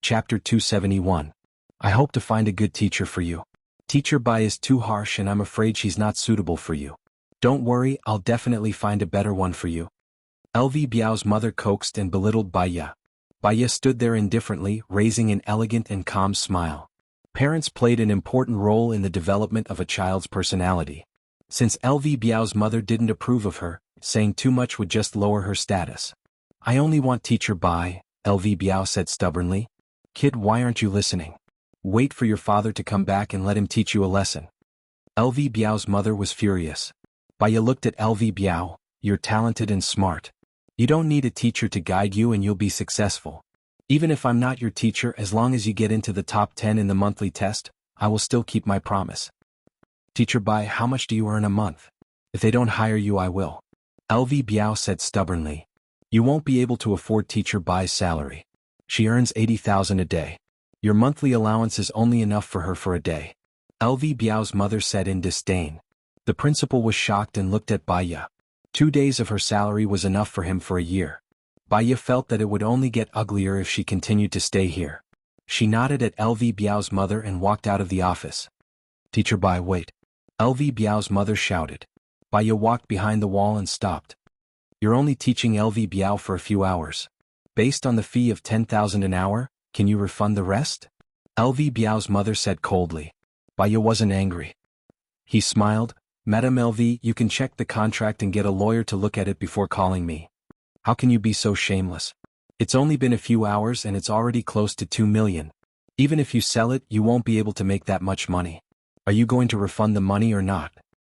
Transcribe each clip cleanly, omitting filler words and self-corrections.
Chapter 271. I hope to find a good teacher for you. Teacher Bai is too harsh and I'm afraid she's not suitable for you. Don't worry, I'll definitely find a better one for you. LV Biao's mother coaxed and belittled Baiya. Baiya stood there indifferently, raising an elegant and calm smile. Parents played an important role in the development of a child's personality. Since LV Biao's mother didn't approve of her, saying too much would just lower her status. I only want Teacher Bai, LV Biao said stubbornly. Kid, why aren't you listening? Wait for your father to come back and let him teach you a lesson. LV Biao's mother was furious. Baiya looked at LV Biao. You're talented and smart. You don't need a teacher to guide you and you'll be successful. Even if I'm not your teacher, as long as you get into the top 10 in the monthly test, I will still keep my promise. Teacher Bai, how much do you earn a month? If they don't hire you, I will. LV Biao said stubbornly. You won't be able to afford Teacher Bai's salary. She earns 80,000 a day. Your monthly allowance is only enough for her for a day. LV Biao's mother said in disdain. The principal was shocked and looked at Baiya. 2 days of her salary was enough for him for a year. Baiya felt that it would only get uglier if she continued to stay here. She nodded at LV Biao's mother and walked out of the office. Teacher Bai, wait. LV Biao's mother shouted. Baiya walked behind the wall and stopped. You're only teaching LV Biao for a few hours. Based on the fee of 10,000 an hour, can you refund the rest? LV Biao's mother said coldly. Baiya wasn't angry. He smiled. Madame LV, you can check the contract and get a lawyer to look at it before calling me. How can you be so shameless? It's only been a few hours and it's already close to 2 million. Even if you sell it, you won't be able to make that much money. Are you going to refund the money or not?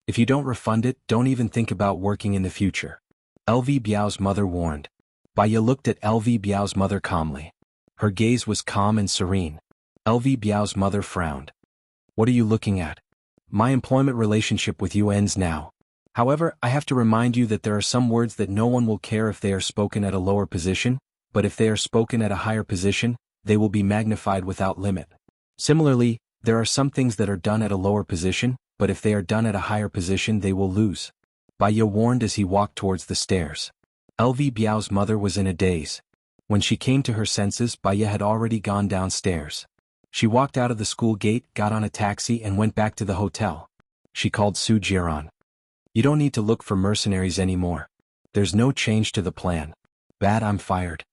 If you don't refund it, don't even think about working in the future. LV Biao's mother warned. Baiya looked at LV Biao's mother calmly. Her gaze was calm and serene. LV Biao's mother frowned. What are you looking at? My employment relationship with you ends now. However, I have to remind you that there are some words that no one will care if they are spoken at a lower position, but if they are spoken at a higher position, they will be magnified without limit. Similarly, there are some things that are done at a lower position, but if they are done at a higher position they will lose. Baiya warned as he walked towards the stairs. LV Biao's mother was in a daze. When she came to her senses, Baiya had already gone downstairs. She walked out of the school gate, got on a taxi and went back to the hotel. She called Su Jiran. You don't need to look for mercenaries anymore. There's no change to the plan. Bad, I'm fired.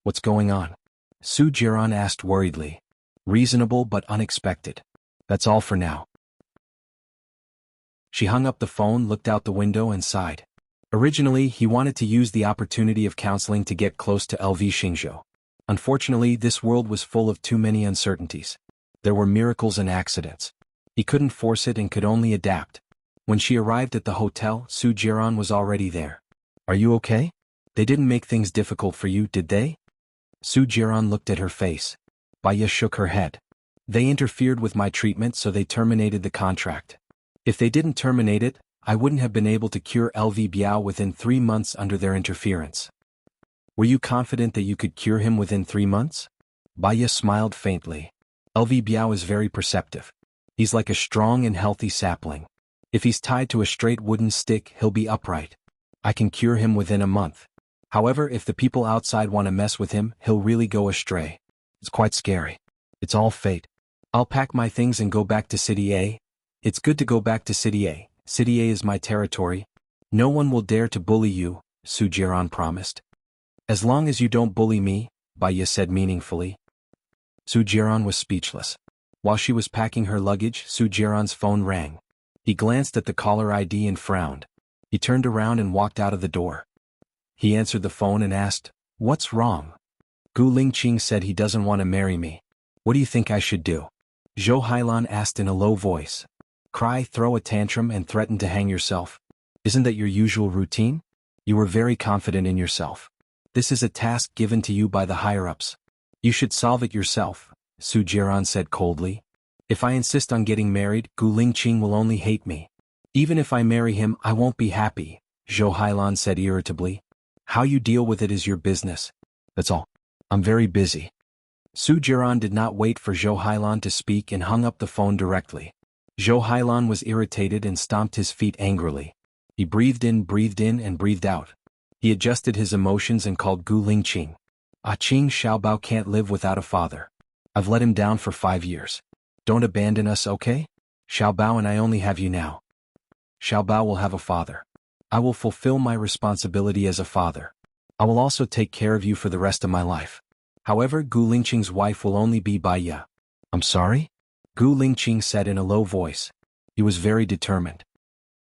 What's going on? Su Jiran asked worriedly. Reasonable but unexpected. That's all for now. She hung up the phone, looked out the window and sighed. Originally, he wanted to use the opportunity of counseling to get close to LV Xingzhou. Unfortunately, this world was full of too many uncertainties. There were miracles and accidents. He couldn't force it and could only adapt. When she arrived at the hotel, Su Jiran was already there. Are you okay? They didn't make things difficult for you, did they? Su Jiran looked at her face. Baiya shook her head. They interfered with my treatment, so they terminated the contract. If they didn't terminate it, I wouldn't have been able to cure LV Biao within 3 months under their interference. Were you confident that you could cure him within 3 months? Baiya smiled faintly. LV Biao is very perceptive. He's like a strong and healthy sapling. If he's tied to a straight wooden stick, he'll be upright. I can cure him within a month. However, if the people outside want to mess with him, he'll really go astray. It's quite scary. It's all fate. I'll pack my things and go back to City A. It's good to go back to City A. City A is my territory. No one will dare to bully you, Su Jiran promised. As long as you don't bully me, Baiya said meaningfully. Su Jiran was speechless. While she was packing her luggage, Su Jiran's phone rang. He glanced at the caller ID and frowned. He turned around and walked out of the door. He answered the phone and asked, "What's wrong?" Gu Lingqing said he doesn't want to marry me. What do you think I should do? Zhou Hailan asked in a low voice. Cry, throw a tantrum and threaten to hang yourself? Isn't that your usual routine? You were very confident in yourself. This is a task given to you by the higher-ups. You should solve it yourself, Su Jiran said coldly. If I insist on getting married, Gu Lingqing will only hate me. Even if I marry him, I won't be happy, Zhou Hailan said irritably. How you deal with it is your business. That's all. I'm very busy. Su Jiran did not wait for Zhou Hailan to speak and hung up the phone directly. Zhou Hailan was irritated and stomped his feet angrily. He breathed in and breathed out. He adjusted his emotions and called Gu Lingqing. Ah Ching Xiaobao can't live without a father. I've let him down for 5 years. Don't abandon us, okay? Xiaobao and I only have you now. Xiaobao will have a father. I will fulfill my responsibility as a father. I will also take care of you for the rest of my life. However, Gu Lingqing's wife will only be Bai Ye. I'm sorry? Gu Lingqing said in a low voice. He was very determined.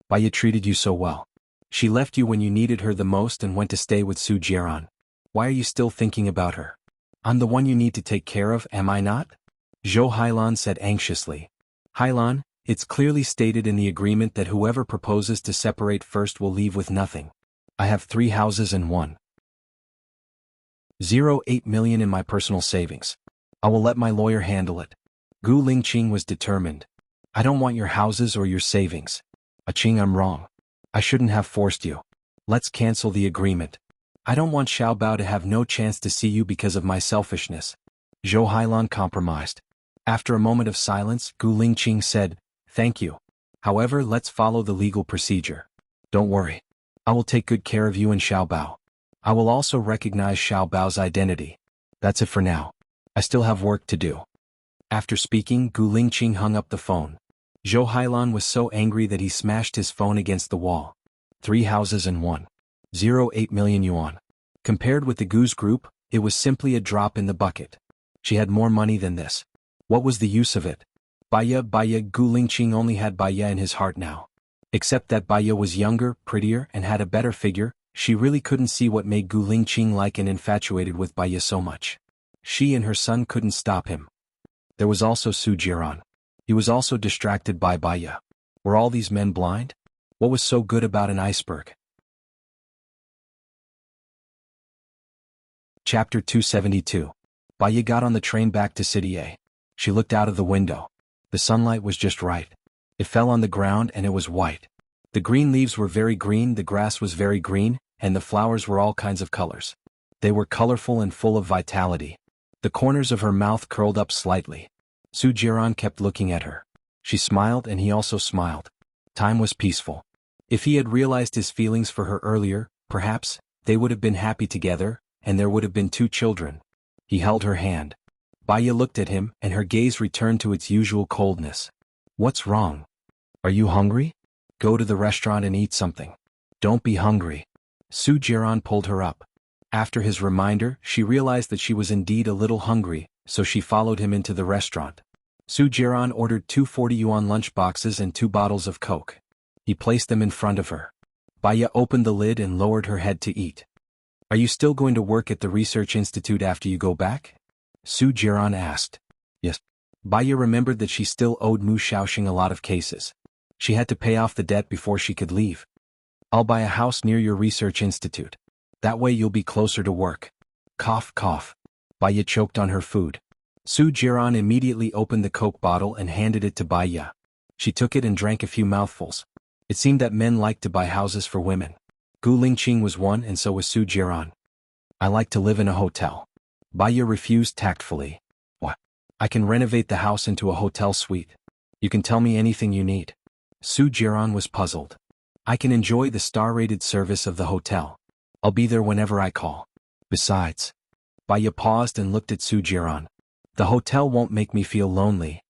Bai Ye treated you so well. She left you when you needed her the most and went to stay with Su Jiaran. Why are you still thinking about her? I'm the one you need to take care of, am I not? Zhou Hailan said anxiously. Hailan, it's clearly stated in the agreement that whoever proposes to separate first will leave with nothing. I have 3 houses and 1.08 million in my personal savings. I will let my lawyer handle it. Gu Lingqing was determined. I don't want your houses or your savings. Qing, I'm wrong. I shouldn't have forced you. Let's cancel the agreement. I don't want Xiaobao to have no chance to see you because of my selfishness. Zhou Hailan compromised. After a moment of silence, Gu Lingqing said, Thank you. However, let's follow the legal procedure. Don't worry. I will take good care of you and Xiaobao. I will also recognize Xiaobao's identity. That's it for now. I still have work to do. After speaking, Gu Lingqing hung up the phone. Zhou Hailan was so angry that he smashed his phone against the wall. 3 houses and 1.08 million yuan. Compared with the Gu's group, it was simply a drop in the bucket. She had more money than this. What was the use of it? Bai Ye, Gu Lingqing only had Bai Ye in his heart now. Except that Bai Ye was younger, prettier, and had a better figure, she really couldn't see what made Gu Lingqing like and infatuated with Bai Ye so much. She and her son couldn't stop him. There was also Su Jiaran. He was also distracted by Bai Ye. Were all these men blind? What was so good about an iceberg? Chapter 272. Bai Ye got on the train back to City A. She looked out of the window. The sunlight was just right. It fell on the ground and it was white. The green leaves were very green, the grass was very green, and the flowers were all kinds of colors. They were colorful and full of vitality. The corners of her mouth curled up slightly. Su Jiaran kept looking at her. She smiled and he also smiled. Time was peaceful. If he had realized his feelings for her earlier, perhaps, they would have been happy together, and there would have been 2 children. He held her hand. Bai Ye looked at him, and her gaze returned to its usual coldness. What's wrong? Are you hungry? Go to the restaurant and eat something. Don't be hungry. Su Jiaran pulled her up. After his reminder, she realized that she was indeed a little hungry, so she followed him into the restaurant. Su Jiaran ordered 2 40-yuan lunch boxes and 2 bottles of Coke. He placed them in front of her. Bai Ye opened the lid and lowered her head to eat. Are you still going to work at the research institute after you go back? Su Jiaran asked. Yes. Bai Ye remembered that she still owed Mu Shaoxing a lot of cases. She had to pay off the debt before she could leave. I'll buy a house near your research institute. That way you'll be closer to work. Cough, cough. Bai Ye choked on her food. Su Jiaran immediately opened the Coke bottle and handed it to Bai Ye. She took it and drank a few mouthfuls. It seemed that men liked to buy houses for women. Gu Lingqing was one and so was Su Jiaran. I like to live in a hotel. Bai Ye refused tactfully. What? I can renovate the house into a hotel suite. You can tell me anything you need. Su Jiaran was puzzled. I can enjoy the star-rated service of the hotel. I'll be there whenever I call. Besides. Bai Ye paused and looked at Su Jiaran. The hotel won't make me feel lonely.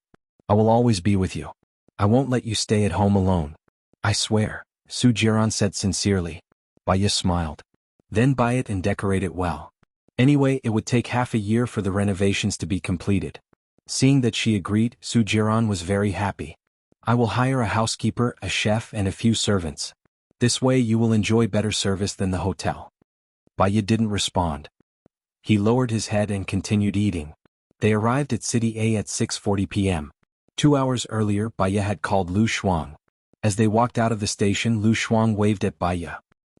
I will always be with you. I won't let you stay at home alone. I swear, Su Jiaran said sincerely. Bai Ye smiled. Then buy it and decorate it well. Anyway, it would take half a year for the renovations to be completed. Seeing that she agreed, Su Jiaran was very happy. I will hire a housekeeper, a chef, and a few servants. This way you will enjoy better service than the hotel. Bai Ye didn't respond. He lowered his head and continued eating. They arrived at City A at 6:40 p.m. 2 hours earlier, Bai Ye had called Lu Shuang. As they walked out of the station, Lu Shuang waved at Bai Ye.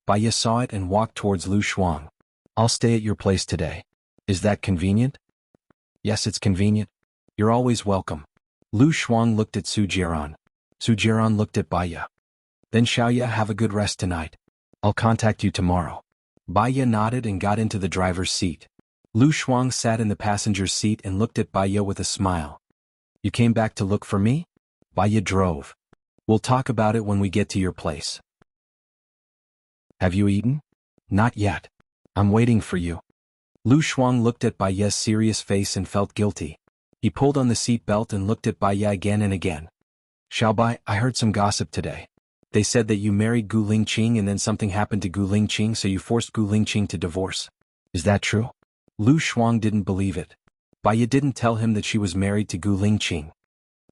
Bai Ye saw it and walked towards Lu Shuang. I'll stay at your place today. Is that convenient? Yes, it's convenient. You're always welcome. Lu Shuang looked at Su Jiaran. Su Jiaran looked at Bai Ye. Then Xiaoya, have a good rest tonight. I'll contact you tomorrow. Bai Ye nodded and got into the driver's seat. Lu Shuang sat in the passenger's seat and looked at Bai Ye with a smile. You came back to look for me? Bai Ye drove. We'll talk about it when we get to your place. Have you eaten? Not yet. I'm waiting for you. Lu Shuang looked at Bai Ye's serious face and felt guilty. He pulled on the seat belt and looked at Bai Ye again and again. Xiaobai, I heard some gossip today. They said that you married Gu Lingqing and then something happened to Gu Lingqing, so you forced Gu Lingqing to divorce. Is that true? Lu Shuang didn't believe it. Bai Ye didn't tell him that she was married to Gu Lingqing.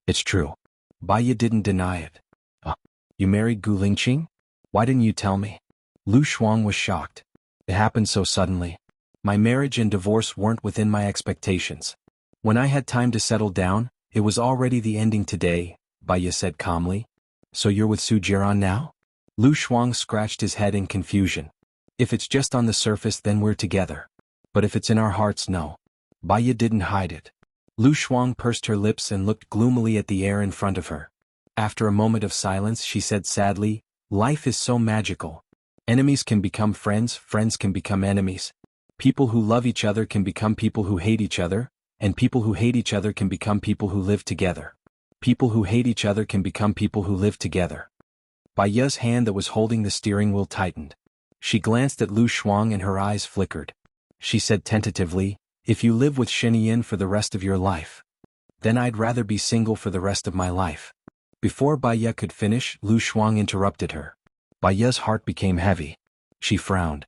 It's true. Bai Ye didn't deny it. You married Gu Lingqing? Why didn't you tell me? Lu Shuang was shocked. It happened so suddenly. My marriage and divorce weren't within my expectations. When I had time to settle down, it was already the ending today, Bai Ye said calmly. So you're with Su Jiran now? Lu Shuang scratched his head in confusion. If it's just on the surface, then we're together. But if it's in our hearts, no. Bai Ye didn't hide it. Lu Shuang pursed her lips and looked gloomily at the air in front of her. After a moment of silence, she said sadly, life is so magical. Enemies can become friends, friends can become enemies. People who love each other can become people who hate each other, and people who hate each other can become people who live together. People who hate each other can become people who live together. Bai Ye's hand that was holding the steering wheel tightened. She glanced at Lu Shuang and her eyes flickered. She said tentatively, if you live with Sheniyin for the rest of your life, then I'd rather be single for the rest of my life. Before Bai Ye could finish, Lu Shuang interrupted her. Bai Ye's heart became heavy. She frowned.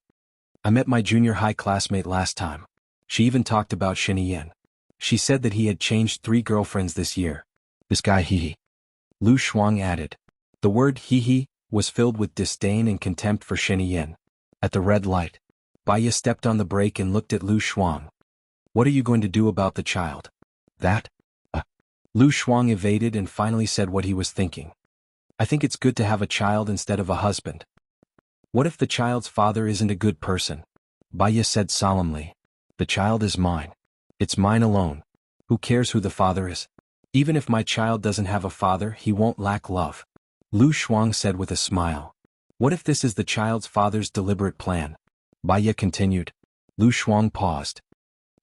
I met my junior high classmate last time. She even talked about Sheniyin. She said that he had changed 3 girlfriends this year. This guy he. Lu Shuang added. The word he was filled with disdain and contempt for Sheniyin. At the red light, Bai Ye stepped on the brake and looked at Lu Shuang. What are you going to do about the child? That? Lu Shuang evaded and finally said what he was thinking. I think it's good to have a child instead of a husband. What if the child's father isn't a good person? Bai Ye said solemnly. The child is mine. It's mine alone. Who cares who the father is? Even if my child doesn't have a father, he won't lack love. Lu Shuang said with a smile. What if this is the child's father's deliberate plan? Bai Ye continued. Lu Shuang paused.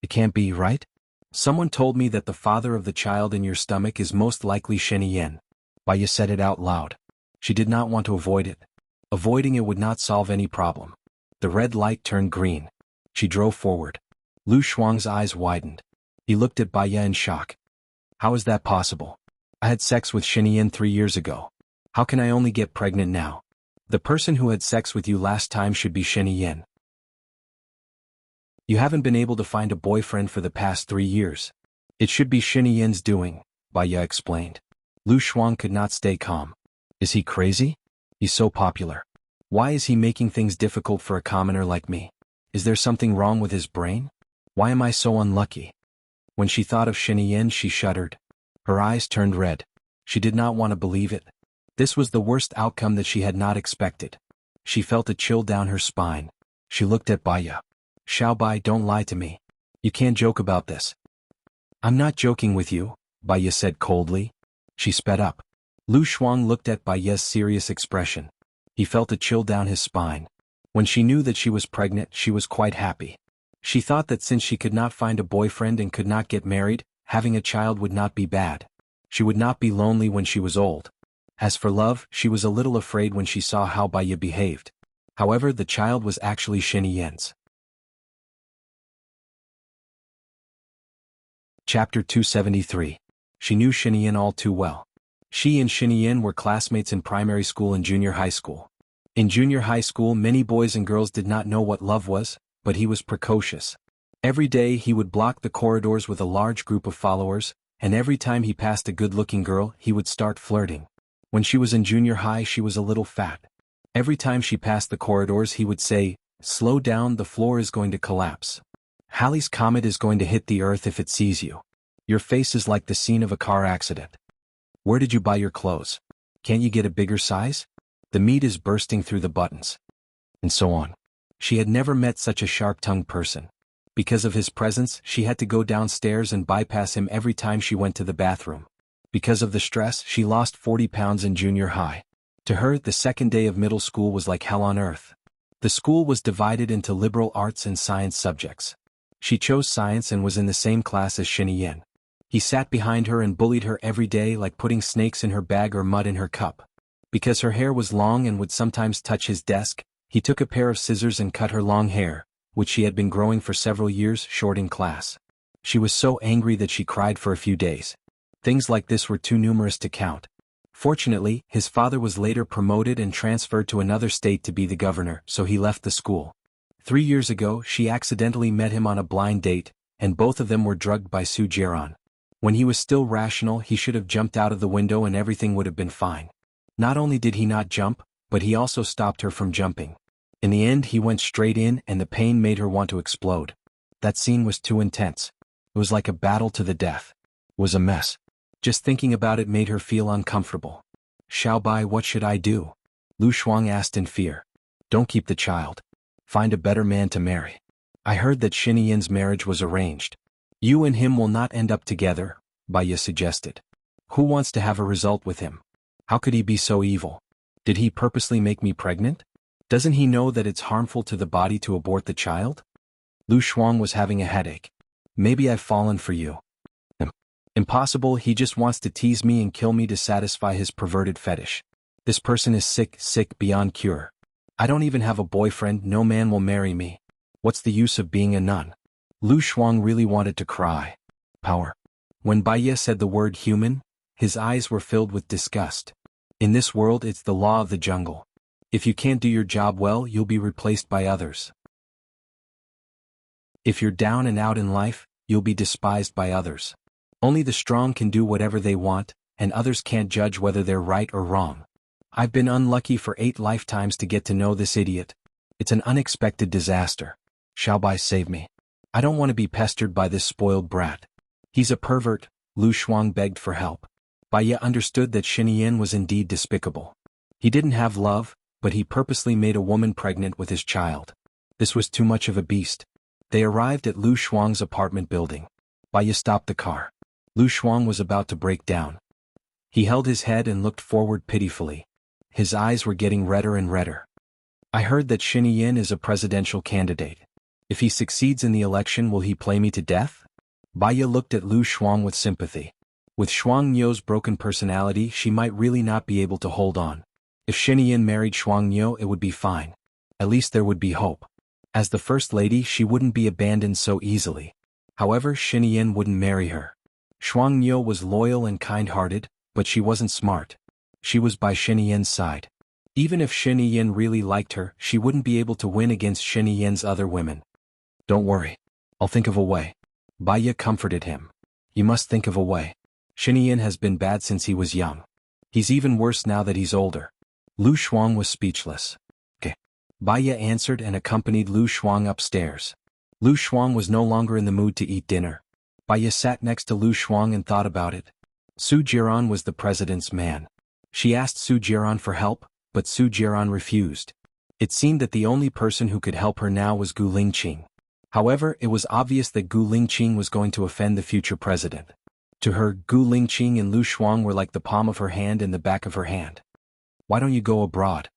It can't be, right? Someone told me that the father of the child in your stomach is most likely Sheniyin. Bai Ye said it out loud. She did not want to avoid it. Avoiding it would not solve any problem. The red light turned green. She drove forward. Lu Shuang's eyes widened. He looked at Bai Ye in shock. How is that possible? I had sex with Sheniyin 3 years ago. How can I only get pregnant now? The person who had sex with you last time should be Sheniyin. You haven't been able to find a boyfriend for the past 3 years. It should be Sheniyin's doing, Bai Ye explained. Lu Shuang could not stay calm. Is he crazy? He's so popular. Why is he making things difficult for a commoner like me? Is there something wrong with his brain? Why am I so unlucky? When she thought of Sheniyin, she shuddered. Her eyes turned red. She did not want to believe it. This was the worst outcome that she had not expected. She felt a chill down her spine. She looked at Bai Ye. Xiaobai, don't lie to me. You can't joke about this. I'm not joking with you, Bai Ye said coldly. She sped up. Lu Shuang looked at Bai Ye's serious expression. He felt a chill down his spine. When she knew that she was pregnant, she was quite happy. She thought that since she could not find a boyfriend and could not get married, having a child would not be bad. She would not be lonely when she was old. As for love, she was a little afraid when she saw how Bai Ye behaved. However, the child was actually Sheniyin's. Chapter 273. She knew Sheniyin all too well. She and Sheniyin were classmates in primary school and junior high school. In junior high school, many boys and girls did not know what love was, but he was precocious. Every day he would block the corridors with a large group of followers, and every time he passed a good-looking girl, he would start flirting. When she was in junior high, she was a little fat. Every time she passed the corridors, he would say, "Slow down, the floor is going to collapse. Halley's Comet is going to hit the earth if it sees you. Your face is like the scene of a car accident. Where did you buy your clothes? Can't you get a bigger size? The meat is bursting through the buttons." And so on. She had never met such a sharp-tongued person. Because of his presence, she had to go downstairs and bypass him every time she went to the bathroom. Because of the stress, she lost 40 pounds in junior high. To her, the second day of middle school was like hell on earth. The school was divided into liberal arts and science subjects. She chose science and was in the same class as Sheniyin. He sat behind her and bullied her every day, like putting snakes in her bag or mud in her cup. Because her hair was long and would sometimes touch his desk, he took a pair of scissors and cut her long hair, which she had been growing for several years short in class. She was so angry that she cried for a few days. Things like this were too numerous to count. Fortunately, his father was later promoted and transferred to another state to be the governor, so he left the school. 3 years ago, she accidentally met him on a blind date, and both of them were drugged by Su Jiran. When he was still rational, he should have jumped out of the window and everything would have been fine. Not only did he not jump, but he also stopped her from jumping. In the end, he went straight in and the pain made her want to explode. That scene was too intense. It was like a battle to the death. It was a mess. Just thinking about it made her feel uncomfortable. Xiaobai, what should I do? Lu Shuang asked in fear. Don't keep the child. Find a better man to marry. I heard that Xinyan's marriage was arranged. You and him will not end up together, Baiya suggested. Who wants to have a result with him? How could he be so evil? Did he purposely make me pregnant? Doesn't he know that it's harmful to the body to abort the child? Lu Shuang was having a headache. Maybe I've fallen for you. Impossible, he just wants to tease me and kill me to satisfy his perverted fetish. This person is sick beyond cure. I don't even have a boyfriend, no man will marry me. What's the use of being a nun? Lu Shuang really wanted to cry. Power. When Baiya said the word human, his eyes were filled with disgust. In this world, it's the law of the jungle. If you can't do your job well, you'll be replaced by others. If you're down and out in life, you'll be despised by others. Only the strong can do whatever they want, and others can't judge whether they're right or wrong. I've been unlucky for 8 lifetimes to get to know this idiot. It's an unexpected disaster. Xiaobai, save me. I don't want to be pestered by this spoiled brat. He's a pervert, Lu Shuang begged for help. Baiya understood that Xinyan was indeed despicable. He didn't have love, but he purposely made a woman pregnant with his child. This was too much of a beast. They arrived at Lu Shuang's apartment building. Baiya stopped the car. Lu Shuang was about to break down. He held his head and looked forward pitifully. His eyes were getting redder and redder. I heard that Xinyan is a presidential candidate. If he succeeds in the election, will he play me to death? Baiya looked at Lu Shuang with sympathy. With Shuang Niu's broken personality, she might really not be able to hold on. If Xinyan married Shuang Niu, it would be fine. At least there would be hope. As the first lady, she wouldn't be abandoned so easily. However, Xinyan wouldn't marry her. Shuang Niu was loyal and kind-hearted, but she wasn't smart. She was by Xinyan's side. Even if Xinyan really liked her, she wouldn't be able to win against Xinyan's other women. Don't worry. I'll think of a way. Baiya comforted him. You must think of a way. Xinyan has been bad since he was young. He's even worse now that he's older. Lu Shuang was speechless. Okay. Baiya answered and accompanied Lu Shuang upstairs. Lu Shuang was no longer in the mood to eat dinner. Baiya sat next to Lu Shuang and thought about it. Su Jiran was the president's man. She asked Su Jiran for help, but Su Jiran refused. It seemed that the only person who could help her now was Gu Lingqing. However, it was obvious that Gu Lingqing was going to offend the future president. To her, Gu Lingqing and Lu Shuang were like the palm of her hand and the back of her hand. Why don't you go abroad?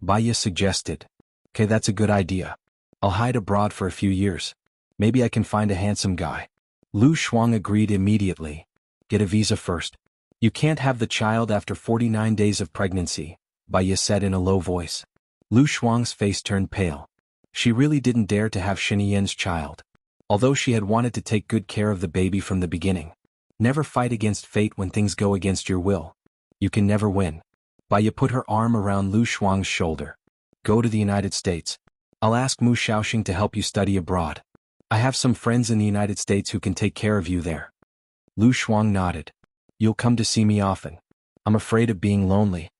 Baiya suggested. Okay, that's a good idea. I'll hide abroad for a few years. Maybe I can find a handsome guy. Lu Shuang agreed immediately. Get a visa first. You can't have the child after 49 days of pregnancy, Baiya said in a low voice. Lu Shuang's face turned pale. She really didn't dare to have Xinyan's child. Although she had wanted to take good care of the baby from the beginning. Never fight against fate when things go against your will. You can never win. Baiya put her arm around Lu Shuang's shoulder. Go to the United States. I'll ask Mu Shaoxing to help you study abroad. I have some friends in the United States who can take care of you there. Lu Shuang nodded. You'll come to see me often. I'm afraid of being lonely.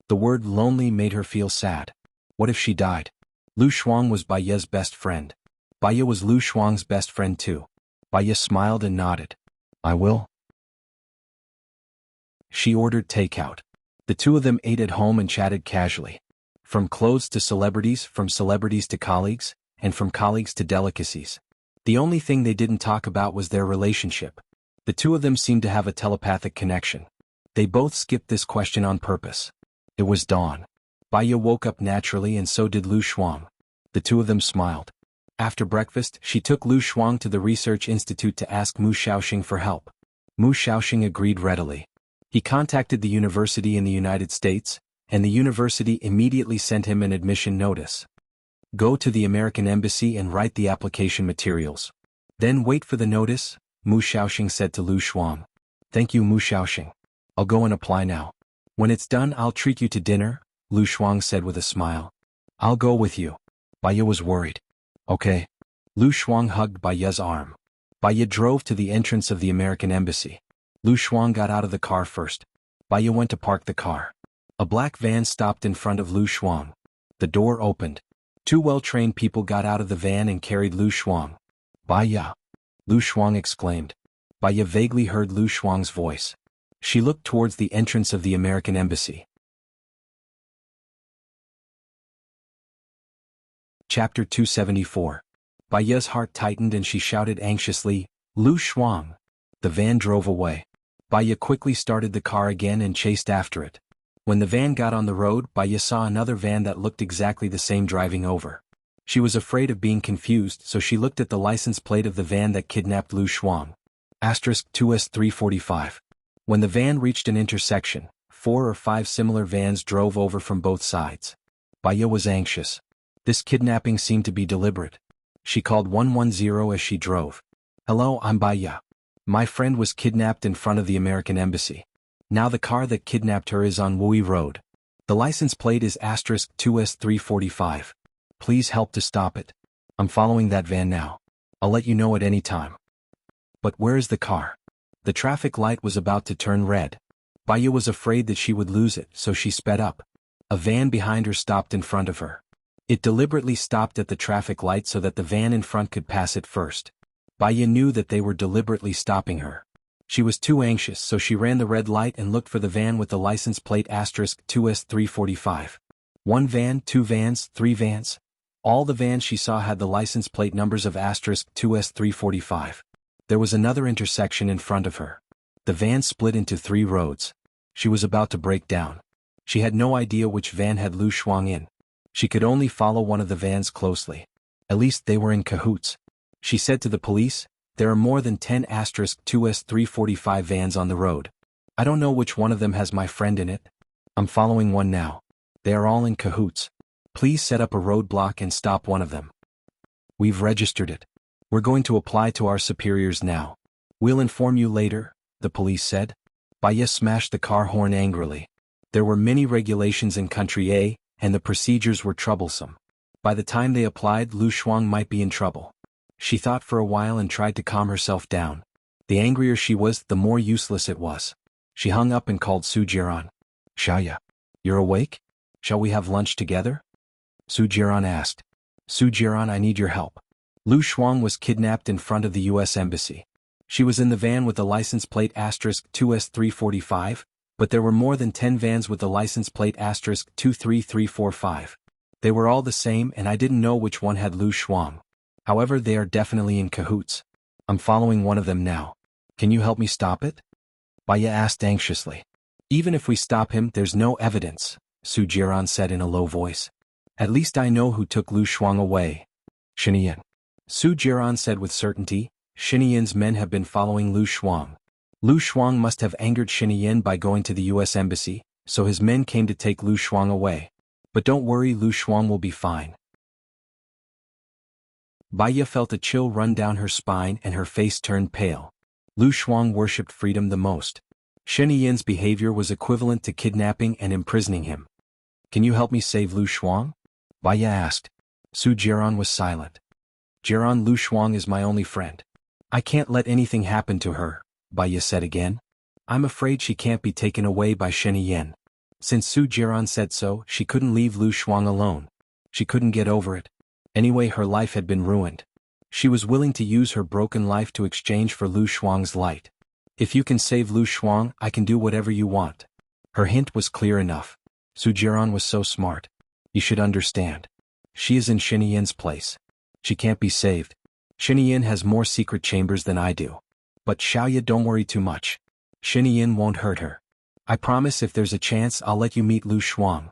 The word lonely made her feel sad. What if she died? Lu Shuang was Baiya's best friend. Baiya was Lu Shuang's best friend too. Baiya smiled and nodded. I will. She ordered takeout. The two of them ate at home and chatted casually. From clothes to celebrities, from celebrities to colleagues, and from colleagues to delicacies. The only thing they didn't talk about was their relationship. The two of them seemed to have a telepathic connection. They both skipped this question on purpose. It was dawn. Baiya woke up naturally and so did Lu Shuang. The two of them smiled. After breakfast, she took Lu Shuang to the research institute to ask Mu Shaoxing for help. Mu Shaoxing agreed readily. He contacted the university in the United States, and the university immediately sent him an admission notice. Go to the American Embassy and write the application materials. Then wait for the notice, Mu Xiaoxing said to Lu Shuang. Thank you, Mu Xiaoxing. I'll go and apply now. When it's done, I'll treat you to dinner, Lu Shuang said with a smile. I'll go with you. Baiya was worried. Okay. Lu Shuang hugged Baiya's arm. Baiya drove to the entrance of the American Embassy. Lu Shuang got out of the car first. Baiya went to park the car. A black van stopped in front of Lu Shuang. The door opened. Two well-trained people got out of the van and carried Lu Shuang. Baiya! Lu Shuang exclaimed. Baiya vaguely heard Lu Shuang's voice. She looked towards the entrance of the American Embassy. Chapter 274. Baiya's heart tightened and she shouted anxiously, Lu Shuang! The van drove away. Baiya quickly started the car again and chased after it. When the van got on the road, Baiya saw another van that looked exactly the same driving over. She was afraid of being confused, so she looked at the license plate of the van that kidnapped Lu Shuang. *2S345. When the van reached an intersection, 4 or 5 similar vans drove over from both sides. Baiya was anxious. This kidnapping seemed to be deliberate. She called 110 as she drove. Hello, I'm Baiya. My friend was kidnapped in front of the American Embassy. Now the car that kidnapped her is on Wui Road. The license plate is *2S345. Please help to stop it. I'm following that van now. I'll let you know at any time. But where is the car? The traffic light was about to turn red. Baiya was afraid that she would lose it, so she sped up. A van behind her stopped in front of her. It deliberately stopped at the traffic light so that the van in front could pass it first. Baiya knew that they were deliberately stopping her. She was too anxious, so she ran the red light and looked for the van with the license plate *2S345. 1 van, 2 vans, 3 vans. All the vans she saw had the license plate numbers of *2S345. There was another intersection in front of her. The van split into 3 roads. She was about to break down. She had no idea which van had Lu Shuang in. She could only follow one of the vans closely. At least they were in cahoots. She said to the police, there are more than 10 *2S345 vans on the road. I don't know which one of them has my friend in it. I'm following one now. They are all in cahoots. Please set up a roadblock and stop one of them. We've registered it. We're going to apply to our superiors now. We'll inform you later, the police said. Baiya smashed the car horn angrily. There were many regulations in Country A, and the procedures were troublesome. By the time they applied, Lu Shuang might be in trouble. She thought for a while and tried to calm herself down. The angrier she was, the more useless it was. She hung up and called Su Jiran. Xiaoya, you're awake? Shall we have lunch together? Su Jiran asked. Su Jiran, I need your help. Lu Shuang was kidnapped in front of the U.S. Embassy. She was in the van with the license plate *2S345, but there were more than 10 vans with the license plate *23345. They were all the same and I didn't know which one had Lu Shuang. However, they are definitely in cahoots. I'm following one of them now. Can you help me stop it? Baiya asked anxiously. Even if we stop him, there's no evidence, Su Jiran said in a low voice. At least I know who took Lu Shuang away. Shinian. Su Jiran said with certainty, Shinian's men have been following Lu Shuang. Lu Shuang must have angered Shinian by going to the U.S. Embassy, so his men came to take Lu Shuang away. But don't worry, Lu Shuang will be fine. Baiya felt a chill run down her spine and her face turned pale. Lu Shuang worshipped freedom the most. Shinian's behavior was equivalent to kidnapping and imprisoning him. Can you help me save Lu Shuang? Baiya asked. Su Jiran was silent. Jiran, Lu Shuang is my only friend. I can't let anything happen to her, Baiya said again. I'm afraid she can't be taken away by Shinian. Since Su Jiran said so, she couldn't leave Lu Shuang alone. She couldn't get over it. Anyway, her life had been ruined. She was willing to use her broken life to exchange for Lu Shuang's light. If you can save Lu Shuang, I can do whatever you want. Her hint was clear enough. Su Jiran was so smart. You should understand. She is in Shinian's place. She can't be saved. Shinian has more secret chambers than I do. But Xiaoya, don't worry too much. Shinian won't hurt her. I promise if there's a chance I'll let you meet Lu Shuang.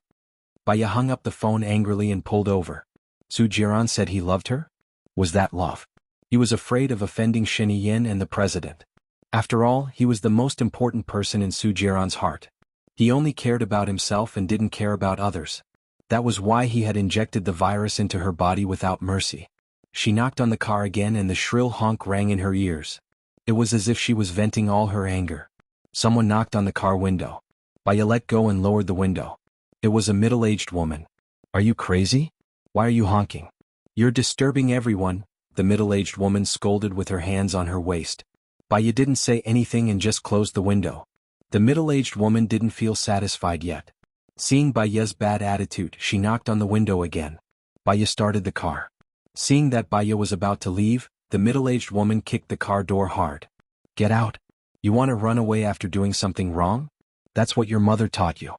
Baiya hung up the phone angrily and pulled over. Su Jiran said he loved her? Was that love? He was afraid of offending Shinian and the president. After all, he was the most important person in Su Jiran's heart. He only cared about himself and didn't care about others. That was why he had injected the virus into her body without mercy. She knocked on the car again and the shrill honk rang in her ears. It was as if she was venting all her anger. Someone knocked on the car window. Baya let go and lowered the window. It was a middle-aged woman. "Are you crazy? Why are you honking? You're disturbing everyone," the middle-aged woman scolded with her hands on her waist. Baya didn't say anything and just closed the window. The middle-aged woman didn't feel satisfied yet. Seeing Baya's bad attitude, she knocked on the window again. Baya started the car. Seeing that Baya was about to leave, the middle-aged woman kicked the car door hard. "Get out. You want to run away after doing something wrong? That's what your mother taught you."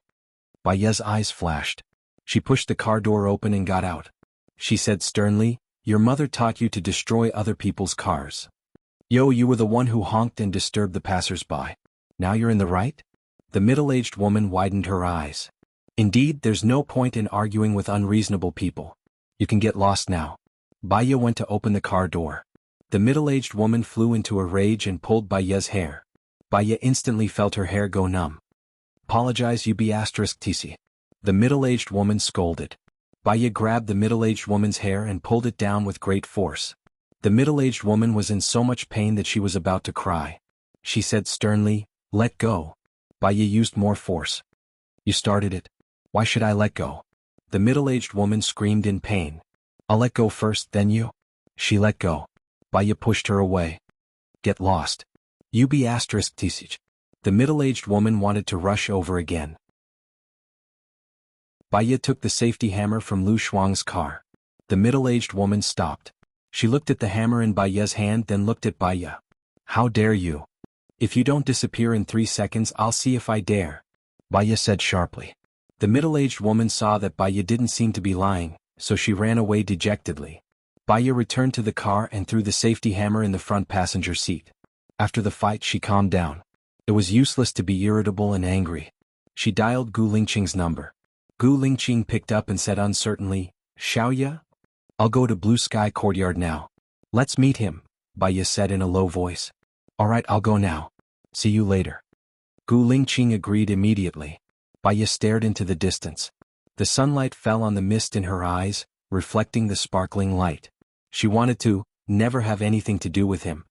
Baya's eyes flashed. She pushed the car door open and got out. She said sternly, "Your mother taught you to destroy other people's cars. You were the one who honked and disturbed the passers-by. Now you're in the right?" The middle-aged woman widened her eyes. "Indeed, there's no point in arguing with unreasonable people. You can get lost now." Baya went to open the car door. The middle-aged woman flew into a rage and pulled Baya's hair. Baya instantly felt her hair go numb. "Apologize TC." The middle-aged woman scolded. Baya grabbed the middle-aged woman's hair and pulled it down with great force. The middle-aged woman was in so much pain that she was about to cry. She said sternly, "Let go." Baya used more force. "You started it. Why should I let go?" The middle-aged woman screamed in pain. "I'll let go first, then you." She let go. Baya pushed her away. "Get lost. TC." The middle-aged woman wanted to rush over again. Baya took the safety hammer from Lu Shuang's car. The middle-aged woman stopped. She looked at the hammer in Baya's hand, then looked at Baya. "How dare you? If you don't disappear in 3 seconds, I'll see if I dare," Baya said sharply. The middle-aged woman saw that Baya didn't seem to be lying, so she ran away dejectedly. Baya returned to the car and threw the safety hammer in the front passenger seat. After the fight, she calmed down. It was useless to be irritable and angry. She dialed Gu Lingqing's number. Gu Lingqing picked up and said uncertainly, "Xiaoya? I'll go to Blue Sky Courtyard now." "Let's meet him," Baya said in a low voice. "All right, I'll go now. See you later." Gu Lingqing agreed immediately. Baya stared into the distance. The sunlight fell on the mist in her eyes, reflecting the sparkling light. She wanted to never have anything to do with him.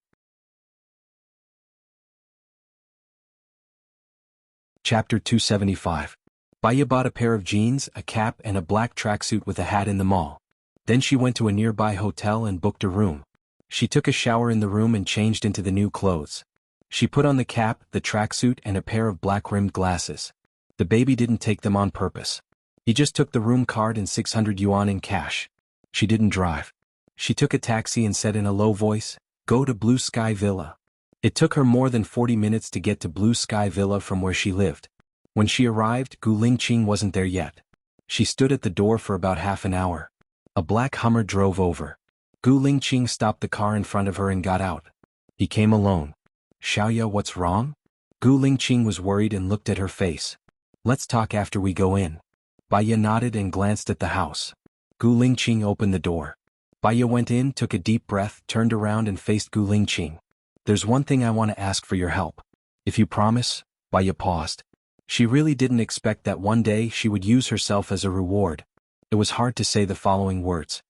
Chapter 275. Baya bought a pair of jeans, a cap and a black tracksuit with a hat in the mall. Then she went to a nearby hotel and booked a room. She took a shower in the room and changed into the new clothes. She put on the cap, the tracksuit and a pair of black-rimmed glasses. The baby didn't take them on purpose. He just took the room card and 600 yuan in cash. She didn't drive. She took a taxi and said in a low voice, "Go to Blue Sky Villa." It took her more than 40 minutes to get to Blue Sky Villa from where she lived. When she arrived, Gu Lingqing wasn't there yet. She stood at the door for about half an hour. A black Hummer drove over. Gu Lingqing stopped the car in front of her and got out. He came alone. "Xiaoya, what's wrong?" Gu Lingqing was worried and looked at her face. "Let's talk after we go in." Baya nodded and glanced at the house. Gu Lingqing opened the door. Baya went in, took a deep breath, turned around and faced Gu Lingqing. "There's one thing I want to ask for your help. If you promise." Baya paused. She really didn't expect that one day she would use herself as a reward. It was hard to say the following words.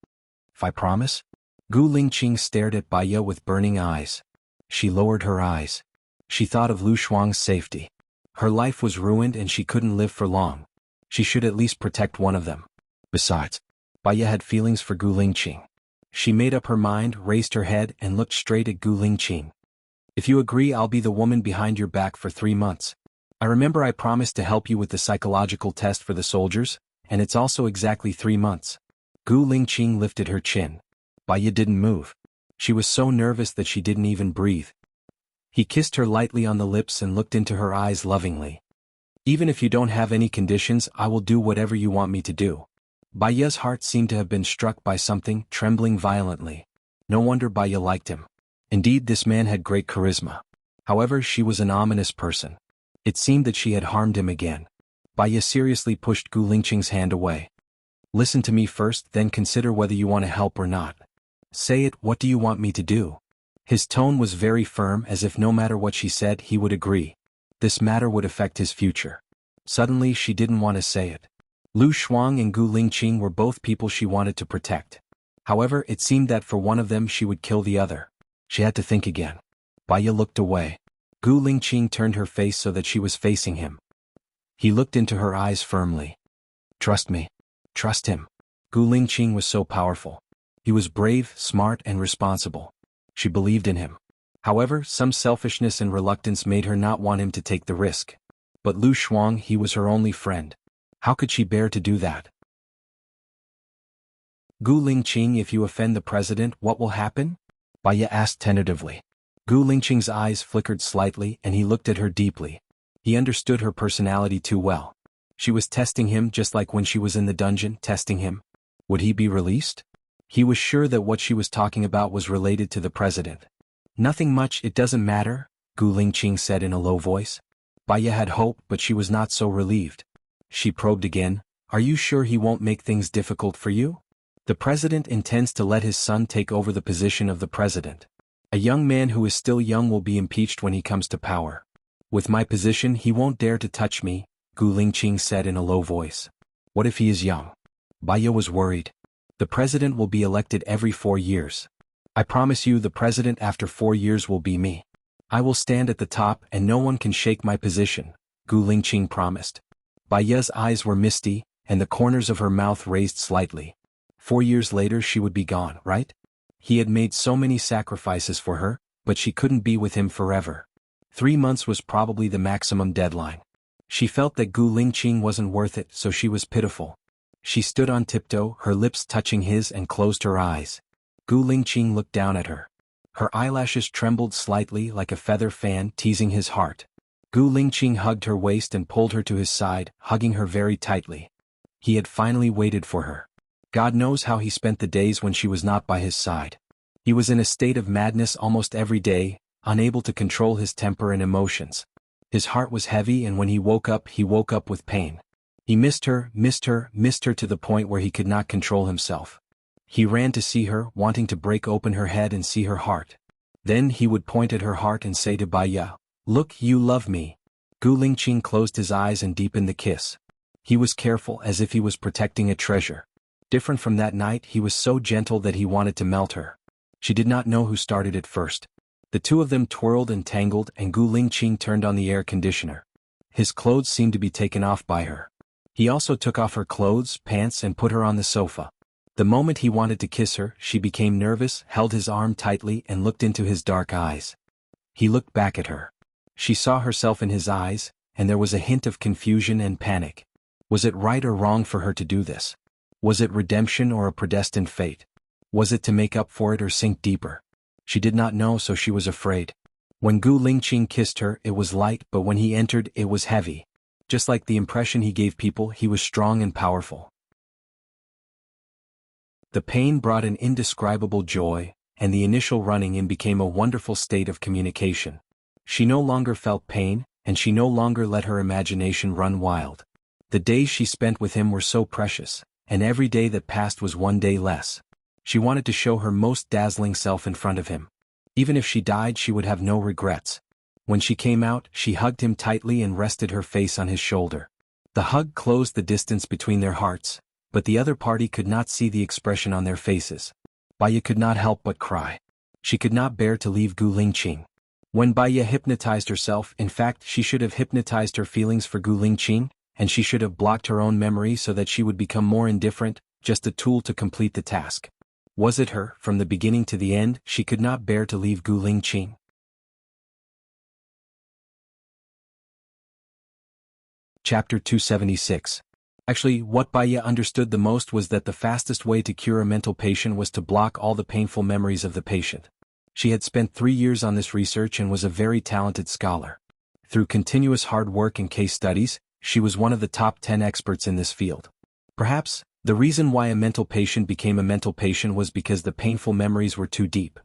"If I promise?" Gu Lingqing stared at Baya with burning eyes. She lowered her eyes. She thought of Lu Shuang's safety. Her life was ruined and she couldn't live for long. She should at least protect one of them. Besides, Baya had feelings for Gu Lingqing. She made up her mind, raised her head and looked straight at Gu Lingqing. "If you agree, I'll be the woman behind your back for 3 months. I remember I promised to help you with the psychological test for the soldiers, and it's also exactly 3 months. Gu Lingqing lifted her chin. Baya didn't move. She was so nervous that she didn't even breathe. He kissed her lightly on the lips and looked into her eyes lovingly. "Even if you don't have any conditions, I will do whatever you want me to do." Baya's heart seemed to have been struck by something, trembling violently. No wonder Baya liked him. Indeed, this man had great charisma. However, she was an ominous person. It seemed that she had harmed him again. Baya seriously pushed Gu Lingqing's hand away. "Listen to me first, then consider whether you want to help or not." "Say it, what do you want me to do?" His tone was very firm, as if no matter what she said, he would agree. This matter would affect his future. Suddenly she didn't want to say it. Lu Shuang and Gu Lingqing were both people she wanted to protect. However, it seemed that for one of them she would kill the other. She had to think again. Baiya looked away. Gu Lingqing turned her face so that she was facing him. He looked into her eyes firmly. Trust me. Trust him. Gu Lingqing was so powerful. He was brave, smart, and responsible. She believed in him. However, some selfishness and reluctance made her not want him to take the risk. But Lu Shuang, he was her only friend. How could she bear to do that? Gu Lingqing, if you offend the president, what will happen? Baiya asked tentatively. Gu Lingqing's eyes flickered slightly and he looked at her deeply. He understood her personality too well. She was testing him just like when she was in the dungeon, testing him. Would he be released? He was sure that what she was talking about was related to the president. Nothing much, it doesn't matter, Gu Lingqing said in a low voice. Baiya had hope, but she was not so relieved. She probed again. Are you sure he won't make things difficult for you? The president intends to let his son take over the position of the president. A young man who is still young will be impeached when he comes to power. With my position, he won't dare to touch me, Gu Lingqing said in a low voice. What if he is young? Baiya was worried. The president will be elected every 4 years. I promise you the president after 4 years will be me. I will stand at the top and no one can shake my position, Gu Lingqing promised. Baiya's eyes were misty, and the corners of her mouth raised slightly. 4 years later she would be gone, right? He had made so many sacrifices for her, but she couldn't be with him forever. 3 months was probably the maximum deadline. She felt that Gu Lingqing wasn't worth it, so she was pitiful. She stood on tiptoe, her lips touching his, and closed her eyes. Gu Lingqing looked down at her. Her eyelashes trembled slightly like a feather fan teasing his heart. Gu Lingqing hugged her waist and pulled her to his side, hugging her very tightly. He had finally waited for her. God knows how he spent the days when she was not by his side. He was in a state of madness almost every day, unable to control his temper and emotions. His heart was heavy, and when he woke up with pain. He missed her to the point where he could not control himself. He ran to see her, wanting to break open her head and see her heart. Then he would point at her heart and say to Baiya, "Look, you love me." Gu Lingqing closed his eyes and deepened the kiss. He was careful, as if he was protecting a treasure. Different from that night, he was so gentle that he wanted to melt her. She did not know who started it first. The two of them twirled and tangled, and Gu Lingqing turned on the air conditioner. His clothes seemed to be taken off by her. He also took off her clothes, pants, and put her on the sofa. The moment he wanted to kiss her, she became nervous, held his arm tightly, and looked into his dark eyes. He looked back at her. She saw herself in his eyes, and there was a hint of confusion and panic. Was it right or wrong for her to do this? Was it redemption or a predestined fate? Was it to make up for it or sink deeper? She did not know, so she was afraid. When Gu Lingqing kissed her, it was light, but when he entered, it was heavy. Just like the impression he gave people, he was strong and powerful. The pain brought an indescribable joy, and the initial running in became a wonderful state of communication. She no longer felt pain, and she no longer let her imagination run wild. The days she spent with him were so precious, and every day that passed was one day less. She wanted to show her most dazzling self in front of him. Even if she died, she would have no regrets. When she came out, she hugged him tightly and rested her face on his shoulder. The hug closed the distance between their hearts, but the other party could not see the expression on their faces. Baiya could not help but cry. She could not bear to leave Gu Lingqing. When Baiya hypnotized herself, in fact, she should have hypnotized her feelings for Gu Lingqing, and she should have blocked her own memory so that she would become more indifferent, just a tool to complete the task. Was it her, from the beginning to the end, she could not bear to leave Gu Lingqing? Chapter 276. Actually, what Baiya understood the most was that the fastest way to cure a mental patient was to block all the painful memories of the patient. She had spent 3 years on this research and was a very talented scholar. Through continuous hard work and case studies, she was one of the top 10 experts in this field. Perhaps, the reason why a mental patient became a mental patient was because the painful memories were too deep.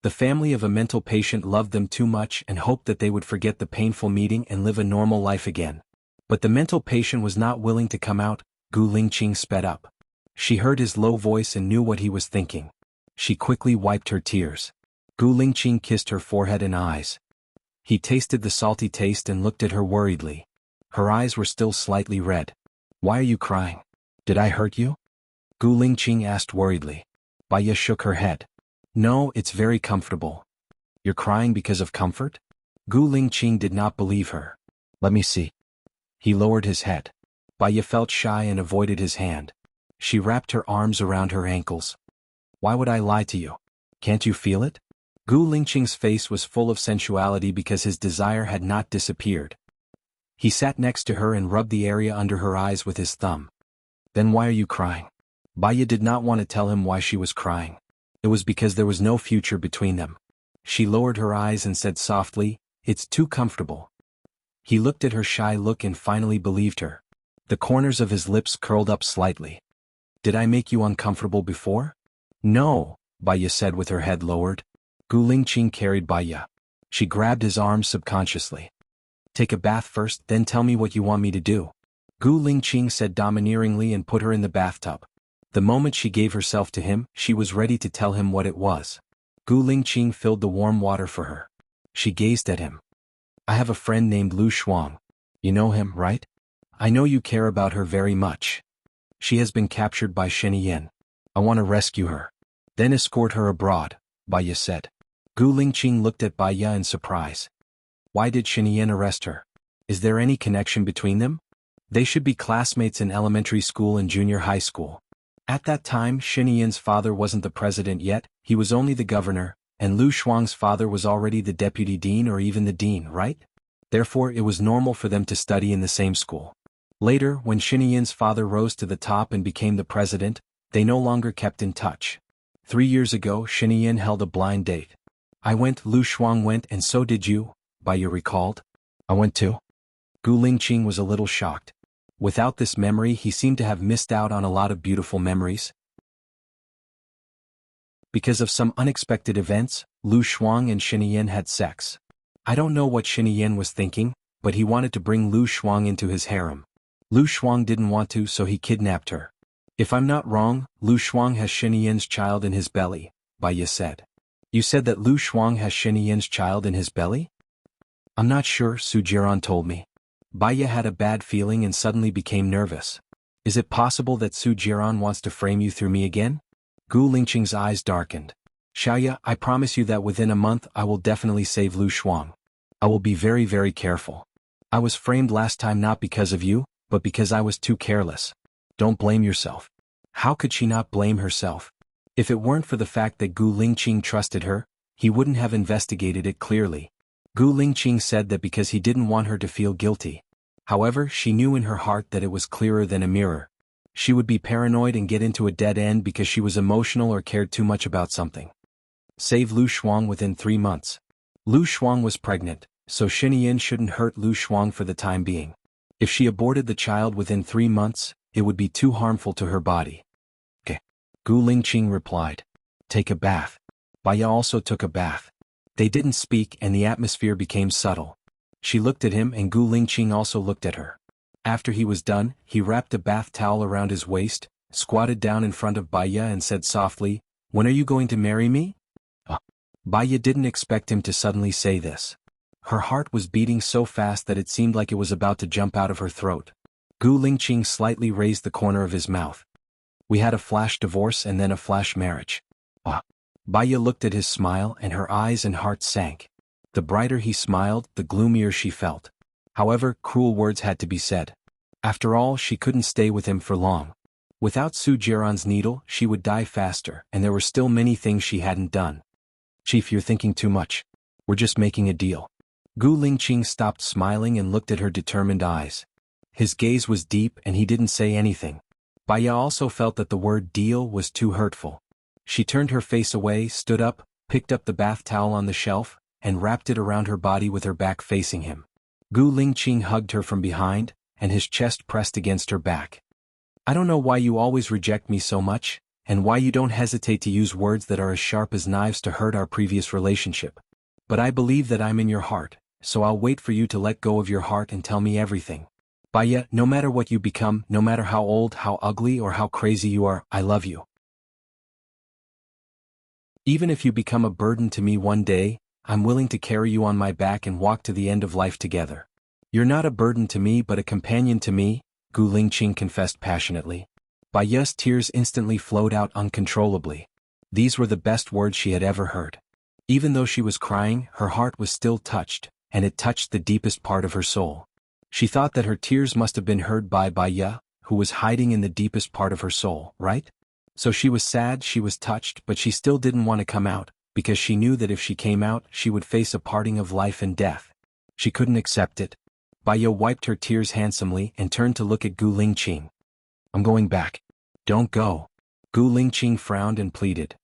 The family of a mental patient loved them too much and hoped that they would forget the painful meeting and live a normal life again. But the mental patient was not willing to come out. Gu Lingqing sped up. She heard his low voice and knew what he was thinking. She quickly wiped her tears. Gu Lingqing kissed her forehead and eyes. He tasted the salty taste and looked at her worriedly. Her eyes were still slightly red. "Why are you crying?" Did I hurt you? Gu Lingqing asked worriedly. Baya shook her head. No, it's very comfortable. You're crying because of comfort? Gu Lingqing did not believe her. Let me see. He lowered his head. Baya felt shy and avoided his hand. She wrapped her arms around her ankles. Why would I lie to you? Can't you feel it? Gu Lingqing's face was full of sensuality because his desire had not disappeared. He sat next to her and rubbed the area under her eyes with his thumb. Then why are you crying? Baya did not want to tell him why she was crying. It was because there was no future between them. She lowered her eyes and said softly, "It's too comfortable." He looked at her shy look and finally believed her. The corners of his lips curled up slightly. Did I make you uncomfortable before? No, Baya said with her head lowered. Gu Lingqing carried Baya. She grabbed his arm subconsciously. Take a bath first, then tell me what you want me to do. Gu Lingqing said domineeringly and put her in the bathtub. The moment she gave herself to him, she was ready to tell him what it was. Gu Lingqing filled the warm water for her. She gazed at him. I have a friend named Lu Shuang. You know him, right? I know you care about her very much. She has been captured by Sheniyen. I want to rescue her. Then escort her abroad, Baya said. Gu Lingqing looked at Baya in surprise. Why did Sheniyen arrest her? Is there any connection between them? They should be classmates in elementary school and junior high school. At that time, Sheniyen's father wasn't the president yet, he was only the governor, and Lu Shuang's father was already the deputy dean or even the dean, right? Therefore it was normal for them to study in the same school. Later, when Sheniyen's father rose to the top and became the president, they no longer kept in touch. 3 years ago, Sheniyen held a blind date. I went, Lu Shuang went, and so did you, Baya recalled. I went too. Gu Lingqing was a little shocked. Without this memory, he seemed to have missed out on a lot of beautiful memories. Because of some unexpected events, Lu Shuang and Sheniyen had sex. I don't know what Sheniyen was thinking, but he wanted to bring Lu Shuang into his harem. Lu Shuang didn't want to, so he kidnapped her. If I'm not wrong, Lu Shuang has Sheniyen's child in his belly, Baya said. You said that Lu Shuang has Sheniyen's child in his belly? I'm not sure, Su Jiran told me. Baya had a bad feeling and suddenly became nervous. Is it possible that Su Jiran wants to frame you through me again? Gu Lingqing's eyes darkened. Xiaoya, I promise you that within a month I will definitely save Lu Shuang. I will be very, very careful. I was framed last time not because of you, but because I was too careless. Don't blame yourself. How could she not blame herself? If it weren't for the fact that Gu Lingqing trusted her, he wouldn't have investigated it clearly. Gu Lingqing said that because he didn't want her to feel guilty. However, she knew in her heart that it was clearer than a mirror. She would be paranoid and get into a dead end because she was emotional or cared too much about something. Save Lu Shuang within 3 months. Lu Shuang was pregnant, so Sheniyen shouldn't hurt Lu Shuang for the time being. If she aborted the child within 3 months, it would be too harmful to her body. Okay. Gu Lingqing replied. Take a bath. Baya also took a bath. They didn't speak and the atmosphere became subtle. She looked at him and Gu Lingqing also looked at her. After he was done, he wrapped a bath towel around his waist, squatted down in front of Baya and said softly, When are you going to marry me? Baya didn't expect him to suddenly say this. Her heart was beating so fast that it seemed like it was about to jump out of her throat. Gu Lingqing slightly raised the corner of his mouth. We had a flash divorce and then a flash marriage. Baya looked at his smile and her eyes and heart sank. The brighter he smiled, the gloomier she felt. However, cruel words had to be said. After all, she couldn't stay with him for long. Without Su Jiran's needle, she would die faster, and there were still many things she hadn't done. Chief, you're thinking too much. We're just making a deal. Gu Lingqing stopped smiling and looked at her determined eyes. His gaze was deep and he didn't say anything. Baya also felt that the word deal was too hurtful. She turned her face away, stood up, picked up the bath towel on the shelf, and wrapped it around her body with her back facing him. Gu Lingqing hugged her from behind, and his chest pressed against her back. I don't know why you always reject me so much, and why you don't hesitate to use words that are as sharp as knives to hurt our previous relationship. But I believe that I'm in your heart, so I'll wait for you to let go of your heart and tell me everything. Baya, no matter what you become, no matter how old, how ugly, or how crazy you are, I love you. Even if you become a burden to me one day, I'm willing to carry you on my back and walk to the end of life together. You're not a burden to me but a companion to me, Gu Lingqing confessed passionately. Baya's tears instantly flowed out uncontrollably. These were the best words she had ever heard. Even though she was crying, her heart was still touched, and it touched the deepest part of her soul. She thought that her tears must have been heard by Baya, who was hiding in the deepest part of her soul, right? So she was sad, she was touched, but she still didn't want to come out, because she knew that if she came out, she would face a parting of life and death. She couldn't accept it. Baya wiped her tears handsomely and turned to look at Gu Lingqing. I'm going back. Don't go. Gu Lingqing frowned and pleaded.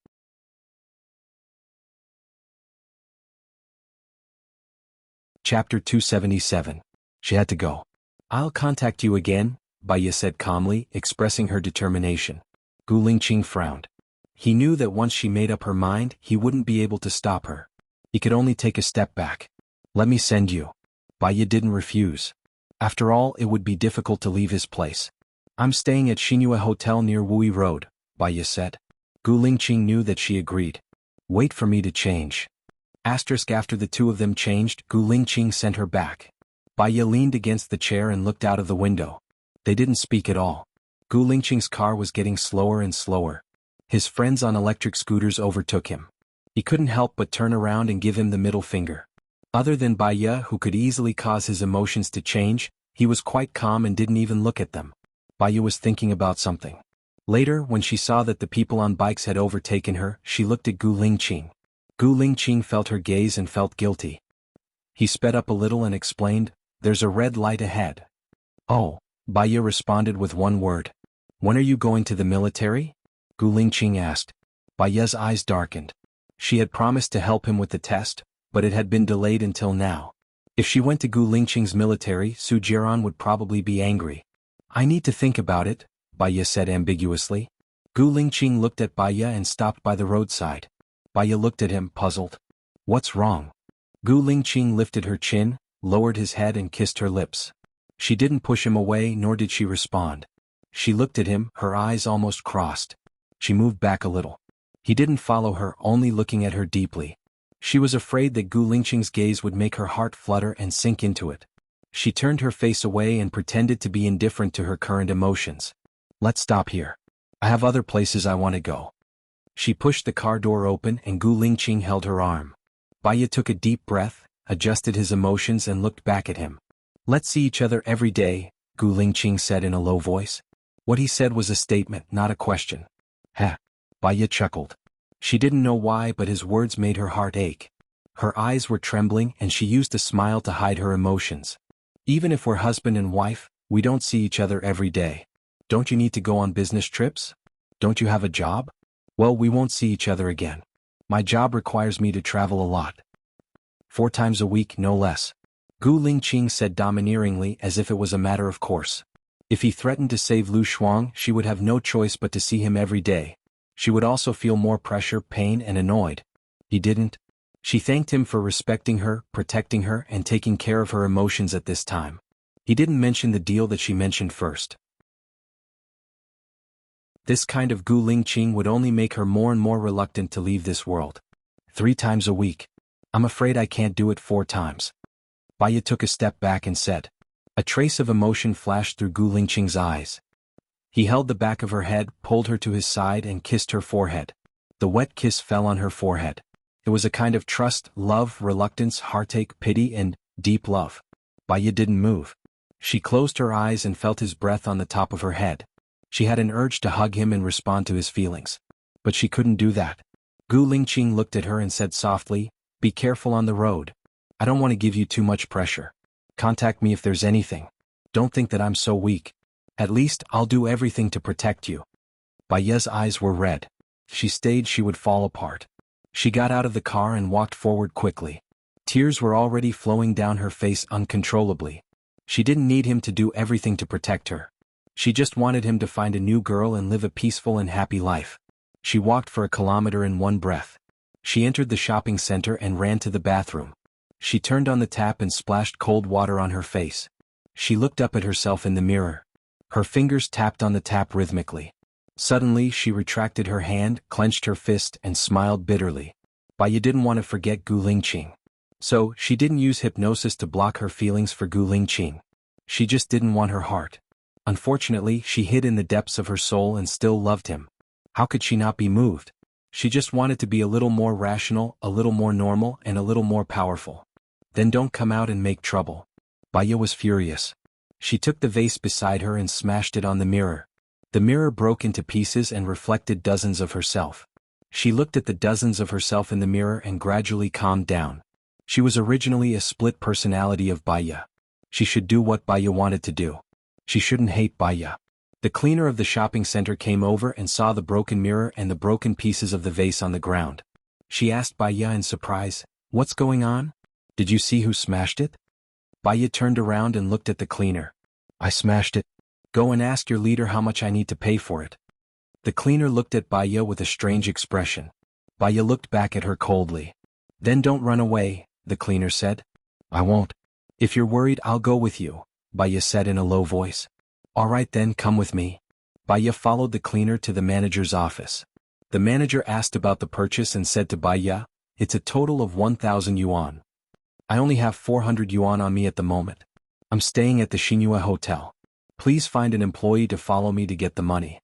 Chapter 277. She had to go. I'll contact you again, Baya said calmly, expressing her determination. Gu Lingqing frowned. He knew that once she made up her mind, he wouldn't be able to stop her. He could only take a step back. Let me send you. Baya didn't refuse. After all, it would be difficult to leave his place. I'm staying at Xinhua Hotel near Wui Road, Baya said. Gu Lingqing knew that she agreed. Wait for me to change. After the two of them changed, Gu Lingqing sent her back. Baya leaned against the chair and looked out of the window. They didn't speak at all. Gu Lingqing's car was getting slower and slower. His friends on electric scooters overtook him. He couldn't help but turn around and give him the middle finger. Other than Baya, who could easily cause his emotions to change, he was quite calm and didn't even look at them. Baya was thinking about something. Later, when she saw that the people on bikes had overtaken her, she looked at Gu Lingqing. Gu Lingqing felt her gaze and felt guilty. He sped up a little and explained, "There's a red light ahead." Oh, Baya responded with one word. When are you going to the military? Gu Lingqing asked. Baya's eyes darkened. She had promised to help him with the test, but it had been delayed until now. If she went to Gu Lingqing's military, Su Jiran would probably be angry. I need to think about it, Baya said ambiguously. Gu Lingqing looked at Baya and stopped by the roadside. Baya looked at him, puzzled. What's wrong? Gu Lingqing lifted her chin, lowered his head and kissed her lips. She didn't push him away, nor did she respond. She looked at him, her eyes almost crossed. She moved back a little. He didn't follow her, only looking at her deeply. She was afraid that Gu Lingqing's gaze would make her heart flutter and sink into it. She turned her face away and pretended to be indifferent to her current emotions. Let's stop here. I have other places I want to go. She pushed the car door open and Gu Lingqing held her arm. Baya took a deep breath, adjusted his emotions and looked back at him. Let's see each other every day, Gu Lingqing said in a low voice. What he said was a statement, not a question. Heh. Baya chuckled. She didn't know why, but his words made her heart ache. Her eyes were trembling and she used a smile to hide her emotions. Even if we're husband and wife, we don't see each other every day. Don't you need to go on business trips? Don't you have a job? Well, we won't see each other again. My job requires me to travel a lot. 4 times a week, no less. Gu Lingqing said domineeringly, as if it was a matter of course. If he threatened to save Lu Shuang, she would have no choice but to see him every day. She would also feel more pressure, pain and annoyed. He didn't. She thanked him for respecting her, protecting her and taking care of her emotions at this time. He didn't mention the deal that she mentioned first. This kind of Gu Lingqing would only make her more and more reluctant to leave this world. 3 times a week. I'm afraid I can't do it 4 times. Baya took a step back and said. A trace of emotion flashed through Gu Lingqing's eyes. He held the back of her head, pulled her to his side and kissed her forehead. The wet kiss fell on her forehead. It was a kind of trust, love, reluctance, heartache, pity and deep love. Baya didn't move. She closed her eyes and felt his breath on the top of her head. She had an urge to hug him and respond to his feelings. But she couldn't do that. Gu Lingqing looked at her and said softly, Be careful on the road. I don't want to give you too much pressure. Contact me if there's anything. Don't think that I'm so weak. At least, I'll do everything to protect you. Baya's eyes were red. She stayed, she would fall apart. She got out of the car and walked forward quickly. Tears were already flowing down her face uncontrollably. She didn't need him to do everything to protect her. She just wanted him to find a new girl and live a peaceful and happy life. She walked for a kilometer in one breath. She entered the shopping center and ran to the bathroom. She turned on the tap and splashed cold water on her face. She looked up at herself in the mirror. Her fingers tapped on the tap rhythmically. Suddenly she retracted her hand, clenched her fist and smiled bitterly. Baya didn't want to forget Gu Lingqing. So, she didn't use hypnosis to block her feelings for Gu Lingqing. She just didn't want her heart. Unfortunately, she hid in the depths of her soul and still loved him. How could she not be moved? She just wanted to be a little more rational, a little more normal, and a little more powerful. Then don't come out and make trouble. Baya was furious. She took the vase beside her and smashed it on the mirror. The mirror broke into pieces and reflected dozens of herself. She looked at the dozens of herself in the mirror and gradually calmed down. She was originally a split personality of Baya. She should do what Baya wanted to do. She shouldn't hate Baya. The cleaner of the shopping center came over and saw the broken mirror and the broken pieces of the vase on the ground. She asked Baya in surprise, "What's going on? Did you see who smashed it?" Baya turned around and looked at the cleaner. "I smashed it. Go and ask your leader how much I need to pay for it." The cleaner looked at Baya with a strange expression. Baya looked back at her coldly. "Then don't run away," the cleaner said. "I won't. If you're worried, I'll go with you," Baya said in a low voice. "All right then, come with me." Baya followed the cleaner to the manager's office. The manager asked about the purchase and said to Baya, "It's a total of 1,000 yuan. I only have 400 yuan on me at the moment. I'm staying at the Xinhua Hotel. Please find an employee to follow me to get the money."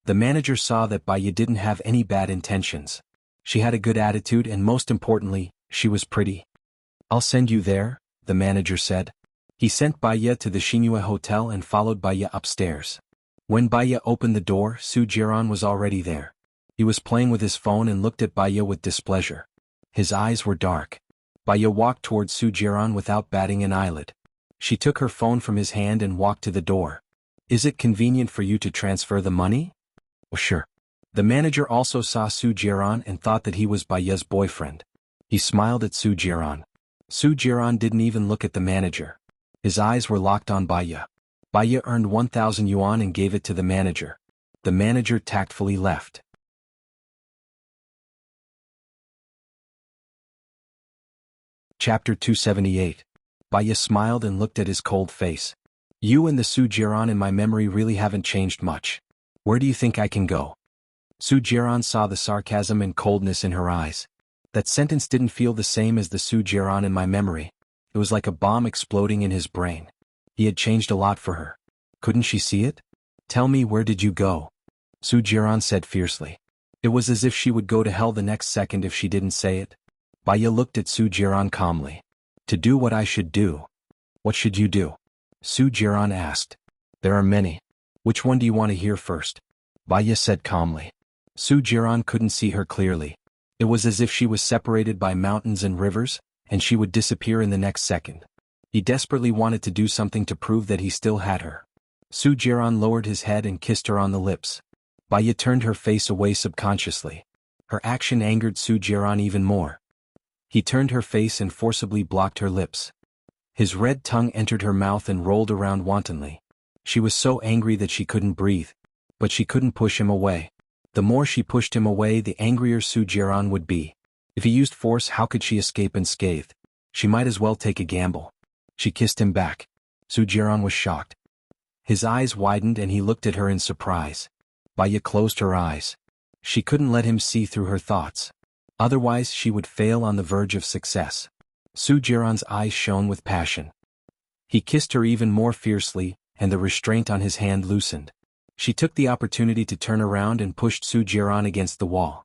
The manager saw that Baya didn't have any bad intentions. She had a good attitude and most importantly, she was pretty. "I'll send you there," the manager said. He sent Baya to the Xinhua Hotel and followed Baya upstairs. When Baya opened the door, Su Jiran was already there. He was playing with his phone and looked at Baya with displeasure. His eyes were dark. Baya walked towards Su Jiran without batting an eyelid. She took her phone from his hand and walked to the door. "Is it convenient for you to transfer the money?" "Oh, sure." The manager also saw Su Jiran and thought that he was Baya's boyfriend. He smiled at Su Jiran. Su Jiran didn't even look at the manager. His eyes were locked on Baya. Baya earned 1,000 yuan and gave it to the manager. The manager tactfully left. Chapter 278. Baya smiled and looked at his cold face. "You and the Su Jiran in my memory really haven't changed much. Where do you think I can go?" Su Jiran saw the sarcasm and coldness in her eyes. That sentence didn't feel the same as the Su Jiran in my memory. It was like a bomb exploding in his brain. He had changed a lot for her. Couldn't she see it? "Tell me, where did you go?" Su Jiran said fiercely. It was as if she would go to hell the next second if she didn't say it. Baya looked at Su Jiran calmly. "To do what I should do." "What should you do?" Su Jiran asked. "There are many. Which one do you want to hear first?" Baya said calmly. Su Jiran couldn't see her clearly. It was as if she was separated by mountains and rivers, and she would disappear in the next second. He desperately wanted to do something to prove that he still had her. Su Jiran lowered his head and kissed her on the lips. Baya turned her face away subconsciously. Her action angered Su Jiran even more. He turned her face and forcibly blocked her lips. His red tongue entered her mouth and rolled around wantonly. She was so angry that she couldn't breathe. But she couldn't push him away. The more she pushed him away, the angrier Su Jiran would be. If he used force, how could she escape unscathed? She might as well take a gamble. She kissed him back. Su Jiran was shocked. His eyes widened and he looked at her in surprise. Baya closed her eyes. She couldn't let him see through her thoughts. Otherwise she would fail on the verge of success. Su Jiran's eyes shone with passion. He kissed her even more fiercely, and the restraint on his hand loosened. She took the opportunity to turn around and pushed Su Jiran against the wall.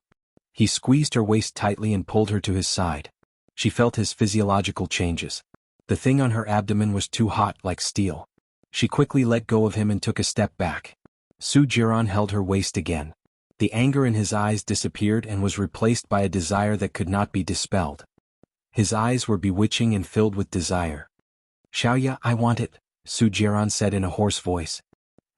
He squeezed her waist tightly and pulled her to his side. She felt his physiological changes. The thing on her abdomen was too hot, like steel. She quickly let go of him and took a step back. Su Jiran held her waist again. The anger in his eyes disappeared and was replaced by a desire that could not be dispelled. His eyes were bewitching and filled with desire. "Xiaoya, I want it," Su Jiran said in a hoarse voice.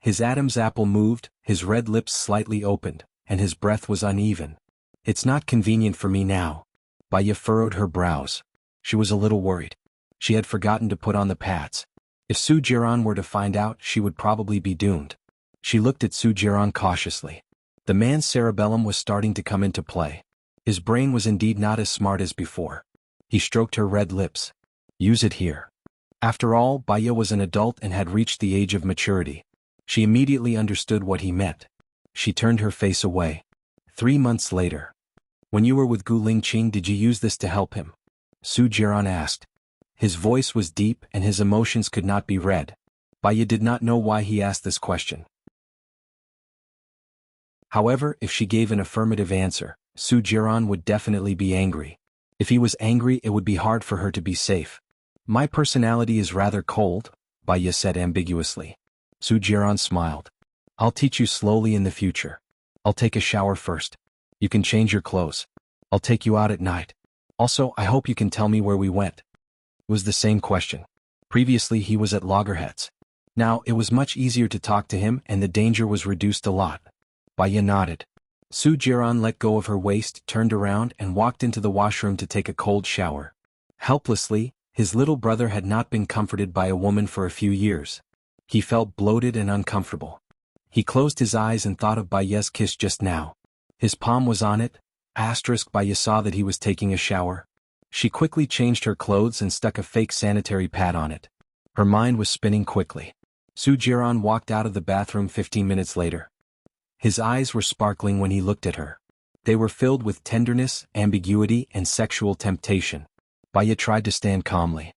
His Adam's apple moved, his red lips slightly opened, and his breath was uneven. "It's not convenient for me now." Baya furrowed her brows. She was a little worried. She had forgotten to put on the pads. If Su Jiran were to find out, she would probably be doomed. She looked at Su Jiran cautiously. The man's cerebellum was starting to come into play. His brain was indeed not as smart as before. He stroked her red lips. "Use it here." After all, Baya was an adult and had reached the age of maturity. She immediately understood what he meant. She turned her face away. 3 months later. "When you were with Gu Lingqing, did you use this to help him?" Su Jiran asked. His voice was deep and his emotions could not be read. Baya did not know why he asked this question. However, if she gave an affirmative answer, Su Jiran would definitely be angry. If he was angry, it would be hard for her to be safe. My personality is rather cold, Baya said ambiguously. Su Jiran smiled. I'll teach you slowly in the future. I'll take a shower first. You can change your clothes. I'll take you out at night. Also, I hope you can tell me where we went. It was the same question. Previously he was at loggerheads. Now it was much easier to talk to him and the danger was reduced a lot. Baya nodded. Su Jiran let go of her waist, turned around and walked into the washroom to take a cold shower. Helplessly, his little brother had not been comforted by a woman for a few years. He felt bloated and uncomfortable. He closed his eyes and thought of Baya's kiss just now. His palm was on it. Baya saw that he was taking a shower. She quickly changed her clothes and stuck a fake sanitary pad on it. Her mind was spinning quickly. Su Jiran walked out of the bathroom 15 minutes later. His eyes were sparkling when he looked at her. They were filled with tenderness, ambiguity, and sexual temptation. Baya tried to stand calmly.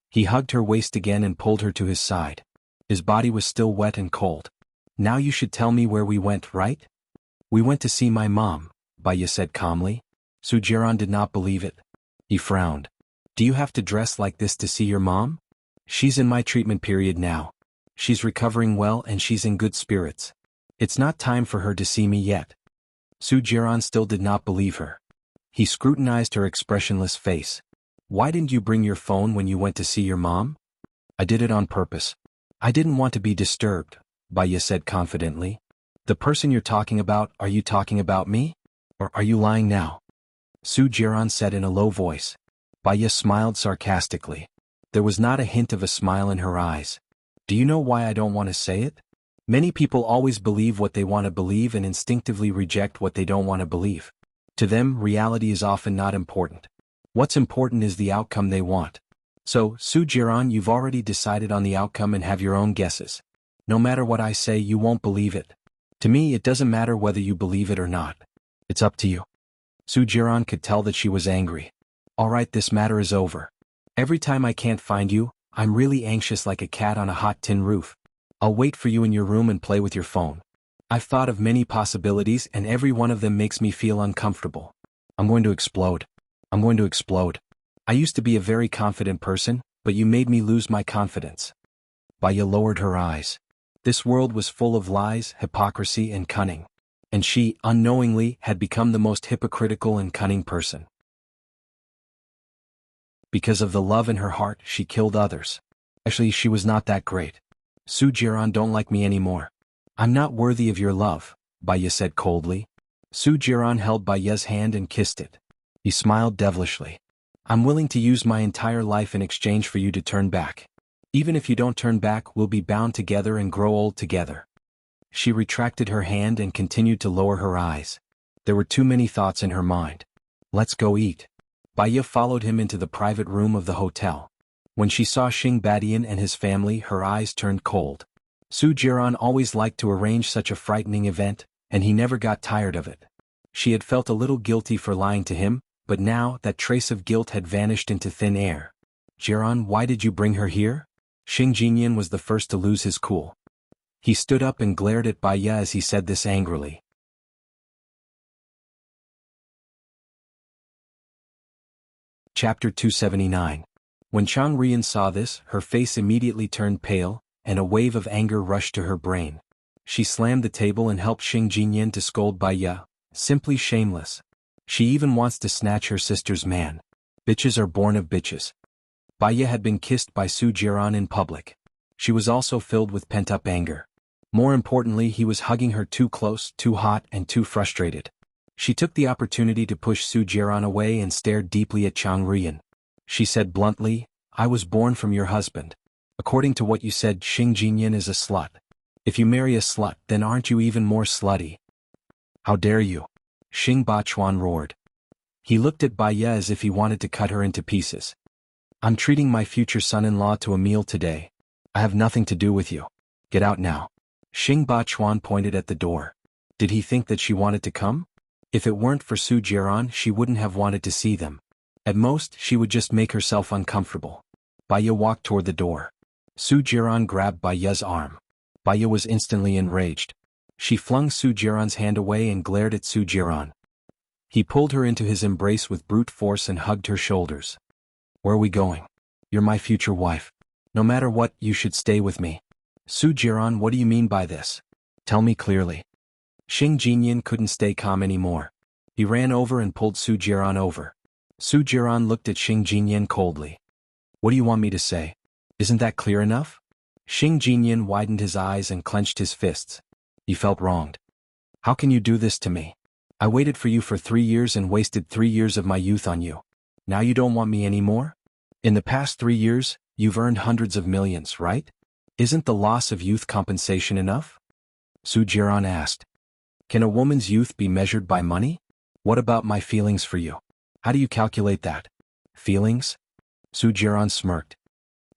He hugged her waist again and pulled her to his side. His body was still wet and cold. Now you should tell me where we went, right? We went to see my mom, Baya said calmly. Su Jiran did not believe it. He frowned. Do you have to dress like this to see your mom? She's in my treatment period now. She's recovering well and she's in good spirits. It's not time for her to see me yet. Su Jiran still did not believe her. He scrutinized her expressionless face. Why didn't you bring your phone when you went to see your mom? I did it on purpose. I didn't want to be disturbed, Baya said confidently. The person you're talking about, are you talking about me? Or are you lying now? Su Jiran said in a low voice. Baya smiled sarcastically. There was not a hint of a smile in her eyes. Do you know why I don't want to say it? Many people always believe what they want to believe and instinctively reject what they don't want to believe. To them, reality is often not important. What's important is the outcome they want. So, Su Jiran, you've already decided on the outcome and have your own guesses. No matter what I say, you won't believe it. To me, it doesn't matter whether you believe it or not. It's up to you. Su Jiran could tell that she was angry. All right, this matter is over. Every time I can't find you, I'm really anxious like a cat on a hot tin roof. I'll wait for you in your room and play with your phone. I've thought of many possibilities and every one of them makes me feel uncomfortable. I'm going to explode. I'm going to explode. I used to be a very confident person, but you made me lose my confidence. Baya lowered her eyes. This world was full of lies, hypocrisy, and cunning. And she, unknowingly, had become the most hypocritical and cunning person. Because of the love in her heart, she killed others. Actually, she was not that great. Su Jiran don't like me anymore. I'm not worthy of your love, Baya said coldly. Su Jiran held Baya's hand and kissed it. He smiled devilishly. I'm willing to use my entire life in exchange for you to turn back. Even if you don't turn back, we'll be bound together and grow old together. She retracted her hand and continued to lower her eyes. There were too many thoughts in her mind. Let's go eat. Baya followed him into the private room of the hotel. When she saw Xing Badian and his family, her eyes turned cold. Su Jiran always liked to arrange such a frightening event, and he never got tired of it. She had felt a little guilty for lying to him, but now that trace of guilt had vanished into thin air. Jiran, why did you bring her here? Xing Jinyan was the first to lose his cool. He stood up and glared at Baya as he said this angrily. Chapter 279. When Chang Rian saw this, her face immediately turned pale, and a wave of anger rushed to her brain. She slammed the table and helped Xing Jinyan to scold Baya, simply shameless. She even wants to snatch her sister's man. Bitches are born of bitches. Baya had been kissed by Su Jiran in public. She was also filled with pent-up anger. More importantly, he was hugging her too close, too hot, and too frustrated. She took the opportunity to push Su Jiran away and stared deeply at Chang Rian. She said bluntly, I was born from your husband. According to what you said, Xing Jinyan is a slut. If you marry a slut, then aren't you even more slutty? How dare you? Xing Bachuan roared. He looked at Baya as if he wanted to cut her into pieces. I'm treating my future son-in-law to a meal today. I have nothing to do with you. Get out now. Xing Bachuan pointed at the door. Did he think that she wanted to come? If it weren't for Su Jiran, she wouldn't have wanted to see them. At most, she would just make herself uncomfortable. Baya walked toward the door. Su Jiran grabbed Baiya's arm. Baiya was instantly enraged. She flung Su Jiran's hand away and glared at Su Jiran. He pulled her into his embrace with brute force and hugged her shoulders. Where are we going? You're my future wife. No matter what, you should stay with me. Su Jiran, what do you mean by this? Tell me clearly. Xing Jinyan couldn't stay calm anymore. He ran over and pulled Su Jiran over. Su Jiran looked at Xing Jinyan coldly. What do you want me to say? Isn't that clear enough? Xing Jinyan widened his eyes and clenched his fists. He felt wronged. How can you do this to me? I waited for you for 3 years and wasted 3 years of my youth on you. Now you don't want me anymore? In the past 3 years, you've earned hundreds of millions, right? Isn't the loss of youth compensation enough? Su Jiran asked. Can a woman's youth be measured by money? What about my feelings for you? How do you calculate that? Feelings? Su Jiran smirked.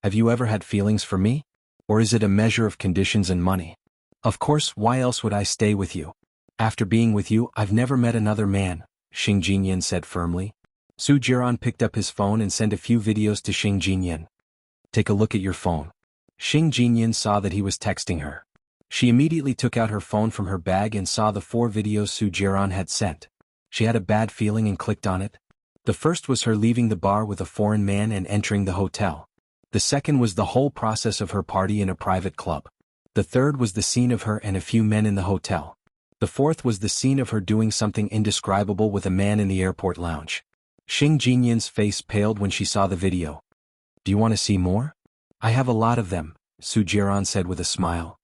Have you ever had feelings for me? Or is it a measure of conditions and money? Of course, why else would I stay with you? After being with you, I've never met another man, Xing Jinyan said firmly. Su Jiran picked up his phone and sent a few videos to Xing Jinyan. Take a look at your phone. Xing Jinyan saw that he was texting her. She immediately took out her phone from her bag and saw the 4 videos Su Jiran had sent. She had a bad feeling and clicked on it. The first was her leaving the bar with a foreign man and entering the hotel. The second was the whole process of her party in a private club. The third was the scene of her and a few men in the hotel. The fourth was the scene of her doing something indescribable with a man in the airport lounge. Xing Jinyan's face paled when she saw the video. Do you want to see more? I have a lot of them, Su Jiran said with a smile.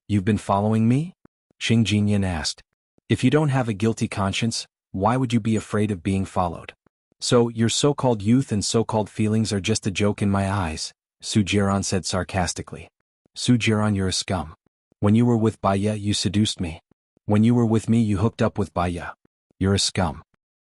You've been following me? Xing Jinyan asked. If you don't have a guilty conscience, why would you be afraid of being followed? So, your so-called youth and so-called feelings are just a joke in my eyes, Su Jiran said sarcastically. Su Jiran, you're a scum. When you were with Baiya, you seduced me. When you were with me, you hooked up with Baiya. You're a scum.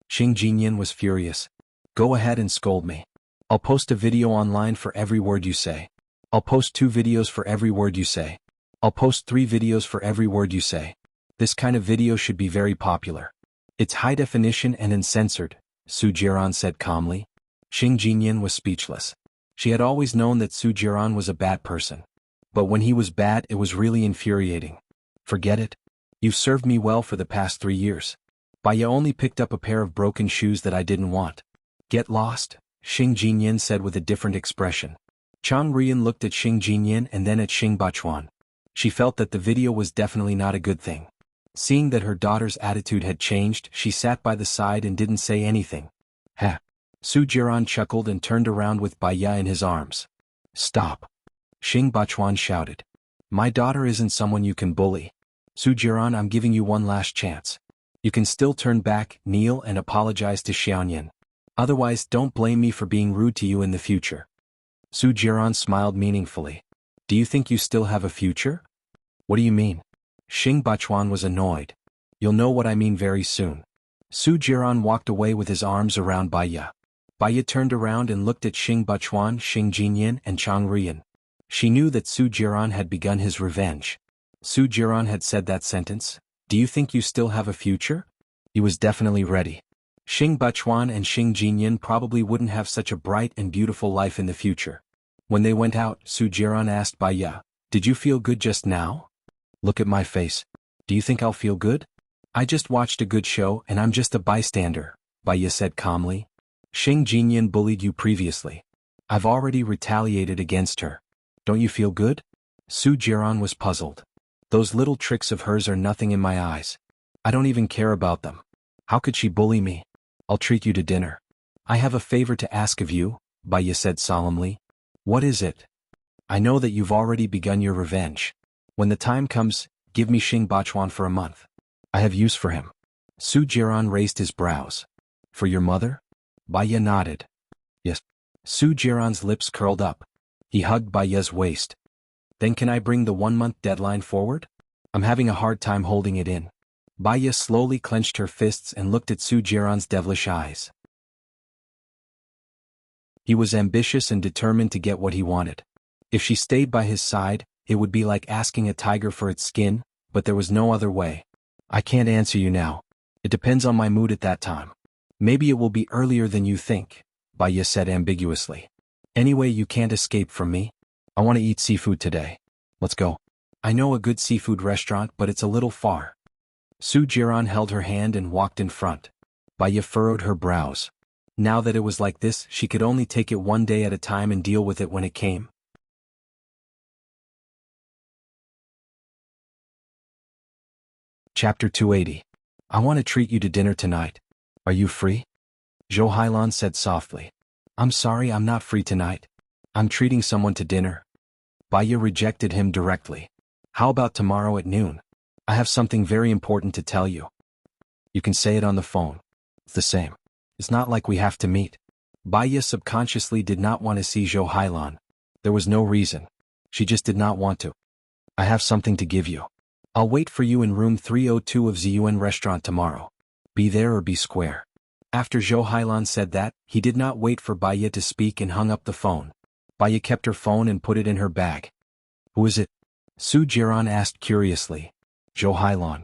Xing Jinyan was furious. Go ahead and scold me. I'll post a video online for every word you say. I'll post 2 videos for every word you say. I'll post 3 videos for every word you say. This kind of video should be very popular. It's high definition and uncensored, Su Jiran said calmly. Xing Jinyan was speechless. She had always known that Su Jiran was a bad person. But when he was bad, it was really infuriating. Forget it. You've served me well for the past 3 years. Baiya only picked up a pair of broken shoes that I didn't want. Get lost, Xing Jinyan said with a different expression. Chang Rian looked at Xing Jinyan and then at Xing Bachuan. She felt that the video was definitely not a good thing. Seeing that her daughter's attitude had changed, she sat by the side and didn't say anything. Heh. Su Jiran chuckled and turned around with Baiya in his arms. Stop. Xing Bachuan shouted. My daughter isn't someone you can bully. Su Jiran, I'm giving you one last chance. You can still turn back, kneel and apologize to Xiaoyan. Otherwise, don't blame me for being rude to you in the future. Su Jiran smiled meaningfully. Do you think you still have a future? What do you mean? Xing Bachuan was annoyed. You'll know what I mean very soon. Su Jiran walked away with his arms around Baiya. Baiya turned around and looked at Xing Bachuan, Xing Jinyan and Chang Rian. She knew that Su Jiran had begun his revenge. Su Jiran had said that sentence. Do you think you still have a future? He was definitely ready. Xing Bachuan and Xing Jinyan probably wouldn't have such a bright and beautiful life in the future. When they went out, Su Jiran asked Baiya, did you feel good just now? Look at my face. Do you think I'll feel good? I just watched a good show and I'm just a bystander, Baiya said calmly. Xing Jinyan bullied you previously. I've already retaliated against her. Don't you feel good? Su Jiran was puzzled. Those little tricks of hers are nothing in my eyes. I don't even care about them. How could she bully me? I'll treat you to dinner. I have a favor to ask of you, Baiya said solemnly. What is it? I know that you've already begun your revenge. When the time comes, give me Xing Bachuan for a month. I have use for him. Su Jiran raised his brows. For your mother? Baiya nodded. Yes. Su Jiran's lips curled up. He hugged Baiya's waist. Then can I bring the 1-month deadline forward? I'm having a hard time holding it in. Baiya slowly clenched her fists and looked at Su Jiran's devilish eyes. He was ambitious and determined to get what he wanted. If she stayed by his side, it would be like asking a tiger for its skin, but there was no other way. I can't answer you now. It depends on my mood at that time. Maybe it will be earlier than you think, Baiya said ambiguously. Anyway, you can't escape from me. I want to eat seafood today. Let's go. I know a good seafood restaurant, but it's a little far. Su Jiran held her hand and walked in front. Baya furrowed her brows. Now that it was like this, she could only take it one day at a time and deal with it when it came. Chapter 280. I want to treat you to dinner tonight. Are you free? Zhou Hailan said softly. I'm sorry, I'm not free tonight. I'm treating someone to dinner. Baya rejected him directly. How about tomorrow at noon? I have something very important to tell you. You can say it on the phone. It's the same. It's not like we have to meet. Baya subconsciously did not want to see Zhou Hailan. There was no reason. She just did not want to. I have something to give you. I'll wait for you in room 302 of Ziyuan restaurant tomorrow. Be there or be square. After Zhou Hailan said that, he did not wait for Baya to speak and hung up the phone. Baya kept her phone and put it in her bag. Who is it? Su Jiran asked curiously. Zhou Hailan.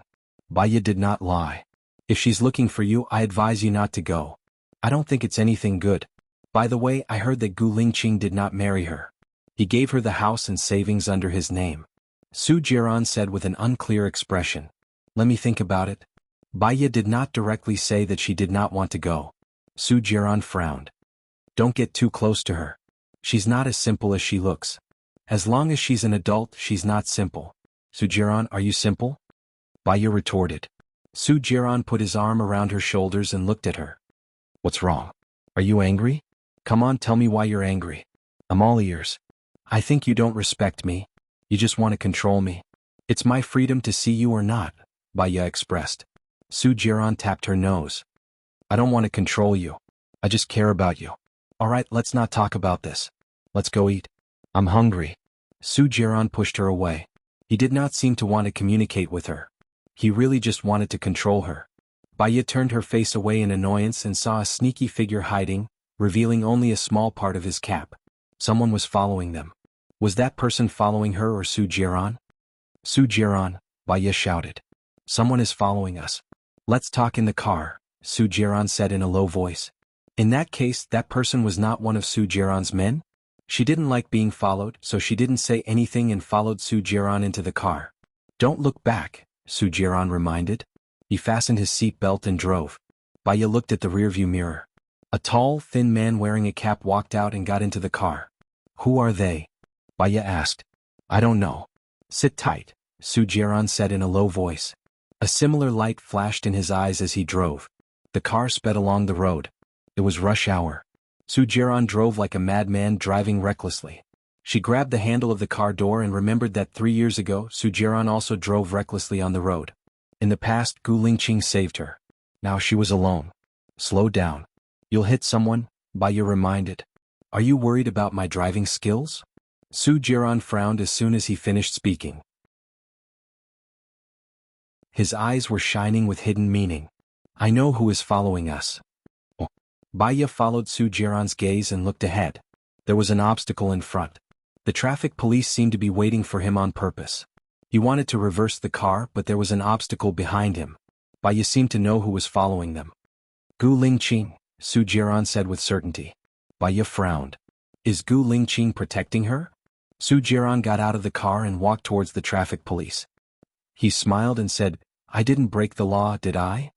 Baya did not lie. If she's looking for you, I advise you not to go. I don't think it's anything good. By the way, I heard that Gu Lingqing did not marry her. He gave her the house and savings under his name. Su Jiran said with an unclear expression. Let me think about it. Baya did not directly say that she did not want to go. Su Jiran frowned. Don't get too close to her. She's not as simple as she looks. As long as she's an adult, she's not simple. Su Jiran, are you simple? Baya retorted. Su Jiran put his arm around her shoulders and looked at her. What's wrong? Are you angry? Come on, tell me why you're angry. I'm all ears. I think you don't respect me. You just want to control me. It's my freedom to see you or not, Baya expressed. Su Jiran tapped her nose. I don't want to control you. I just care about you. All right, let's not talk about this. Let's go eat. I'm hungry. Su Jiran pushed her away. He did not seem to want to communicate with her. He really just wanted to control her. Baya turned her face away in annoyance and saw a sneaky figure hiding, revealing only a small part of his cap. Someone was following them. Was that person following her or Su Jiran? Su Jiran, Baya shouted. Someone is following us. Let's talk in the car, Su Jiran said in a low voice. In that case, that person was not one of Su Jiran's men? She didn't like being followed, so she didn't say anything and followed Su Jiran into the car. Don't look back, Su Jiran reminded. He fastened his seat belt and drove. Baya looked at the rearview mirror. A tall, thin man wearing a cap walked out and got into the car. Who are they? Baya asked. I don't know. Sit tight, Su Jiran said in a low voice. A similar light flashed in his eyes as he drove. The car sped along the road. It was rush hour. Su Jiran drove like a madman, driving recklessly. She grabbed the handle of the car door and remembered that 3 years ago Su Jiran also drove recklessly on the road. In the past, Gu Lingqing saved her. Now she was alone. Slow down. You'll hit someone, Baya reminded. Are you worried about my driving skills? Su Jiran frowned as soon as he finished speaking. His eyes were shining with hidden meaning. I know who is following us. Oh. Baya followed Su Jiran's gaze and looked ahead. There was an obstacle in front. The traffic police seemed to be waiting for him on purpose. He wanted to reverse the car, but there was an obstacle behind him. Baya seemed to know who was following them. Gu Lingqing, Su Jiran said with certainty. Baya frowned. Is Gu Lingqing protecting her? Su Jiran got out of the car and walked towards the traffic police. He smiled and said, I didn't break the law, did I?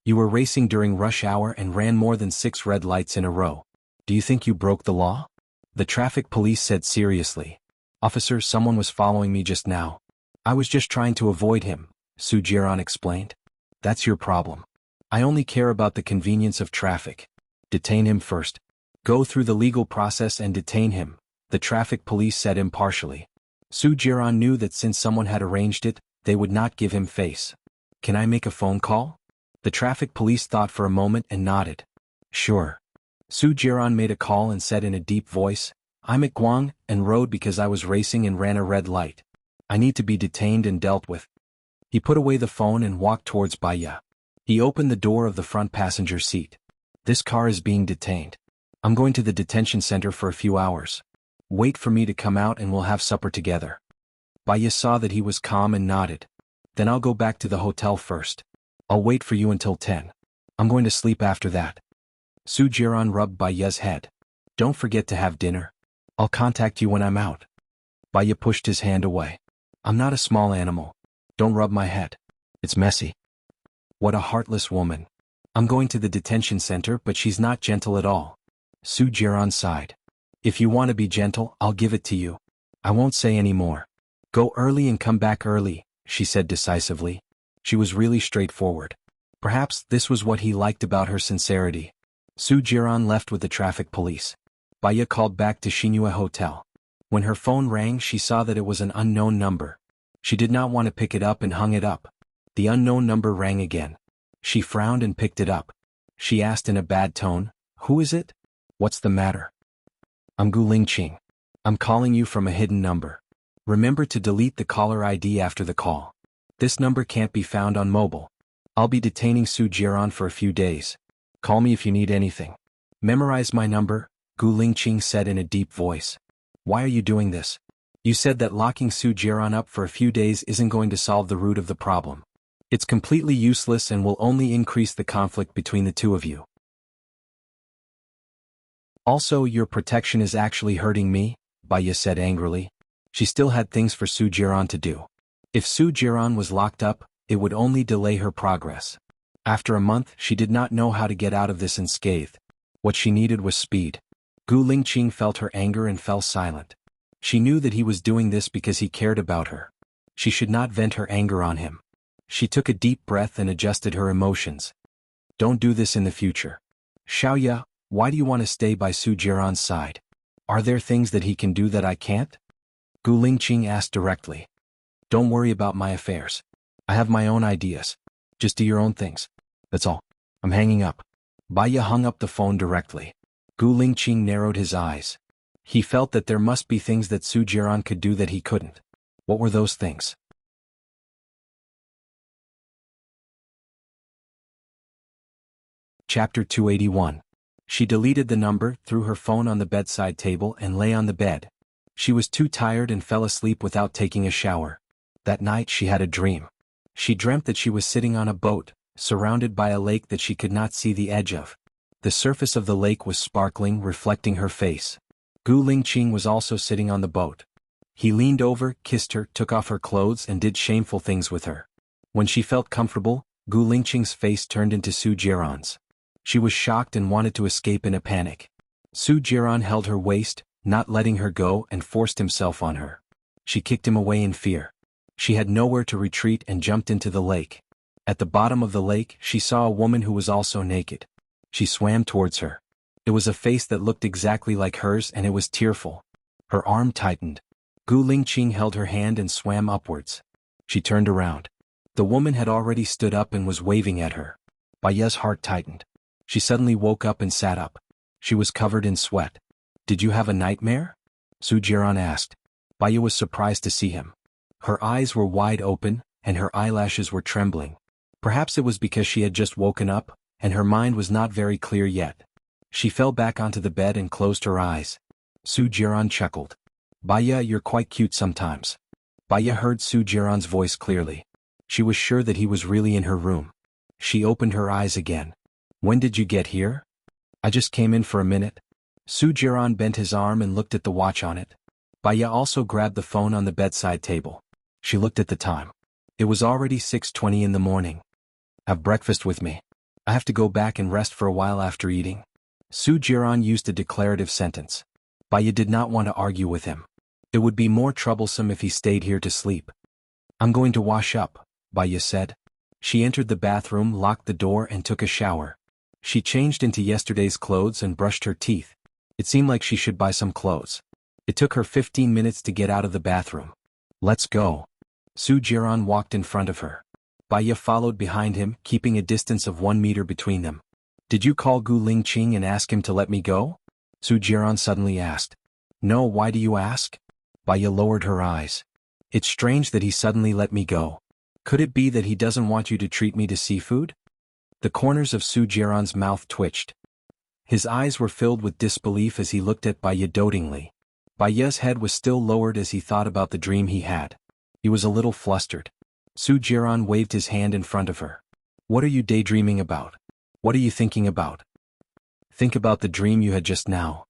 You were racing during rush hour and ran more than 6 red lights in a row. Do you think you broke the law? The traffic police said seriously. Officer, someone was following me just now. I was just trying to avoid him, Su Jiran explained. That's your problem. I only care about the convenience of traffic. Detain him first. Go through the legal process and detain him, the traffic police said impartially. Su Jiran knew that since someone had arranged it, they would not give him face. Can I make a phone call? The traffic police thought for a moment and nodded. Sure. Su Jiran made a call and said in a deep voice, I'm at Guang and rode because I was racing and ran a red light. I need to be detained and dealt with. He put away the phone and walked towards Baya. He opened the door of the front passenger seat. This car is being detained. I'm going to the detention center for a few hours. Wait for me to come out and we'll have supper together. Baya saw that he was calm and nodded. Then I'll go back to the hotel first. I'll wait for you until 10. I'm going to sleep after that. Su Jiran rubbed Baya's head. Don't forget to have dinner. I'll contact you when I'm out. Baya pushed his hand away. I'm not a small animal. Don't rub my head. It's messy. What a heartless woman. I'm going to the detention center, but she's not gentle at all. Su Jiran sighed. If you want to be gentle, I'll give it to you. I won't say any more. Go early and come back early, she said decisively. She was really straightforward. Perhaps this was what he liked about her sincerity. Su Jiran left with the traffic police. Baya called back to Xinhua Hotel. When her phone rang, she saw that it was an unknown number. She did not want to pick it up and hung it up. The unknown number rang again. She frowned and picked it up. She asked in a bad tone, "Who is it? What's the matter?" "I'm Gu Lingqing. I'm calling you from a hidden number. Remember to delete the caller ID after the call. This number can't be found on mobile. I'll be detaining Su Jiran for a few days. Call me if you need anything." "Memorize my number," Gu Lingqing said in a deep voice. "Why are you doing this? You said that locking Su Jiran up for a few days isn't going to solve the root of the problem. It's completely useless and will only increase the conflict between the two of you. Also, your protection is actually hurting me," Baya said angrily. She still had things for Su Jiran to do. If Su Jiran was locked up, it would only delay her progress. After a month, she did not know how to get out of this unscathed. What she needed was speed. Gu Lingqing felt her anger and fell silent. She knew that he was doing this because he cared about her. She should not vent her anger on him. She took a deep breath and adjusted her emotions. "Don't do this in the future. Xiaoya, why do you want to stay by Su Jiran's side? Are there things that he can do that I can't?" Gu Lingqing asked directly. "Don't worry about my affairs. I have my own ideas. Just do your own things. That's all. I'm hanging up." Baya hung up the phone directly. Gu Lingqing narrowed his eyes. He felt that there must be things that Su Jiran could do that he couldn't. What were those things? Chapter 281. She deleted the number, threw her phone on the bedside table and lay on the bed. She was too tired and fell asleep without taking a shower. That night she had a dream. She dreamt that she was sitting on a boat, surrounded by a lake that she could not see the edge of. The surface of the lake was sparkling, reflecting her face. Gu Lingqing was also sitting on the boat. He leaned over, kissed her, took off her clothes and did shameful things with her. When she felt comfortable, Gu Lingqing's face turned into Su Jiran's. She was shocked and wanted to escape in a panic. Su Jiran held her waist, not letting her go, and forced himself on her. She kicked him away in fear. She had nowhere to retreat and jumped into the lake. At the bottom of the lake, she saw a woman who was also naked. She swam towards her. It was a face that looked exactly like hers and it was tearful. Her arm tightened. Gu Lingqing held her hand and swam upwards. She turned around. The woman had already stood up and was waving at her. Baya's heart tightened. She suddenly woke up and sat up. She was covered in sweat. "Did you have a nightmare?" Su Jiran asked. Baya was surprised to see him. Her eyes were wide open, and her eyelashes were trembling. Perhaps it was because she had just woken up, and her mind was not very clear yet. She fell back onto the bed and closed her eyes. Su Jiran chuckled. "Baya, you're quite cute sometimes." Baya heard Su Jiran's voice clearly. She was sure that he was really in her room. She opened her eyes again. "When did you get here?" "I just came in for a minute." Su Jiran bent his arm and looked at the watch on it. Baya also grabbed the phone on the bedside table. She looked at the time. It was already 6:20 in the morning. "Have breakfast with me. I have to go back and rest for a while after eating." Su Jiran used a declarative sentence. Baya did not want to argue with him. It would be more troublesome if he stayed here to sleep. "I'm going to wash up," Baya said. She entered the bathroom, locked the door and took a shower. She changed into yesterday's clothes and brushed her teeth. It seemed like she should buy some clothes. It took her 15 minutes to get out of the bathroom. "Let's go." Su Jiran walked in front of her. Baya followed behind him, keeping a distance of 1 meter between them. "Did you call Gu Lingqing and ask him to let me go?" Su Jiran suddenly asked. "No, why do you ask?" Baya lowered her eyes. "It's strange that he suddenly let me go. Could it be that he doesn't want you to treat me to seafood?" The corners of Su Jiran's mouth twitched. His eyes were filled with disbelief as he looked at Baya dotingly. Baya's head was still lowered as he thought about the dream he had. He was a little flustered. Su Jiran waved his hand in front of her. "What are you daydreaming about? What are you thinking about?" "Think about the dream you had just now."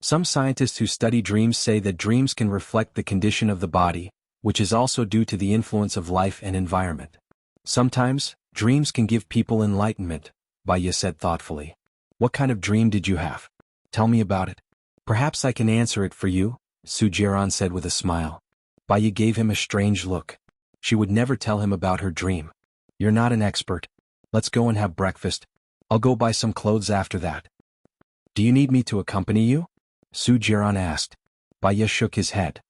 Some scientists who study dreams say that dreams can reflect the condition of the body, which is also due to the influence of life and environment. Sometimes, dreams can give people enlightenment, Baya said thoughtfully. What kind of dream did you have? Tell me about it. Perhaps I can answer it for you, Su Jiran said with a smile. Baya gave him a strange look. She would never tell him about her dream. You're not an expert. Let's go and have breakfast. I'll go buy some clothes after that. Do you need me to accompany you? Su Jiran asked. Baya shook his head.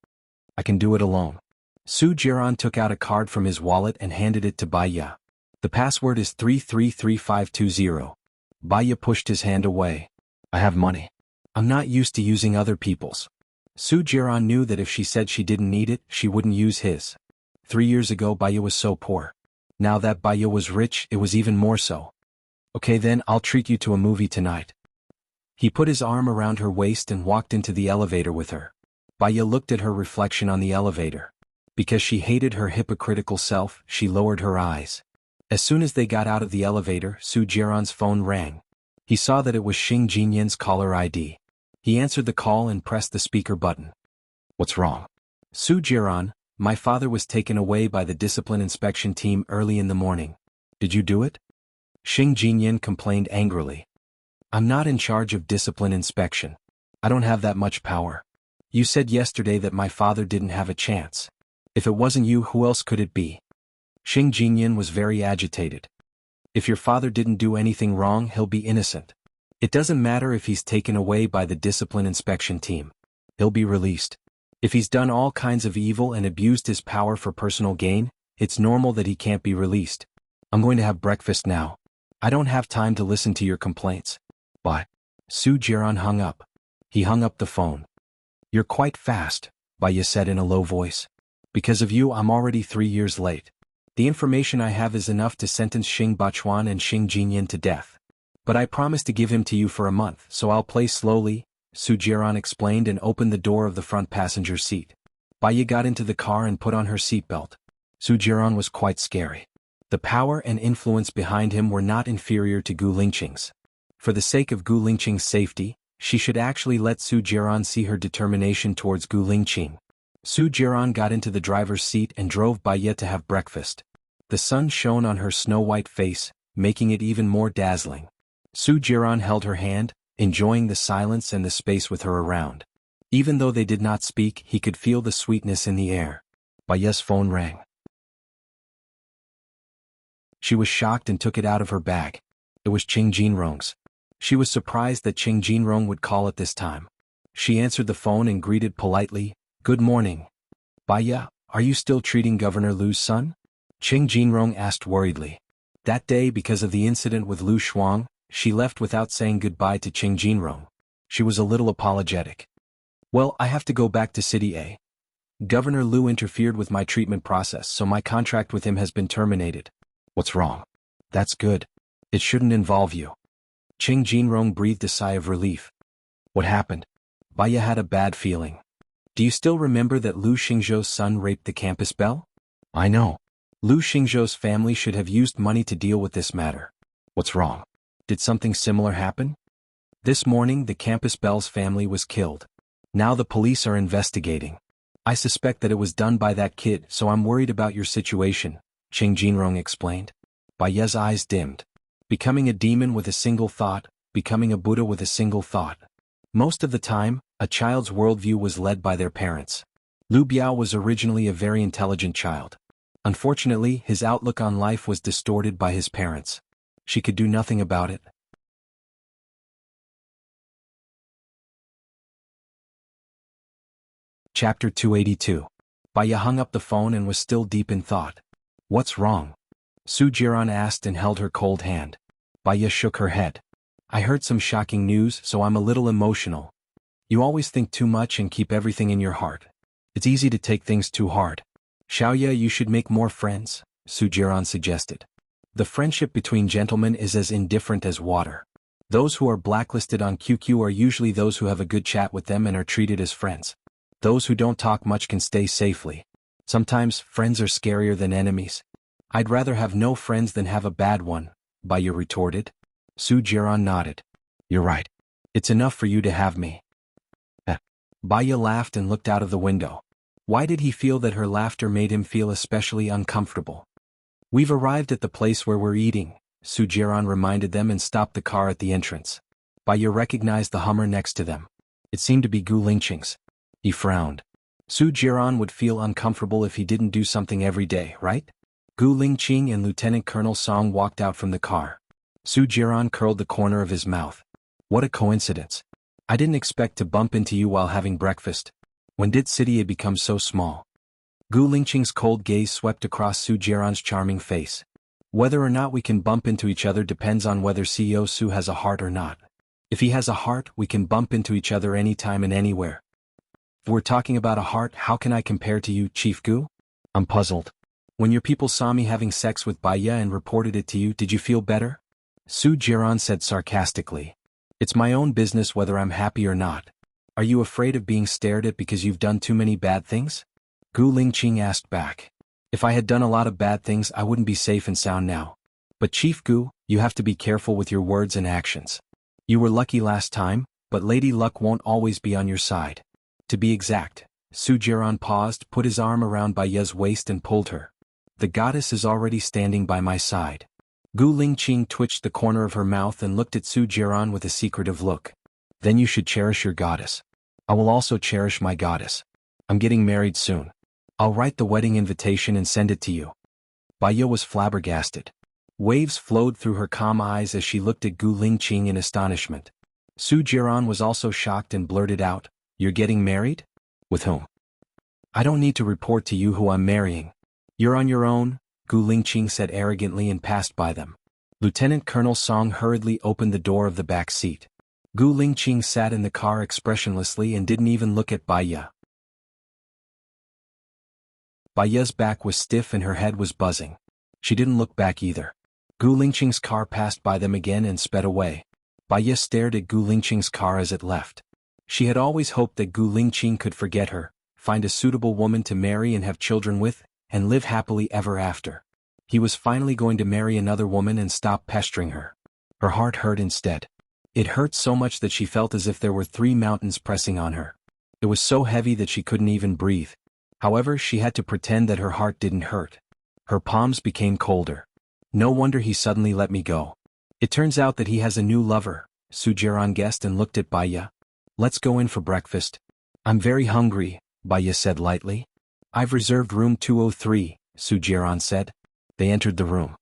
I can do it alone. Su Jiran took out a card from his wallet and handed it to Baya. The password is 333520. Baya pushed his hand away. I have money. I'm not used to using other people's. Su Jiran knew that if she said she didn't need it, she wouldn't use his. 3 years ago Baya was so poor. Now that Baya was rich, it was even more so. Okay then, I'll treat you to a movie tonight. He put his arm around her waist and walked into the elevator with her. Baya looked at her reflection on the elevator. Because she hated her hypocritical self, she lowered her eyes. As soon as they got out of the elevator, Su Jiran's phone rang. He saw that it was Xing Jinyan's caller ID. He answered the call and pressed the speaker button. What's wrong? Su Jiran, my father was taken away by the discipline inspection team early in the morning. Did you do it? Xing Jinyan complained angrily. I'm not in charge of discipline inspection. I don't have that much power. You said yesterday that my father didn't have a chance. If it wasn't you, who else could it be? Xing Jinyan was very agitated. If your father didn't do anything wrong, he'll be innocent. It doesn't matter if he's taken away by the discipline inspection team. He'll be released. If he's done all kinds of evil and abused his power for personal gain, it's normal that he can't be released. I'm going to have breakfast now. I don't have time to listen to your complaints. Bye. Su Jiran hung up. He hung up the phone. You're quite fast, Baya said in a low voice. Because of you, I'm already 3 years late. The information I have is enough to sentence Xing Bachuan and Xing Jinyan to death. But I promised to give him to you for a month, so I'll play slowly, Su Jiran explained and opened the door of the front passenger seat. Baya got into the car and put on her seatbelt. Su Jiran was quite scary. The power and influence behind him were not inferior to Gu Lingqing's. For the sake of Gu Lingqing's safety, she should actually let Su Jiran see her determination towards Gu Lingqing. Su Jiran got into the driver's seat and drove Baya to have breakfast. The sun shone on her snow-white face, making it even more dazzling. Su Jiran held her hand, enjoying the silence and the space with her around. Even though they did not speak, he could feel the sweetness in the air. Baya's phone rang. She was shocked and took it out of her bag. It was Qing Jinrong's. She was surprised that Qing Jinrong would call at this time. She answered the phone and greeted politely, Good morning. Baya, are you still treating Governor Lu's son? Qing Jinrong asked worriedly. That day, because of the incident with Lu Shuang, she left without saying goodbye to Qing Jinrong. She was a little apologetic. Well, I have to go back to City A. Governor Lu interfered with my treatment process, so my contract with him has been terminated. What's wrong? That's good. It shouldn't involve you. Qing Jinrong breathed a sigh of relief. What happened? Baya had a bad feeling. Do you still remember that Lu Xingzhou's son raped the campus belle? I know. Lu Xingzhou's family should have used money to deal with this matter. What's wrong? Did something similar happen? This morning the campus belle's family was killed. Now the police are investigating. I suspect that it was done by that kid, so I'm worried about your situation, Qing Jinrong explained. Baya's eyes dimmed. Becoming a demon with a single thought, becoming a Buddha with a single thought. Most of the time, a child's worldview was led by their parents. Lu Biao was originally a very intelligent child. Unfortunately, his outlook on life was distorted by his parents. She could do nothing about it. Chapter 282. Baya hung up the phone and was still deep in thought. What's wrong? Su Jiran asked and held her cold hand. Baya shook her head. I heard some shocking news, so I'm a little emotional. You always think too much and keep everything in your heart. It's easy to take things too hard. Xiaoya, you should make more friends, Su Jiran suggested. The friendship between gentlemen is as indifferent as water. Those who are blacklisted on QQ are usually those who have a good chat with them and are treated as friends. Those who don't talk much can stay safely. Sometimes, friends are scarier than enemies. I'd rather have no friends than have a bad one, Baya retorted. Su Jiran nodded. You're right. It's enough for you to have me. Baya laughed and looked out of the window. Why did he feel that her laughter made him feel especially uncomfortable? We've arrived at the place where we're eating, Su Jiran reminded them and stopped the car at the entrance. Baya recognized the Hummer next to them. It seemed to be Gu Lingqing's. He frowned. Su Jiran would feel uncomfortable if he didn't do something every day, right? Gu Lingqing and Lieutenant Colonel Song walked out from the car. Su Jiran curled the corner of his mouth. What a coincidence. I didn't expect to bump into you while having breakfast. When did City become so small? Gu Lingqing's cold gaze swept across Su Jiran's charming face. Whether or not we can bump into each other depends on whether CEO Su has a heart or not. If he has a heart, we can bump into each other anytime and anywhere. If we're talking about a heart, how can I compare to you, Chief Gu? I'm puzzled. When your people saw me having sex with Baya and reported it to you, did you feel better? Su Jiran said sarcastically. It's my own business whether I'm happy or not. Are you afraid of being stared at because you've done too many bad things? Gu Lingqing asked back. If I had done a lot of bad things, I wouldn't be safe and sound now. But Chief Gu, you have to be careful with your words and actions. You were lucky last time, but Lady Luck won't always be on your side. To be exact, Su Jiran paused, put his arm around Baya's waist and pulled her. The goddess is already standing by my side. Gu Lingqing twitched the corner of her mouth and looked at Su Jiran with a secretive look. Then you should cherish your goddess. I will also cherish my goddess. I'm getting married soon. I'll write the wedding invitation and send it to you. Baya was flabbergasted. Waves flowed through her calm eyes as she looked at Gu Lingqing in astonishment. Su Jiran was also shocked and blurted out, You're getting married? With whom? I don't need to report to you who I'm marrying. You're on your own, Gu Lingqing said arrogantly and passed by them. Lieutenant Colonel Song hurriedly opened the door of the back seat. Gu Lingqing sat in the car expressionlessly and didn't even look at Baya. Baya's back was stiff and her head was buzzing. She didn't look back either. Gu Lingqing's car passed by them again and sped away. Baya stared at Gu Lingqing's car as it left. She had always hoped that Gu Lingqing could forget her, find a suitable woman to marry and have children with, and live happily ever after. He was finally going to marry another woman and stop pestering her. Her heart hurt instead. It hurt so much that she felt as if there were 3 mountains pressing on her. It was so heavy that she couldn't even breathe. However, she had to pretend that her heart didn't hurt. Her palms became colder. No wonder he suddenly let me go. It turns out that he has a new lover, Su Jiran guessed and looked at Baya. Let's go in for breakfast. I'm very hungry, Baya said lightly. I've reserved room 203, Su Jiran said. They entered the room.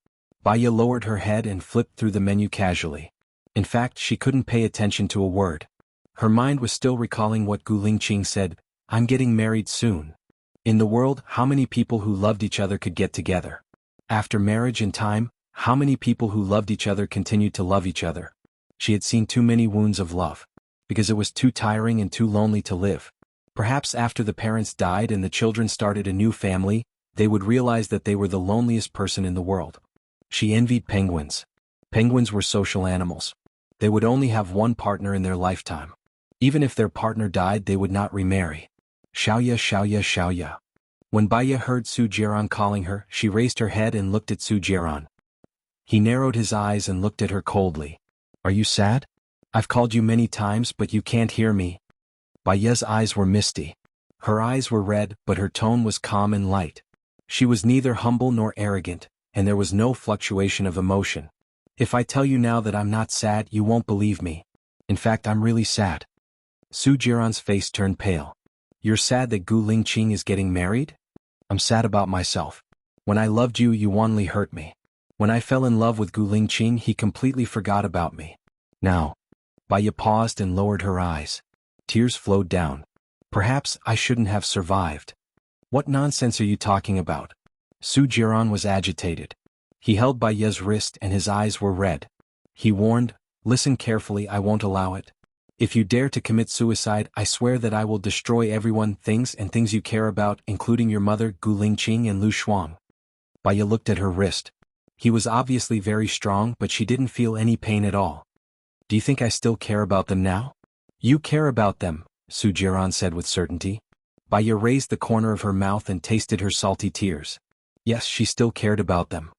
Baya lowered her head and flipped through the menu casually. In fact, she couldn't pay attention to a word. Her mind was still recalling what Gu Lingqing said, I'm getting married soon. In the world, how many people who loved each other could get together? After marriage and time, how many people who loved each other continued to love each other? She had seen too many wounds of love. Because it was too tiring and too lonely to live. Perhaps after the parents died and the children started a new family, they would realize that they were the loneliest person in the world. She envied penguins. Penguins were social animals. They would only have one partner in their lifetime. Even if their partner died, they would not remarry. Xiaoya, Xiaoya, Xiaoya. When Baya heard Su Jiran calling her, she raised her head and looked at Su Jiran. He narrowed his eyes and looked at her coldly. Are you sad? I've called you many times but you can't hear me. Baya's eyes were misty. Her eyes were red but her tone was calm and light. She was neither humble nor arrogant, and there was no fluctuation of emotion. If I tell you now that I'm not sad, you won't believe me. In fact, I'm really sad. Su Jiran's face turned pale. You're sad that Gu Lingqing is getting married? I'm sad about myself. When I loved you, you wantonly hurt me. When I fell in love with Gu Lingqing, he completely forgot about me. Now. Baya paused and lowered her eyes. Tears flowed down. Perhaps I shouldn't have survived. What nonsense are you talking about? Su Jiran was agitated. He held Baya's wrist and his eyes were red. He warned, listen carefully, I won't allow it. If you dare to commit suicide, I swear that I will destroy everyone, things you care about, including your mother, Gu Lingqing and Lu Shuang. Baya looked at her wrist. He was obviously very strong, but she didn't feel any pain at all. Do you think I still care about them now? You care about them, Su Jiran said with certainty. Baya raised the corner of her mouth and tasted her salty tears. Yes, she still cared about them.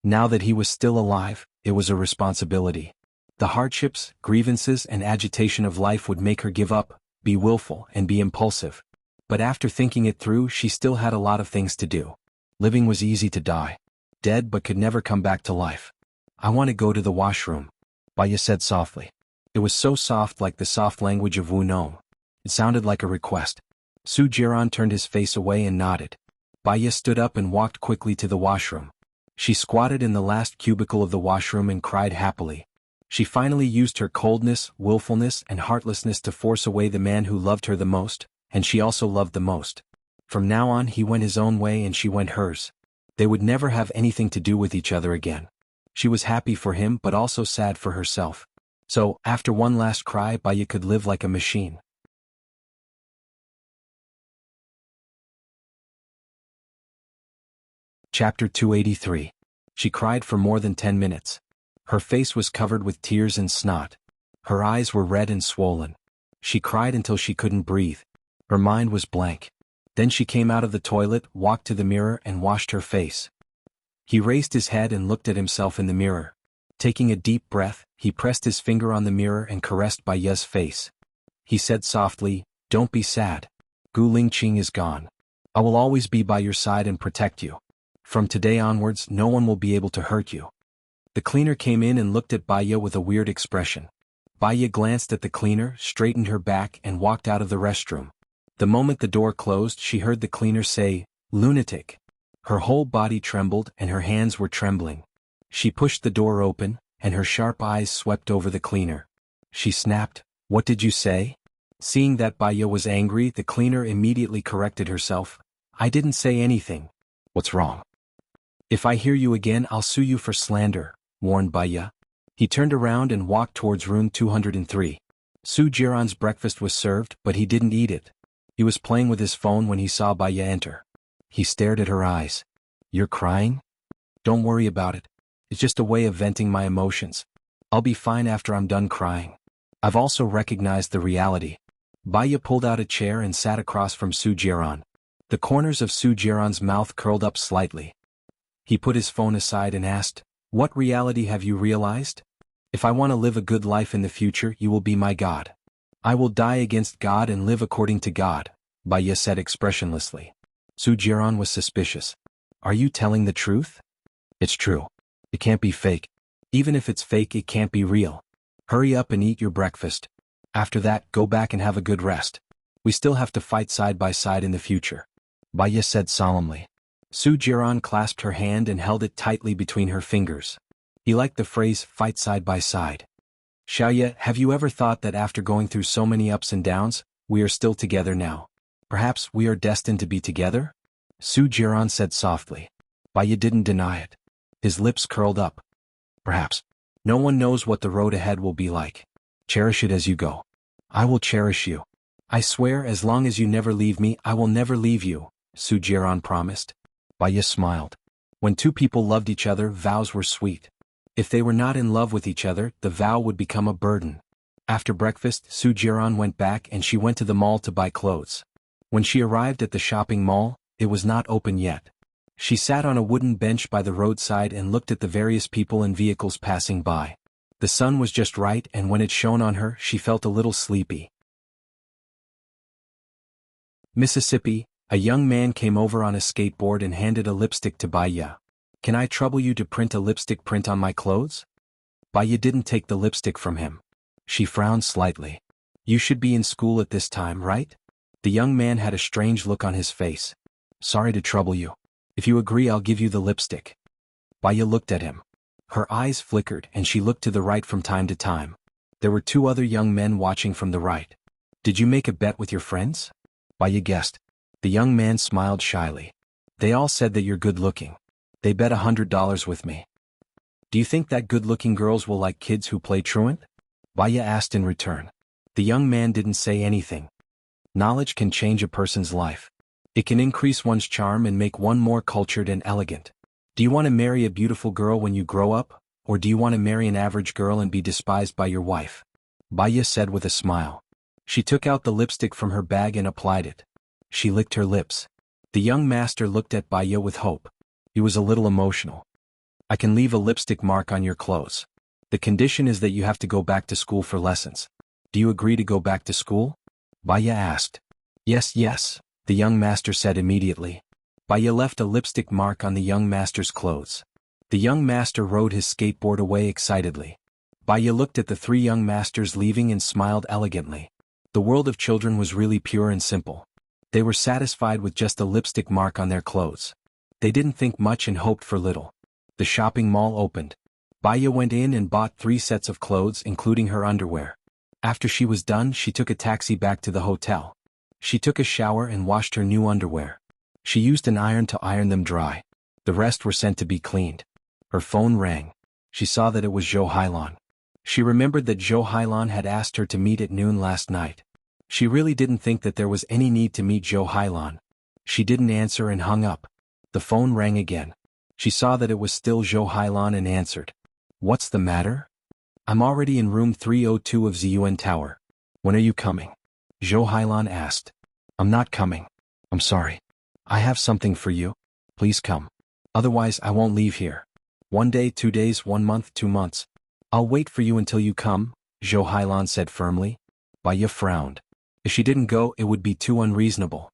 Now that he was still alive, it was a responsibility. The hardships, grievances, and agitation of life would make her give up, be willful, and be impulsive. But after thinking it through, she still had a lot of things to do. Living was easy to die. Dead but could never come back to life. I want to go to the washroom, Baya said softly. It was so soft, like the soft language of Wu Nong. It sounded like a request. Su Jiran turned his face away and nodded. Baya stood up and walked quickly to the washroom. She squatted in the last cubicle of the washroom and cried happily. She finally used her coldness, willfulness, and heartlessness to force away the man who loved her the most, and she also loved the most. From now on he went his own way and she went hers. They would never have anything to do with each other again. She was happy for him but also sad for herself. So, after one last cry, Baya could live like a machine. Chapter 283. She cried for more than 10 minutes. Her face was covered with tears and snot. Her eyes were red and swollen. She cried until she couldn't breathe. Her mind was blank. Then she came out of the toilet, walked to the mirror, and washed her face. He raised his head and looked at himself in the mirror. Taking a deep breath, he pressed his finger on the mirror and caressed Baya's face. He said softly, "Don't be sad. Gu Lingqing is gone. I will always be by your side and protect you. From today onwards, no one will be able to hurt you." The cleaner came in and looked at Baya with a weird expression. Baya glanced at the cleaner, straightened her back, and walked out of the restroom. The moment the door closed, she heard the cleaner say, "Lunatic." Her whole body trembled and her hands were trembling. She pushed the door open, and her sharp eyes swept over the cleaner. She snapped, "What did you say?" Seeing that Baya was angry, the cleaner immediately corrected herself. "I didn't say anything." "What's wrong?" "If I hear you again, I'll sue you for slander," warned Baya. He turned around and walked towards room 203. Su Jiran's breakfast was served, but he didn't eat it. He was playing with his phone when he saw Baya enter. He stared at her eyes. "You're crying? Don't worry about it. It's just a way of venting my emotions. I'll be fine after I'm done crying. I've also recognized the reality." Baya pulled out a chair and sat across from Su Jiran. The corners of Su Jiran's mouth curled up slightly. He put his phone aside and asked, "What reality have you realized?" "If I want to live a good life in the future, you will be my God." "I will die against God and live according to God," Baya said expressionlessly. Su Jiran was suspicious. "Are you telling the truth?" "It's true. It can't be fake. Even if it's fake, it can't be real. Hurry up and eat your breakfast. After that, go back and have a good rest. We still have to fight side by side in the future," Baya said solemnly. Su Jiran clasped her hand and held it tightly between her fingers. He liked the phrase, "fight side by side." "Xiaoye, have you ever thought that after going through so many ups and downs, we are still together now? Perhaps we are destined to be together?" Su Jiran said softly. Baya didn't deny it. His lips curled up. "Perhaps. No one knows what the road ahead will be like. Cherish it as you go." "I will cherish you. I swear, as long as you never leave me, I will never leave you," Su Jiran promised. Baya smiled. When two people loved each other, vows were sweet. If they were not in love with each other, the vow would become a burden. After breakfast, Su Jiran went back and she went to the mall to buy clothes. When she arrived at the shopping mall, it was not open yet. She sat on a wooden bench by the roadside and looked at the various people and vehicles passing by. The sun was just right, and when it shone on her, she felt a little sleepy. Mississippi, a young man came over on a skateboard and handed a lipstick to Baya. "Can I trouble you to print a lipstick print on my clothes?" Baya didn't take the lipstick from him. She frowned slightly. "You should be in school at this time, right?" The young man had a strange look on his face. "Sorry to trouble you. If you agree, I'll give you the lipstick." Baya looked at him. Her eyes flickered and she looked to the right from time to time. There were two other young men watching from the right. "Did you make a bet with your friends?" Baya guessed. The young man smiled shyly. "They all said that you're good-looking. They bet $100 with me." "Do you think that good-looking girls will like kids who play truant?" Baya asked in return. The young man didn't say anything. Knowledge can change a person's life. It can increase one's charm and make one more cultured and elegant. Do you want to marry a beautiful girl when you grow up, or do you want to marry an average girl and be despised by your wife? Baya said with a smile. She took out the lipstick from her bag and applied it. She licked her lips. The young master looked at Baya with hope. He was a little emotional. "I can leave a lipstick mark on your clothes. The condition is that you have to go back to school for lessons. Do you agree to go back to school? Baya asked. Yes, yes, the young master said immediately. Baya left a lipstick mark on the young master's clothes. The young master rode his skateboard away excitedly. Baya looked at the three young masters leaving and smiled elegantly. The world of children was really pure and simple. They were satisfied with just a lipstick mark on their clothes. They didn't think much and hoped for little. The shopping mall opened. Baya went in and bought 3 sets of clothes including her underwear. After she was done, she took a taxi back to the hotel. She took a shower and washed her new underwear. She used an iron to iron them dry. The rest were sent to be cleaned. Her phone rang. She saw that it was Zhou Hailan. She remembered that Zhou Hailan had asked her to meet at noon last night. She really didn't think that there was any need to meet Zhou Hailan. She didn't answer and hung up. The phone rang again. She saw that it was still Zhou Hailan and answered. What's the matter? I'm already in room 302 of Ziyuan Tower. When are you coming? Zhou Hailan asked. I'm not coming. I'm sorry. I have something for you. Please come. Otherwise I won't leave here. 1 day, 2 days, 1 month, 2 months. I'll wait for you until you come, Zhou Hailan said firmly. Baya frowned. If she didn't go, it would be too unreasonable.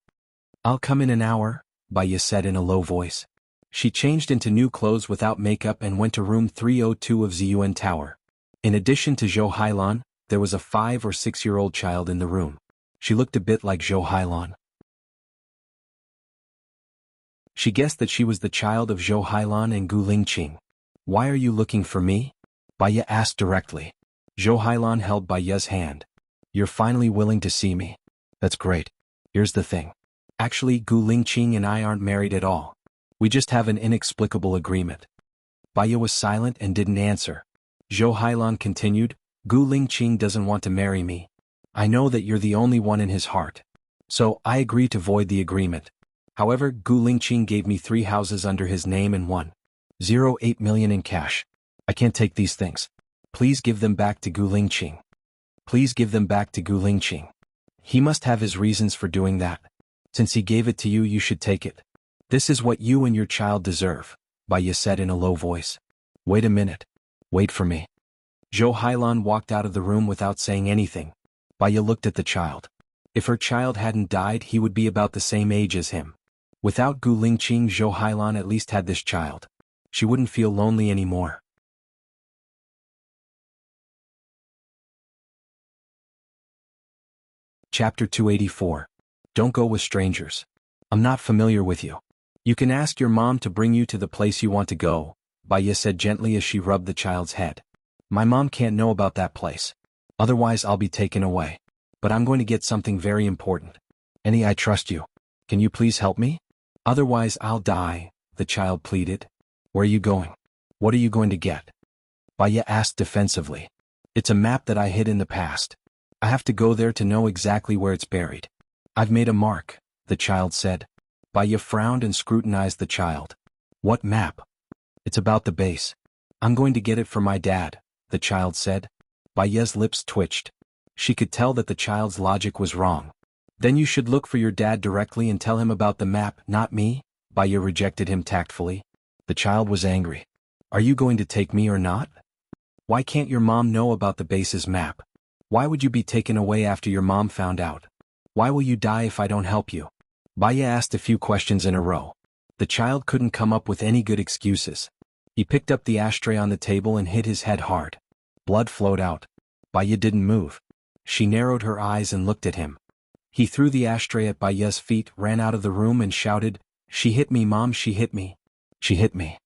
I'll come in an hour, Baya said in a low voice. She changed into new clothes without makeup and went to room 302 of Ziyuan Tower. In addition to Zhou Hailan, there was a 5 or 6-year-old child in the room. She looked a bit like Zhou Hailan. She guessed that she was the child of Zhou Hailan and Gu Lingqing. Why are you looking for me? Baya asked directly. Zhou Hailan held Baya's hand. You're finally willing to see me. That's great. Here's the thing. Actually, Gu Lingqing and I aren't married at all. We just have an inexplicable agreement. Baya was silent and didn't answer. Zhou Hailan continued, Gu Lingqing doesn't want to marry me. I know that you're the only one in his heart. So, I agree to void the agreement. However, Gu Lingqing gave me 3 houses under his name and 1.08 million in cash. I can't take these things. Please give them back to Gu Lingqing. Please give them back to Gu Lingqing. He must have his reasons for doing that. Since he gave it to you, you should take it. This is what you and your child deserve, Baya said in a low voice. Wait a minute. Wait for me. Zhou Hailan walked out of the room without saying anything. Baya looked at the child. If her child hadn't died, he would be about the same age as him. Without Gu Lingqing, Zhou Hailan at least had this child. She wouldn't feel lonely anymore. Chapter 284. Don't go with strangers. I'm not familiar with you. You can ask your mom to bring you to the place you want to go, Baya said gently as she rubbed the child's head. My mom can't know about that place. Otherwise I'll be taken away. But I'm going to get something very important. Annie, I trust you. Can you please help me? Otherwise I'll die, the child pleaded. Where are you going? What are you going to get? Baya asked defensively. It's a map that I hid in the past. I have to go there to know exactly where it's buried. I've made a mark, the child said. Baya frowned and scrutinized the child. What map? It's about the base. I'm going to get it for my dad, the child said. Baya's lips twitched. She could tell that the child's logic was wrong. Then you should look for your dad directly and tell him about the map, not me, Baya rejected him tactfully. The child was angry. Are you going to take me or not? Why can't your mom know about the base's map? Why would you be taken away after your mom found out? Why will you die if I don't help you? Baya asked a few questions in a row. The child couldn't come up with any good excuses. He picked up the ashtray on the table and hit his head hard. Blood flowed out. Baya didn't move. She narrowed her eyes and looked at him. He threw the ashtray at Baya's feet, ran out of the room and shouted, She hit me, Mom, she hit me. She hit me.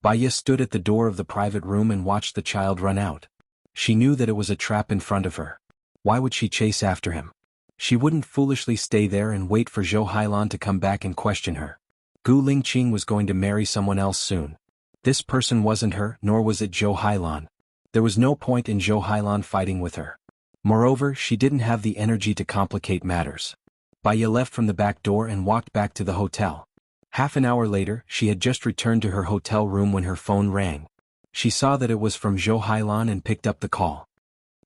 Baya stood at the door of the private room and watched the child run out. She knew that it was a trap in front of her. Why would she chase after him? She wouldn't foolishly stay there and wait for Zhou Hailan to come back and question her. Gu Lingqing was going to marry someone else soon. This person wasn't her, nor was it Zhou Hailan. There was no point in Zhou Hailan fighting with her. Moreover, she didn't have the energy to complicate matters. Baya left from the back door and walked back to the hotel. Half an hour later, she had just returned to her hotel room when her phone rang. She saw that it was from Zhou Hailan and picked up the call.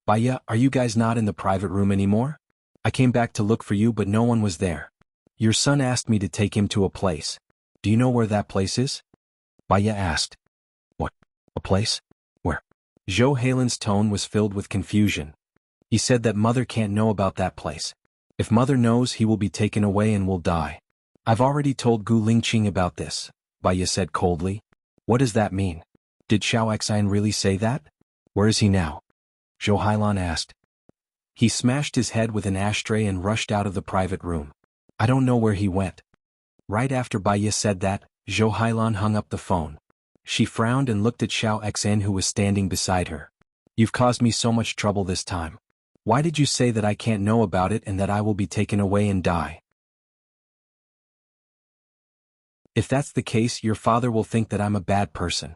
Baya, are you guys not in the private room anymore? I came back to look for you but no one was there. Your son asked me to take him to a place. Do you know where that place is? Baya asked. What? A place? Where? Zhou Heilan's tone was filled with confusion. He said that mother can't know about that place. If mother knows, he will be taken away and will die. I've already told Gu Lingqing about this, Bai Ye said coldly. What does that mean? Did Xiao Xian really say that? Where is he now? Zhou Heilan asked. He smashed his head with an ashtray and rushed out of the private room. I don't know where he went. Right after Bai Ye said that, Zhou Heilan hung up the phone. She frowned and looked at Xiao Xian, who was standing beside her. You've caused me so much trouble this time. Why did you say that I can't know about it and that I will be taken away and die? If that's the case, your father will think that I'm a bad person.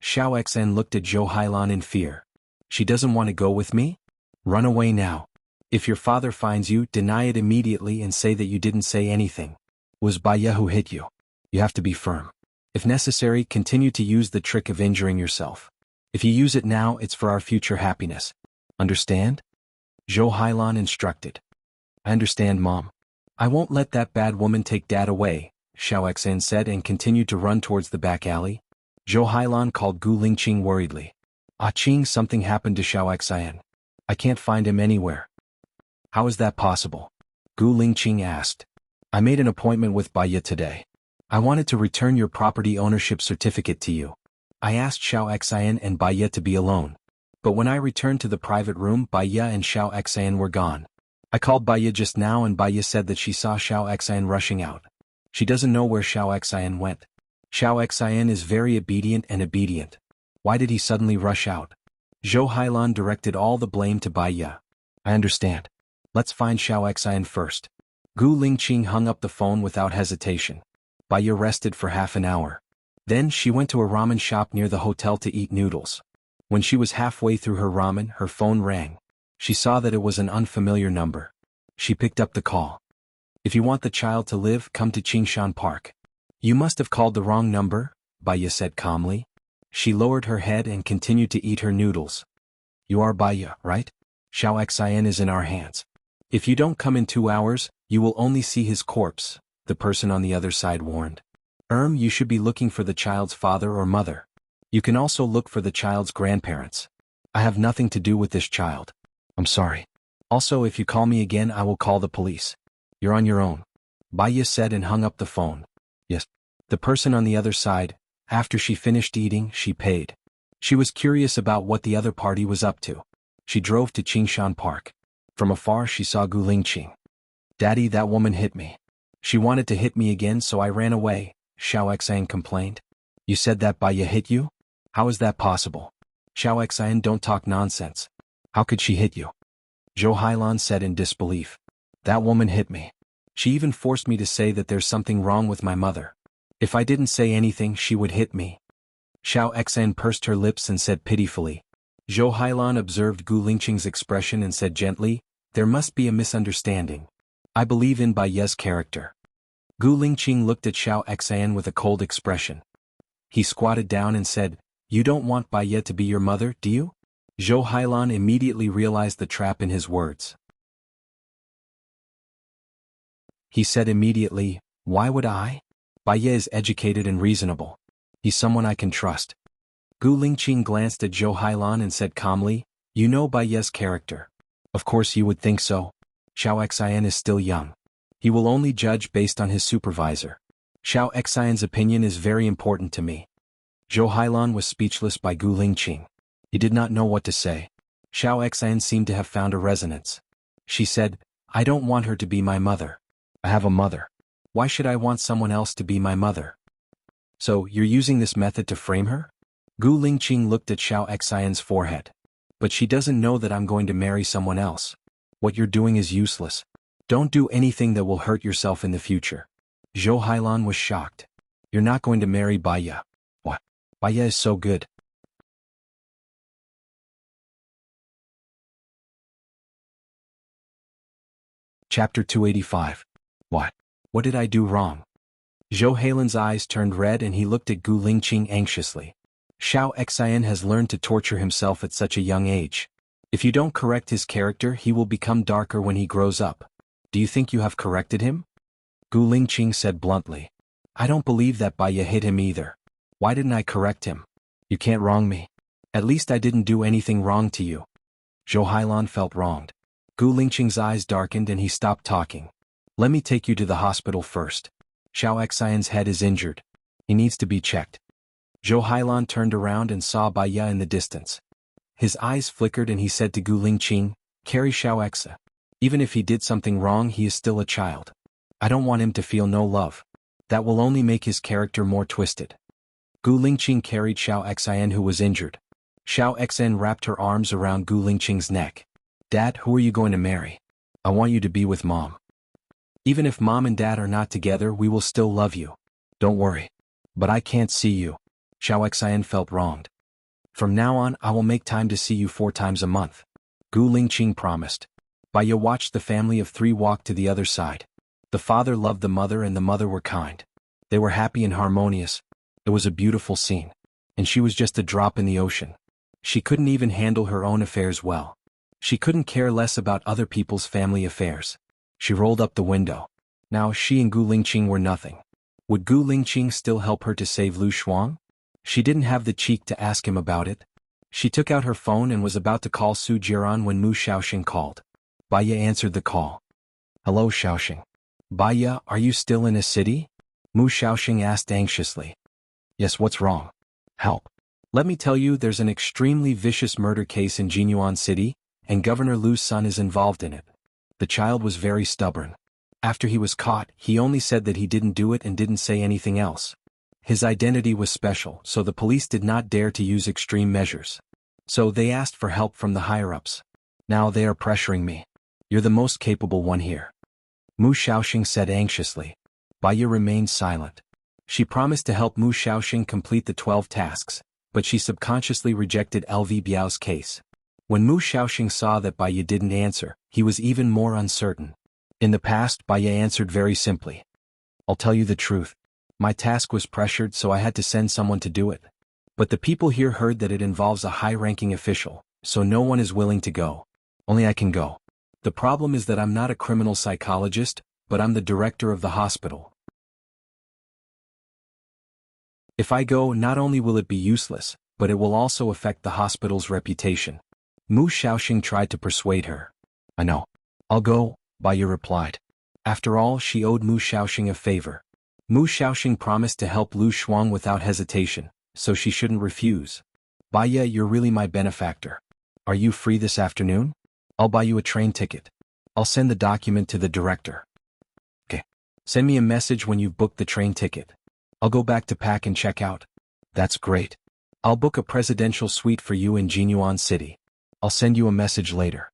Xiao Xian looked at Zhou Heilan in fear. She doesn't want to go with me? Run away now. If your father finds you, deny it immediately and say that you didn't say anything. Was Bai Ye who hit you? You have to be firm. If necessary, continue to use the trick of injuring yourself. If you use it now, it's for our future happiness. Understand? Zhou Heilan instructed. I understand, Mom. I won't let that bad woman take Dad away, Xiao Xian said and continued to run towards the back alley. Zhou Heilan called Gu Lingqing worriedly. Ah Qing, something happened to Xiao Xian. I can't find him anywhere. How is that possible? Gu Lingqing asked. I made an appointment with Bai Ye today. I wanted to return your property ownership certificate to you. I asked Xiao Xian and Bai Ye to be alone. But when I returned to the private room, Bai Ye and Xiao Xian were gone. I called Bai Ye just now and Bai Ye said that she saw Xiao Xian rushing out. She doesn't know where Xiao Xian went. Xiao Xian is very obedient. Why did he suddenly rush out? Zhou Heilan directed all the blame to Bai Ye. I understand. Let's find Xiao Xian first. Gu Lingqing hung up the phone without hesitation. Bai Ye rested for half an hour. Then she went to a ramen shop near the hotel to eat noodles. When she was halfway through her ramen, her phone rang. She saw that it was an unfamiliar number. She picked up the call. If you want the child to live, come to Qingshan Park. You must have called the wrong number, Bai Ye said calmly. She lowered her head and continued to eat her noodles. You are Bai Ye, right? Xiao Xian is in our hands. If you don't come in 2 hours, you will only see his corpse, the person on the other side warned. You should be looking for the child's father or mother. You can also look for the child's grandparents. I have nothing to do with this child. I'm sorry. Also, if you call me again, I will call the police. You're on your own. Bai Ye said and hung up the phone. Yes. The person on the other side, after she finished eating, she paid. She was curious about what the other party was up to. She drove to Qingshan Park. From afar she saw Gu Lingqing. Daddy, that woman hit me. She wanted to hit me again, so I ran away, Xiao Xian complained. You said that Bai Ye hit you? How is that possible? Xiao Xian, don't talk nonsense. How could she hit you? Zhou Heilan said in disbelief. That woman hit me. She even forced me to say that there's something wrong with my mother. If I didn't say anything, she would hit me. Xiao Xian pursed her lips and said pitifully. Zhou Heilan observed Gu Lingqing's expression and said gently, there must be a misunderstanding. I believe in Bai Ye's character. Gu Lingqing looked at Xiao Xian with a cold expression. He squatted down and said, You don't want Bai Ye to be your mother, do you? Zhou Heilan immediately realized the trap in his words. He said immediately, Why would I? Bai Ye is educated and reasonable. He's someone I can trust. Gu Lingqing glanced at Zhou Heilan and said calmly, You know Bai Ye's character. Of course you would think so. Xiao Xian is still young. He will only judge based on his supervisor. Xiao Xian's opinion is very important to me. Zhou Heilan was speechless by Gu Lingqing. He did not know what to say. Xiao Xian seemed to have found a resonance. She said, I don't want her to be my mother. I have a mother. Why should I want someone else to be my mother? So, you're using this method to frame her? Gu Lingqing looked at Xiao Xian's forehead. But she doesn't know that I'm going to marry someone else. What you're doing is useless. Don't do anything that will hurt yourself in the future. Zhou Heilan was shocked. You're not going to marry Bai Ye. What? Bai Ye is so good. Chapter 285. What? What did I do wrong? Zhou Heilan's eyes turned red and he looked at Gu Lingqing anxiously. Xiao Xian has learned to torture himself at such a young age. If you don't correct his character, he will become darker when he grows up. Do you think you have corrected him? Gu Lingqing said bluntly. I don't believe that Bai Ye hit him either. Why didn't I correct him? You can't wrong me. At least I didn't do anything wrong to you. Zhou Hailan felt wronged. Gu Lingqing's eyes darkened and he stopped talking. Let me take you to the hospital first. Xiao Xian's head is injured. He needs to be checked. Zhou Hailan turned around and saw Bai Ye in the distance. His eyes flickered and he said to Gu Lingqing, carry Xiao Xia. Even if he did something wrong, he is still a child. I don't want him to feel no love. That will only make his character more twisted. Gu Lingqing carried Xiao Xian who was injured. Xiao Xian wrapped her arms around Gu Lingqing's neck. Dad, who are you going to marry? I want you to be with Mom. Even if Mom and Dad are not together, we will still love you. Don't worry. But I can't see you. Xiao Xian felt wronged. From now on, I will make time to see you 4 times a month. Gu Lingqing promised. Bai Ye watched the family of 3 walk to the other side. The father loved the mother and the mother were kind. They were happy and harmonious. It was a beautiful scene. And she was just a drop in the ocean. She couldn't even handle her own affairs well. She couldn't care less about other people's family affairs. She rolled up the window. Now she and Gu Lingqing were nothing. Would Gu Lingqing still help her to save Lu Shuang? She didn't have the cheek to ask him about it. She took out her phone and was about to call Su Jiran when Mu Xiaoxing called. Bai Ye answered the call. Hello, Xiaoxing. Bai Ye, are you still in a city? Mu Xiaoxing asked anxiously. Yes, what's wrong? Help. Let me tell you, there's an extremely vicious murder case in Jinyuan City, and Governor Lu's son is involved in it. The child was very stubborn. After he was caught, he only said that he didn't do it and didn't say anything else. His identity was special, so the police did not dare to use extreme measures. So they asked for help from the higher-ups. Now they are pressuring me. You're the most capable one here. Mu Xiaoxing said anxiously. Bai Ye remained silent. She promised to help Mu Xiaoxing complete the 12 tasks, but she subconsciously rejected LV Biao's case. When Mu Xiaoxing saw that Bai Ye didn't answer, he was even more uncertain. In the past, Bai Ye answered very simply. I'll tell you the truth. My task was pressured, so I had to send someone to do it. But the people here heard that it involves a high-ranking official, so no one is willing to go. Only I can go. The problem is that I'm not a criminal psychologist, but I'm the director of the hospital. If I go, not only will it be useless, but it will also affect the hospital's reputation. Mu Xiaoxing tried to persuade her. I know. I'll go, Bai Ye replied. After all, she owed Mu Xiaoxing a favor. Mu Xiaoxing promised to help Lu Shuang without hesitation, so she shouldn't refuse. Bai Ye, you're really my benefactor. Are you free this afternoon? I'll buy you a train ticket. I'll send the document to the director. Okay. Send me a message when you've booked the train ticket. I'll go back to pack and check out. That's great. I'll book a presidential suite for you in Jinyuan City. I'll send you a message later.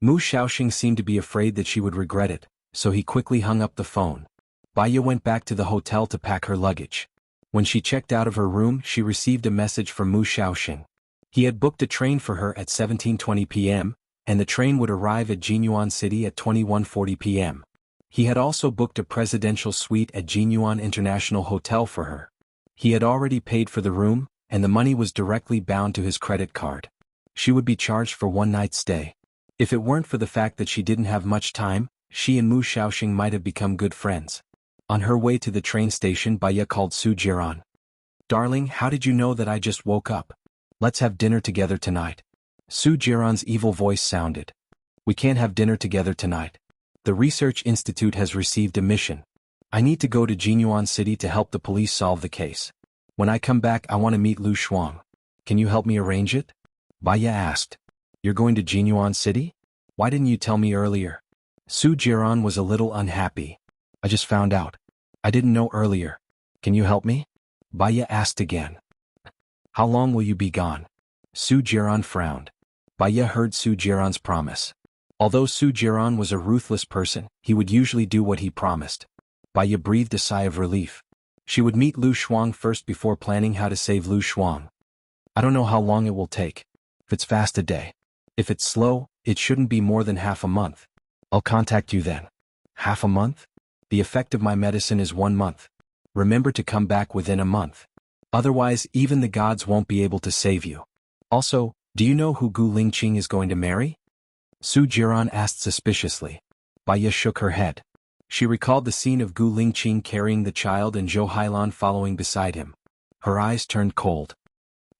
Mu Xiaoxing seemed to be afraid that she would regret it, so he quickly hung up the phone. Bai Ye went back to the hotel to pack her luggage. When she checked out of her room, she received a message from Mu Xiaoxing. He had booked a train for her at 17:20 p.m., and the train would arrive at Jinyuan City at 21:40 p.m. He had also booked a presidential suite at Jinyuan International Hotel for her. He had already paid for the room, and the money was directly bound to his credit card. She would be charged for 1 night's stay. If it weren't for the fact that she didn't have much time, she and Mu Xiaoxing might have become good friends. On her way to the train station, Bai Ye called Su Jiran. Darling, how did you know that I just woke up? Let's have dinner together tonight. Su Jiran's evil voice sounded. We can't have dinner together tonight. The Research Institute has received a mission. I need to go to Jinyuan City to help the police solve the case. When I come back, I want to meet Lu Shuang. Can you help me arrange it? Bai Ye asked. You're going to Jinyuan City? Why didn't you tell me earlier? Su Jiran was a little unhappy. I just found out. I didn't know earlier. Can you help me? Bai Ye asked again. How long will you be gone? Su Jiran frowned. Bai Ye heard Su Jiran's promise. Although Su Jiran was a ruthless person, he would usually do what he promised. Bai Ye breathed a sigh of relief. She would meet Lu Shuang first before planning how to save Lu Shuang. I don't know how long it will take. If it's fast, a day. If it's slow, it shouldn't be more than half a month. I'll contact you then. Half a month? The effect of my medicine is 1 month. Remember to come back within a month. Otherwise, even the gods won't be able to save you. Also, do you know who Gu Lingqing is going to marry? Su Jiran asked suspiciously. Bai Ye shook her head. She recalled the scene of Gu Lingqing carrying the child and Zhou Hailan following beside him. Her eyes turned cold.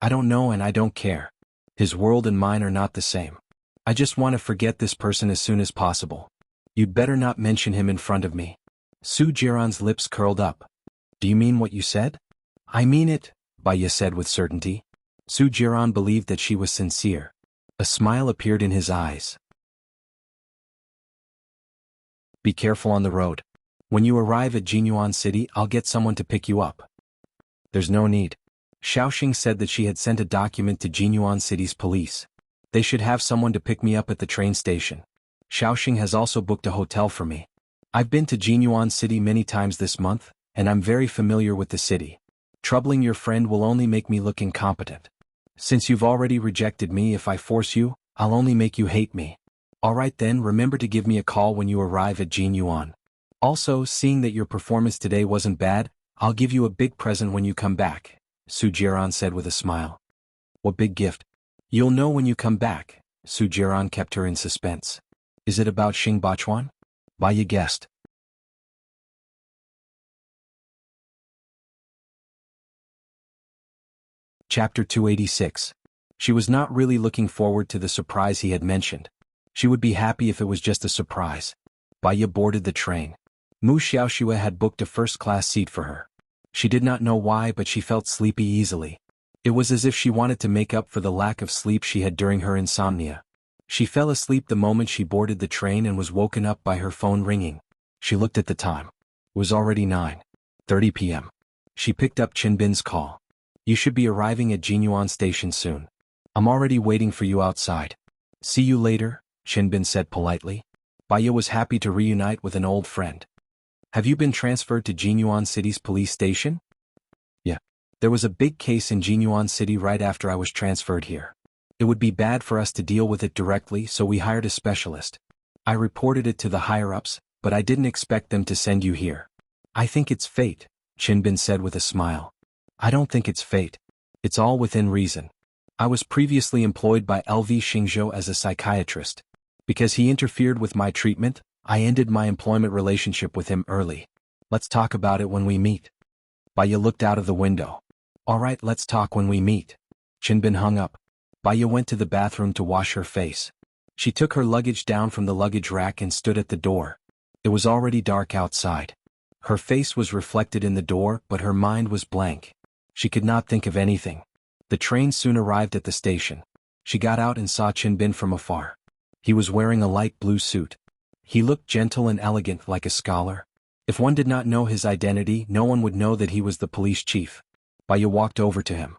I don't know and I don't care. His world and mine are not the same. I just want to forget this person as soon as possible. You'd better not mention him in front of me. Su Jiran's lips curled up. Do you mean what you said? I mean it, Baya said with certainty. Su Jiran believed that she was sincere. A smile appeared in his eyes. Be careful on the road. When you arrive at Jinyuan City, I'll get someone to pick you up. There's no need. Xiaoxing said that she had sent a document to Jinyuan City's police. They should have someone to pick me up at the train station. Xiaoxing has also booked a hotel for me. I've been to Jinyuan City many times this month, and I'm very familiar with the city. Troubling your friend will only make me look incompetent. Since you've already rejected me, if I force you, I'll only make you hate me. Alright then, remember to give me a call when you arrive at Jinyuan. Also, seeing that your performance today wasn't bad, I'll give you a big present when you come back, Su Jiran said with a smile. What big gift? You'll know when you come back. Su Jiran kept her in suspense. Is it about Xing Bachuan? Baya guessed. Chapter 286. She was not really looking forward to the surprise he had mentioned. She would be happy if it was just a surprise. Baya boarded the train. Mu Xiaoxue had booked a first-class seat for her. She did not know why, but she felt sleepy easily. It was as if she wanted to make up for the lack of sleep she had during her insomnia. She fell asleep the moment she boarded the train and was woken up by her phone ringing. She looked at the time. It was already 9:30 p.m. She picked up Qinbin's call. You should be arriving at Jinyuan Station soon. I'm already waiting for you outside. See you later, Qinbin said politely. Baya was happy to reunite with an old friend. Have you been transferred to Jinyuan City's police station? Yeah. There was a big case in Jinyuan City right after I was transferred here. It would be bad for us to deal with it directly, so we hired a specialist. I reported it to the higher-ups, but I didn't expect them to send you here. I think it's fate, Qinbin said with a smile. I don't think it's fate. It's all within reason. I was previously employed by LV Xingzhou as a psychiatrist. Because he interfered with my treatment, I ended my employment relationship with him early. Let's talk about it when we meet. Baya looked out of the window. Alright, let's talk when we meet. Qinbin hung up. Baya went to the bathroom to wash her face. She took her luggage down from the luggage rack and stood at the door. It was already dark outside. Her face was reflected in the door, but her mind was blank. She could not think of anything. The train soon arrived at the station. She got out and saw Qinbin from afar. He was wearing a light blue suit. He looked gentle and elegant like a scholar. If one did not know his identity, no one would know that he was the police chief. Baya walked over to him.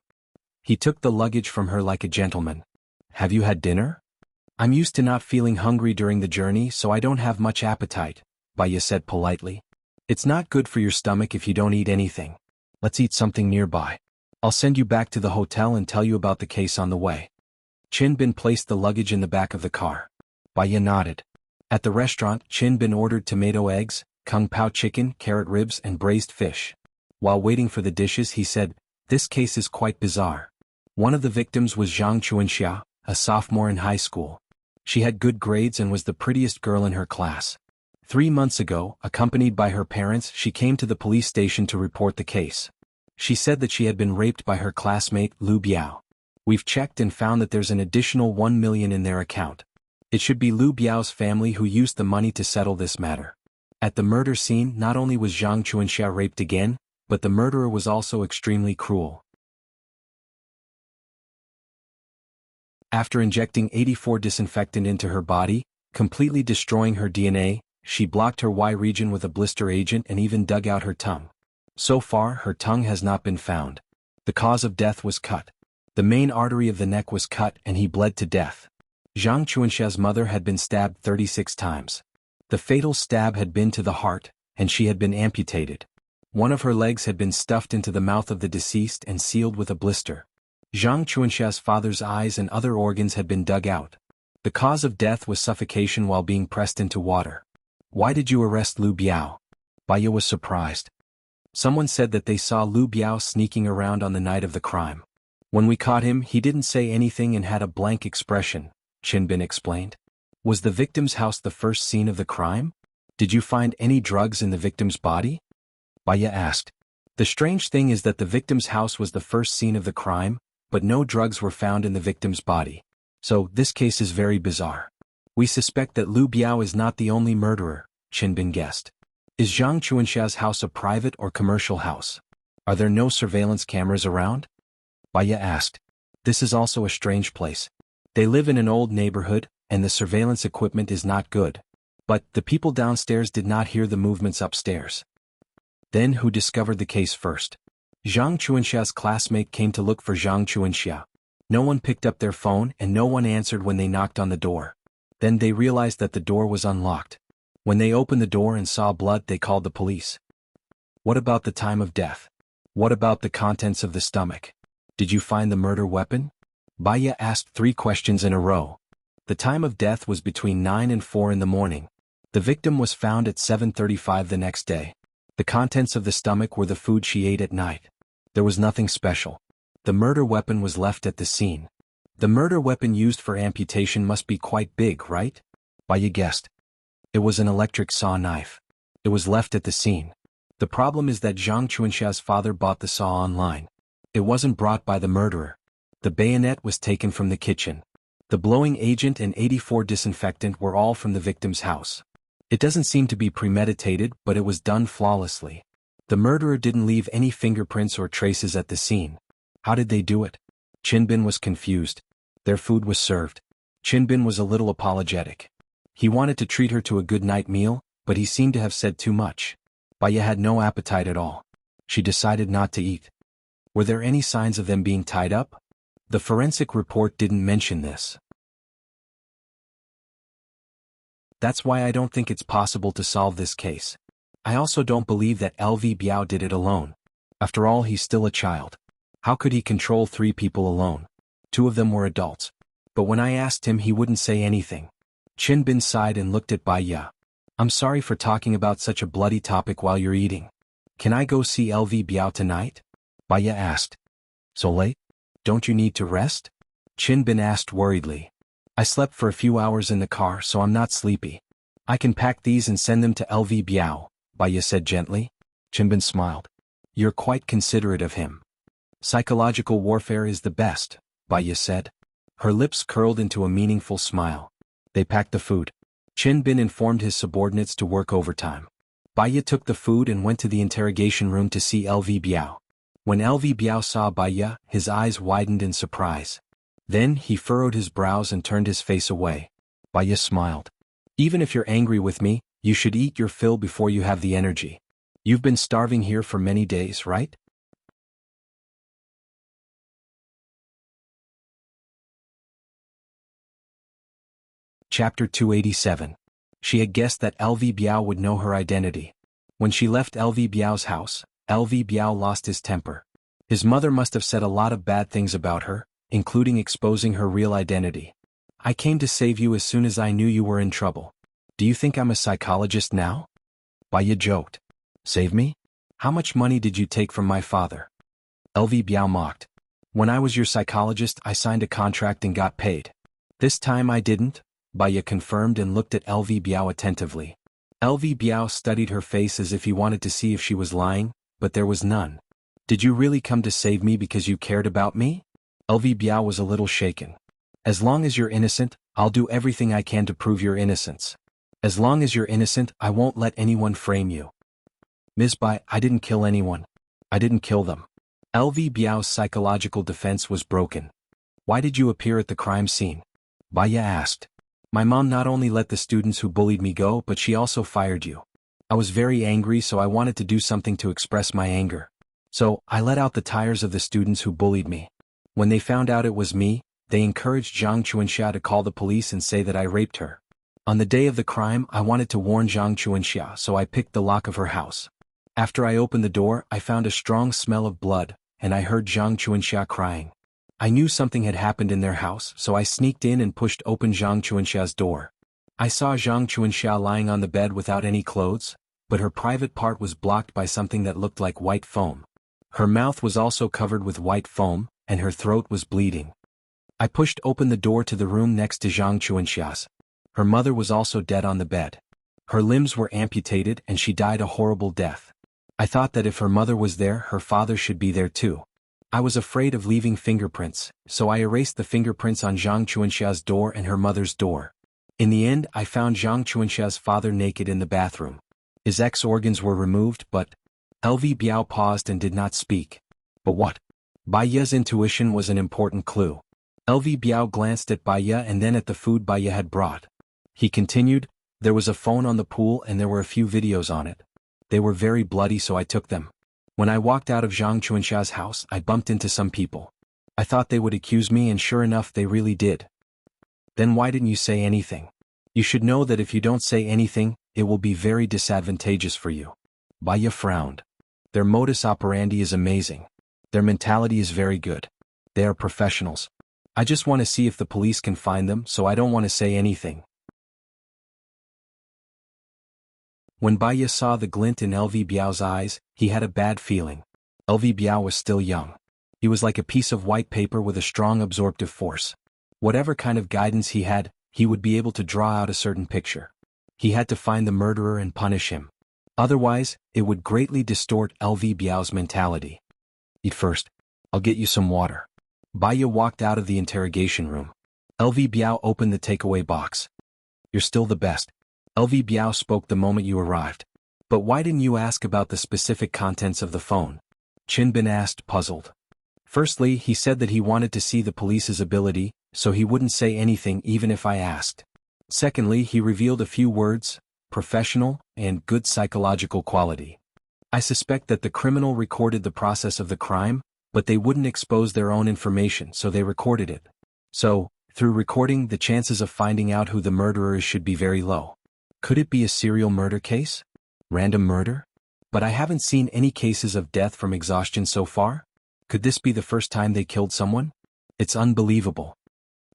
He took the luggage from her like a gentleman. Have you had dinner? I'm used to not feeling hungry during the journey, so I don't have much appetite, Baya said politely. It's not good for your stomach if you don't eat anything. Let's eat something nearby. I'll send you back to the hotel and tell you about the case on the way. Qinbin placed the luggage in the back of the car. Baya nodded. At the restaurant, Qinbin ordered tomato eggs, kung pao chicken, carrot ribs and braised fish. While waiting for the dishes he said, this case is quite bizarre. One of the victims was Zhang Chuanxia, a sophomore in high school. She had good grades and was the prettiest girl in her class. 3 months ago, accompanied by her parents, she came to the police station to report the case. She said that she had been raped by her classmate, Lu Biao. We've checked and found that there's an additional 1 million in their account. It should be Lu Biao's family who used the money to settle this matter. At the murder scene, not only was Zhang Chuanxia raped again, but the murderer was also extremely cruel. After injecting 84 disinfectant into her body, completely destroying her DNA, she blocked her Y region with a blister agent and even dug out her tongue. So far, her tongue has not been found. The cause of death was cut. The main artery of the neck was cut and he bled to death. Zhang Chuanxia's mother had been stabbed 36 times. The fatal stab had been to the heart, and she had been amputated. One of her legs had been stuffed into the mouth of the deceased and sealed with a blister. Zhang Chuanxia's father's eyes and other organs had been dug out. The cause of death was suffocation while being pressed into water. Why did you arrest Lu Biao? Baya was surprised. Someone said that they saw Lu Biao sneaking around on the night of the crime. When we caught him, he didn't say anything and had a blank expression, Qinbin explained. Was the victim's house the first scene of the crime? Did you find any drugs in the victim's body? Baya asked. The strange thing is that the victim's house was the first scene of the crime, but no drugs were found in the victim's body. So, this case is very bizarre. We suspect that Liu Biao is not the only murderer, Qinbin guessed. Is Zhang Chuanxia's house a private or commercial house? Are there no surveillance cameras around? Baya asked. This is also a strange place. They live in an old neighborhood, and the surveillance equipment is not good. But the people downstairs did not hear the movements upstairs. Then who discovered the case first? Zhang Chuanxia's classmate came to look for Zhang Chuanxia. No one picked up their phone and no one answered when they knocked on the door. Then they realized that the door was unlocked. When they opened the door and saw blood, they called the police. What about the time of death? What about the contents of the stomach? Did you find the murder weapon? Baya asked 3 questions in a row. The time of death was between 9 and 4 in the morning. The victim was found at 7:35 the next day. The contents of the stomach were the food she ate at night. There was nothing special. The murder weapon was left at the scene. The murder weapon used for amputation must be quite big, right? Baya guessed. It was an electric saw knife. It was left at the scene. The problem is that Zhang Chuanxia's father bought the saw online. It wasn't brought by the murderer. The bayonet was taken from the kitchen. The blowing agent and 84 disinfectant were all from the victim's house. It doesn't seem to be premeditated, but it was done flawlessly. The murderer didn't leave any fingerprints or traces at the scene. How did they do it? Qinbin was confused. Their food was served. Qinbin was a little apologetic. He wanted to treat her to a good night meal, but he seemed to have said too much. Baya had no appetite at all. She decided not to eat. Were there any signs of them being tied up? The forensic report didn't mention this. That's why I don't think it's possible to solve this case. I also don't believe that LV Biao did it alone. After all, he's still a child. How could he control 3 people alone? 2 of them were adults. But when I asked him, he wouldn't say anything. Qinbin sighed and looked at Baya. I'm sorry for talking about such a bloody topic while you're eating. Can I go see LV Biao tonight? Baya asked. So late? Don't you need to rest? Qinbin asked worriedly. I slept for a few hours in the car, so I'm not sleepy. I can pack these and send them to LV Biao, Baya said gently. Qinbin smiled. You're quite considerate of him. Psychological warfare is the best, Baya said. Her lips curled into a meaningful smile. They packed the food. Qinbin informed his subordinates to work overtime. Baya took the food and went to the interrogation room to see LV Biao. When LV Biao saw Baya, his eyes widened in surprise. Then he furrowed his brows and turned his face away. Baya smiled. Even if you're angry with me, you should eat your fill before you have the energy. You've been starving here for many days, right? Chapter 287. She had guessed that LV Biao would know her identity. When she left LV Biao's house, LV Biao lost his temper. His mother must have said a lot of bad things about her, including exposing her real identity. I came to save you as soon as I knew you were in trouble. Do you think I'm a psychologist now? Baya joked. Save me? How much money did you take from my father? LV Biao mocked. When I was your psychologist, I signed a contract and got paid. This time I didn't, Baya confirmed and looked at LV Biao attentively. LV Biao studied her face as if he wanted to see if she was lying, but there was none. Did you really come to save me because you cared about me? LV Biao was a little shaken. As long as you're innocent, I'll do everything I can to prove your innocence. As long as you're innocent, I won't let anyone frame you. Ms. Bai, I didn't kill anyone. I didn't kill them. LV Biao's psychological defense was broken. Why did you appear at the crime scene? Baya asked. My mom not only let the students who bullied me go, but she also fired you. I was very angry, so I wanted to do something to express my anger. So, I let out the tires of the students who bullied me. When they found out it was me, they encouraged Zhang Chuanxia to call the police and say that I raped her. On the day of the crime, I wanted to warn Zhang Chuanxia, so I picked the lock of her house. After I opened the door, I found a strong smell of blood, and I heard Zhang Chuanxia crying. I knew something had happened in their house, so I sneaked in and pushed open Zhang Chuanxia's door. I saw Zhang Chuanxia lying on the bed without any clothes, but her private part was blocked by something that looked like white foam. Her mouth was also covered with white foam, and her throat was bleeding. I pushed open the door to the room next to Zhang Chuanxia's. Her mother was also dead on the bed. Her limbs were amputated and she died a horrible death. I thought that if her mother was there, her father should be there too. I was afraid of leaving fingerprints, so I erased the fingerprints on Zhang Chuanxia's door and her mother's door. In the end, I found Zhang Chuanxia's father naked in the bathroom. His organs were removed, but LV Biao paused and did not speak. But what? Bai Ye's intuition was an important clue. LV Biao glanced at Bai Ye and then at the food Bai Ye had brought. He continued, there was a phone on the pool and there were a few videos on it. They were very bloody, so I took them. When I walked out of Zhang Chuanxia's house, I bumped into some people. I thought they would accuse me, and sure enough they really did. Then why didn't you say anything? You should know that if you don't say anything, it will be very disadvantageous for you. Bai Ye frowned. Their modus operandi is amazing. Their mentality is very good. They are professionals. I just want to see if the police can find them, so I don't want to say anything. When Bai Ye saw the glint in LV Biao's eyes, he had a bad feeling. LV Biao was still young. He was like a piece of white paper with a strong absorptive force. Whatever kind of guidance he had, he would be able to draw out a certain picture. He had to find the murderer and punish him. Otherwise, it would greatly distort LV Biao's mentality. Eat first. I'll get you some water. Bai Ye walked out of the interrogation room. LV Biao opened the takeaway box. You're still the best. LV Biao spoke the moment you arrived. But why didn't you ask about the specific contents of the phone? Qin Bin asked, puzzled. Firstly, he said that he wanted to see the police's ability, so he wouldn't say anything even if I asked. Secondly, he revealed a few words, professional, and good psychological quality. I suspect that the criminal recorded the process of the crime, but they wouldn't expose their own information, so they recorded it. So, through recording, the chances of finding out who the murderer is should be very low. Could it be a serial murder case? Random murder? But I haven't seen any cases of death from exhaustion so far. Could this be the first time they killed someone? It's unbelievable.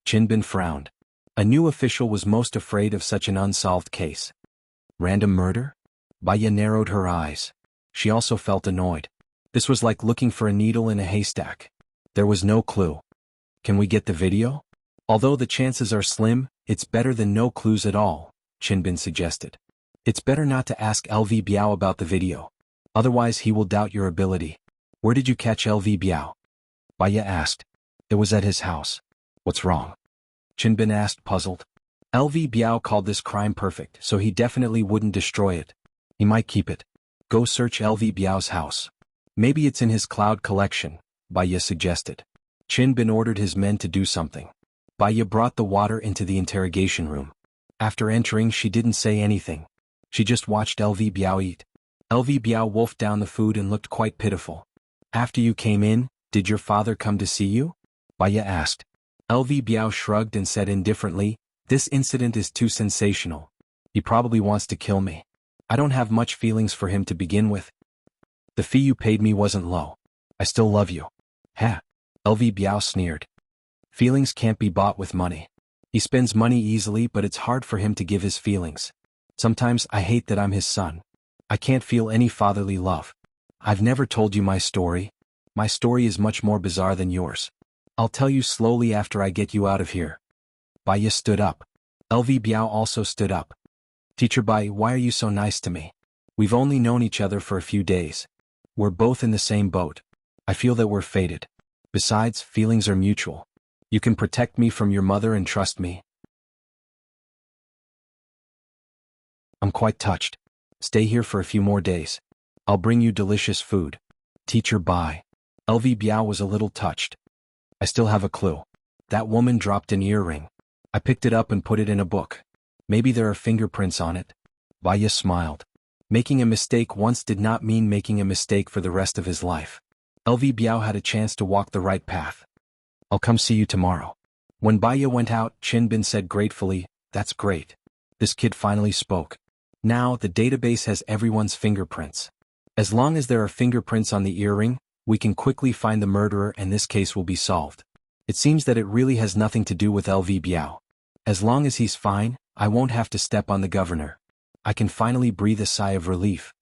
Qin Bin frowned. A new official was most afraid of such an unsolved case. Random murder? Bai Ye narrowed her eyes. She also felt annoyed. This was like looking for a needle in a haystack. There was no clue. Can we get the video? Although the chances are slim, it's better than no clues at all, Qin Bin suggested. It's better not to ask LV Biao about the video. Otherwise he will doubt your ability. Where did you catch LV Biao? Bai Ye asked. It was at his house. What's wrong? Qin Bin asked, puzzled. LV Biao called this crime perfect, so he definitely wouldn't destroy it. He might keep it. Go search LV Biao's house. Maybe it's in his cloud collection, Bai Ye suggested. Qin Bin ordered his men to do something. Bai Ye brought the water into the interrogation room. After entering, she didn't say anything. She just watched LV Biao eat. LV Biao wolfed down the food and looked quite pitiful. After you came in, did your father come to see you? Bai Ye asked. LV Biao shrugged and said indifferently, this incident is too sensational. He probably wants to kill me. I don't have much feelings for him to begin with. The fee you paid me wasn't low. I still love you. Ha! LV Biao sneered. Feelings can't be bought with money. He spends money easily, but it's hard for him to give his feelings. Sometimes I hate that I'm his son. I can't feel any fatherly love. I've never told you my story. My story is much more bizarre than yours. I'll tell you slowly after I get you out of here. Bai Ye stood up. LV Biao also stood up. Teacher Bai, why are you so nice to me? We've only known each other for a few days. We're both in the same boat. I feel that we're fated. Besides, feelings are mutual. You can protect me from your mother and trust me. I'm quite touched. Stay here for a few more days. I'll bring you delicious food. Teacher Bai. LV Biao was a little touched. I still have a clue. That woman dropped an earring. I picked it up and put it in a book. Maybe there are fingerprints on it. Bai Ye smiled. Making a mistake once did not mean making a mistake for the rest of his life. LV Biao had a chance to walk the right path. I'll come see you tomorrow. When Bai Ye went out, Qin Bin said gratefully, that's great. This kid finally spoke. Now, the database has everyone's fingerprints. As long as there are fingerprints on the earring, we can quickly find the murderer and this case will be solved. It seems that it really has nothing to do with LV Biao. As long as he's fine, I won't have to step on the governor. I can finally breathe a sigh of relief.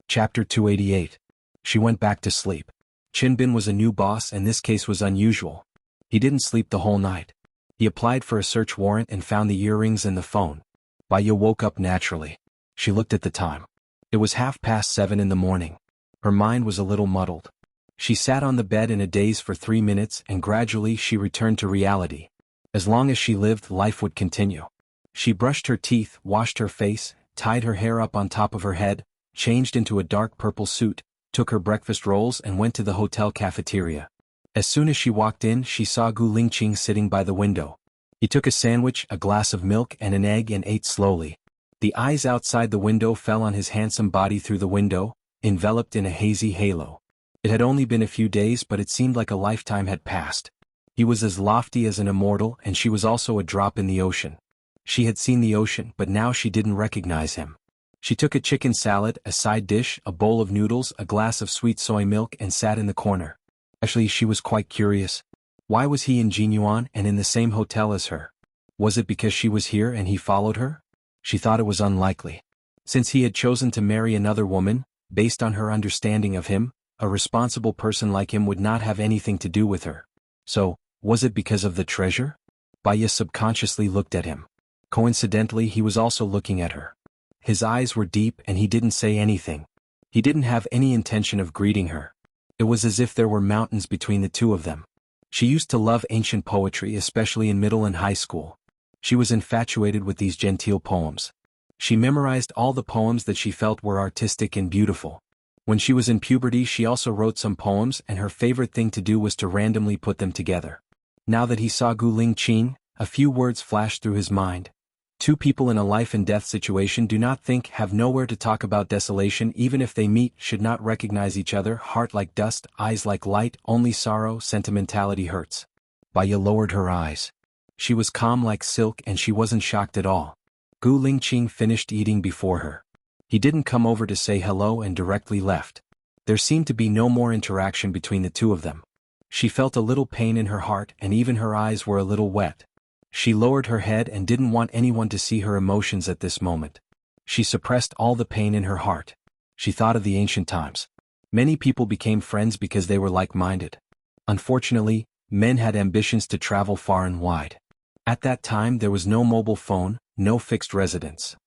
Chapter 288. She went back to sleep. Qin Bin was a new boss and this case was unusual. He didn't sleep the whole night. He applied for a search warrant and found the earrings and the phone. Baya woke up naturally. She looked at the time. It was 7:30 in the morning. Her mind was a little muddled. She sat on the bed in a daze for 3 minutes and gradually she returned to reality. As long as she lived, life would continue. She brushed her teeth, washed her face, tied her hair up on top of her head, changed into a dark purple suit, took her breakfast rolls and went to the hotel cafeteria. As soon as she walked in, she saw Gu Lingqing sitting by the window. He took a sandwich, a glass of milk and an egg and ate slowly. The eyes outside the window fell on his handsome body through the window, enveloped in a hazy halo. It had only been a few days but it seemed like a lifetime had passed. He was as lofty as an immortal and she was also a drop in the ocean. She had seen the ocean but now she didn't recognize him. She took a chicken salad, a side dish, a bowl of noodles, a glass of sweet soy milk and sat in the corner. Actually, she was quite curious. Why was he in Jinyuan and in the same hotel as her? Was it because she was here and he followed her? She thought it was unlikely. Since he had chosen to marry another woman, based on her understanding of him, a responsible person like him would not have anything to do with her. So, was it because of the treasure? Baya subconsciously looked at him. Coincidentally, he was also looking at her. His eyes were deep and he didn't say anything. He didn't have any intention of greeting her. It was as if there were mountains between the two of them. She used to love ancient poetry, especially in middle and high school. She was infatuated with these genteel poems. She memorized all the poems that she felt were artistic and beautiful. When she was in puberty, she also wrote some poems and her favorite thing to do was to randomly put them together. Now that he saw Gu Lingqing, a few words flashed through his mind. Two people in a life and death situation do not think, have nowhere to talk about desolation, even if they meet, should not recognize each other, heart like dust, eyes like light, only sorrow, sentimentality hurts. Baya lowered her eyes. She was calm like silk and she wasn't shocked at all. Gu Lingqing finished eating before her. He didn't come over to say hello and directly left. There seemed to be no more interaction between the two of them. She felt a little pain in her heart and even her eyes were a little wet. She lowered her head and didn't want anyone to see her emotions at this moment. She suppressed all the pain in her heart. She thought of the ancient times. Many people became friends because they were like-minded. Unfortunately, men had ambitions to travel far and wide. At that time there was no mobile phone, no fixed residence.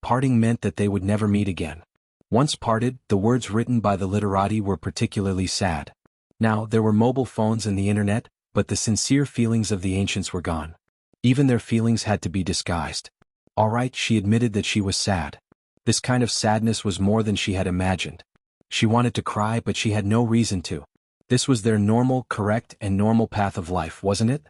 Parting meant that they would never meet again. Once parted, the words written by the literati were particularly sad. Now, there were mobile phones and the internet, but the sincere feelings of the ancients were gone. Even their feelings had to be disguised. All right, she admitted that she was sad. This kind of sadness was more than she had imagined. She wanted to cry but she had no reason to. This was their normal, correct and normal path of life, wasn't it?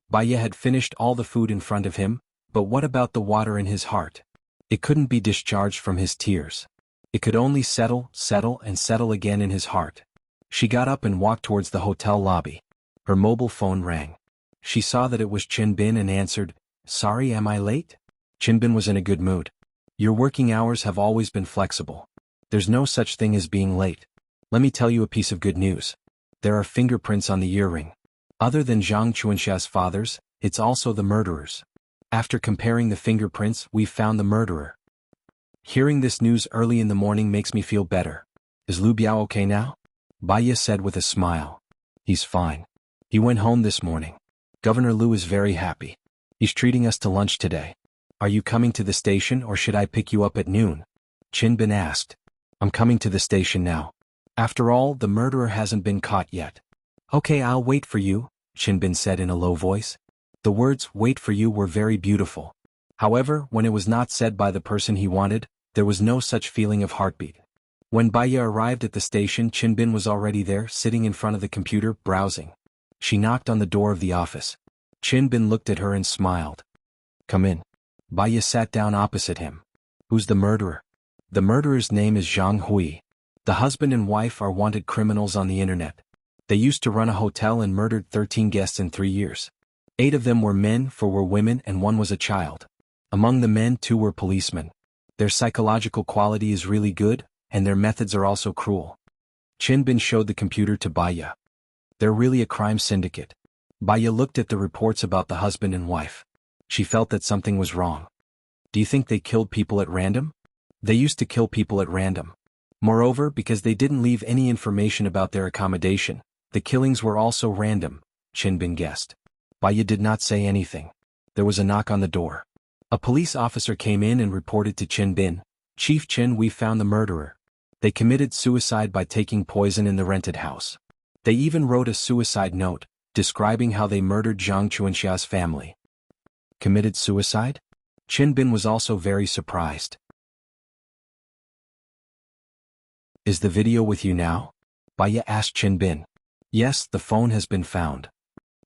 Baya had finished all the food in front of him, but what about the water in his heart? It couldn't be discharged from his tears. It could only settle and settle again in his heart. She got up and walked towards the hotel lobby. Her mobile phone rang. She saw that it was Chinbin and answered, "Sorry, am I late?" Chinbin was in a good mood. "Your working hours have always been flexible. There's no such thing as being late. Let me tell you a piece of good news. There are fingerprints on the earring. Other than Zhang Chuanxia's father's, it's also the murderer's. After comparing the fingerprints, we've found the murderer." Hearing this news early in the morning makes me feel better. Is Lu Biao okay now? Baya said with a smile. He's fine. He went home this morning. Governor Lu is very happy. He's treating us to lunch today. Are you coming to the station or should I pick you up at noon? Chinbin asked. I'm coming to the station now. After all, the murderer hasn't been caught yet. Okay, I'll wait for you, Chinbin said in a low voice. The words, wait for you, were very beautiful. However, when it was not said by the person he wanted, there was no such feeling of heartbeat. When Baya arrived at the station, Chinbin was already there, sitting in front of the computer, browsing. She knocked on the door of the office. Chinbin looked at her and smiled. Come in. Baya sat down opposite him. Who's the murderer? The murderer's name is Jianghu. The husband and wife are wanted criminals on the internet. They used to run a hotel and murdered 13 guests in 3 years. 8 of them were men, 4 were women, and 1 was a child. Among the men, 2 were policemen. Their psychological quality is really good, and their methods are also cruel. Chinbin showed the computer to Baya. They're really a crime syndicate. Baya looked at the reports about the husband and wife. She felt that something was wrong. Do you think they killed people at random? They used to kill people at random. Moreover, because they didn't leave any information about their accommodation, the killings were also random, Chinbin guessed. Baya did not say anything. There was a knock on the door. A police officer came in and reported to Qin Bin. Chief Qin, we found the murderer. They committed suicide by taking poison in the rented house. They even wrote a suicide note, describing how they murdered Jiang Chuanxia's family. Committed suicide? Qin Bin was also very surprised. Is the video with you now? Baiya asked Qin Bin. Yes, the phone has been found.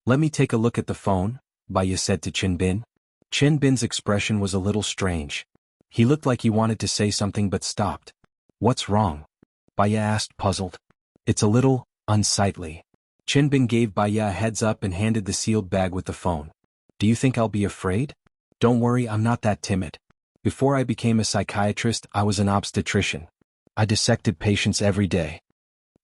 Let me take a look at the phone, Baiya said to Qin Bin. Qin Bin's expression was a little strange. He looked like he wanted to say something but stopped. What's wrong? Baiya asked, puzzled. It's a little unsightly. Qin Bin gave Baiya a heads up and handed the sealed bag with the phone. Do you think I'll be afraid? Don't worry, I'm not that timid. Before I became a psychiatrist, I was an obstetrician. I dissected patients every day.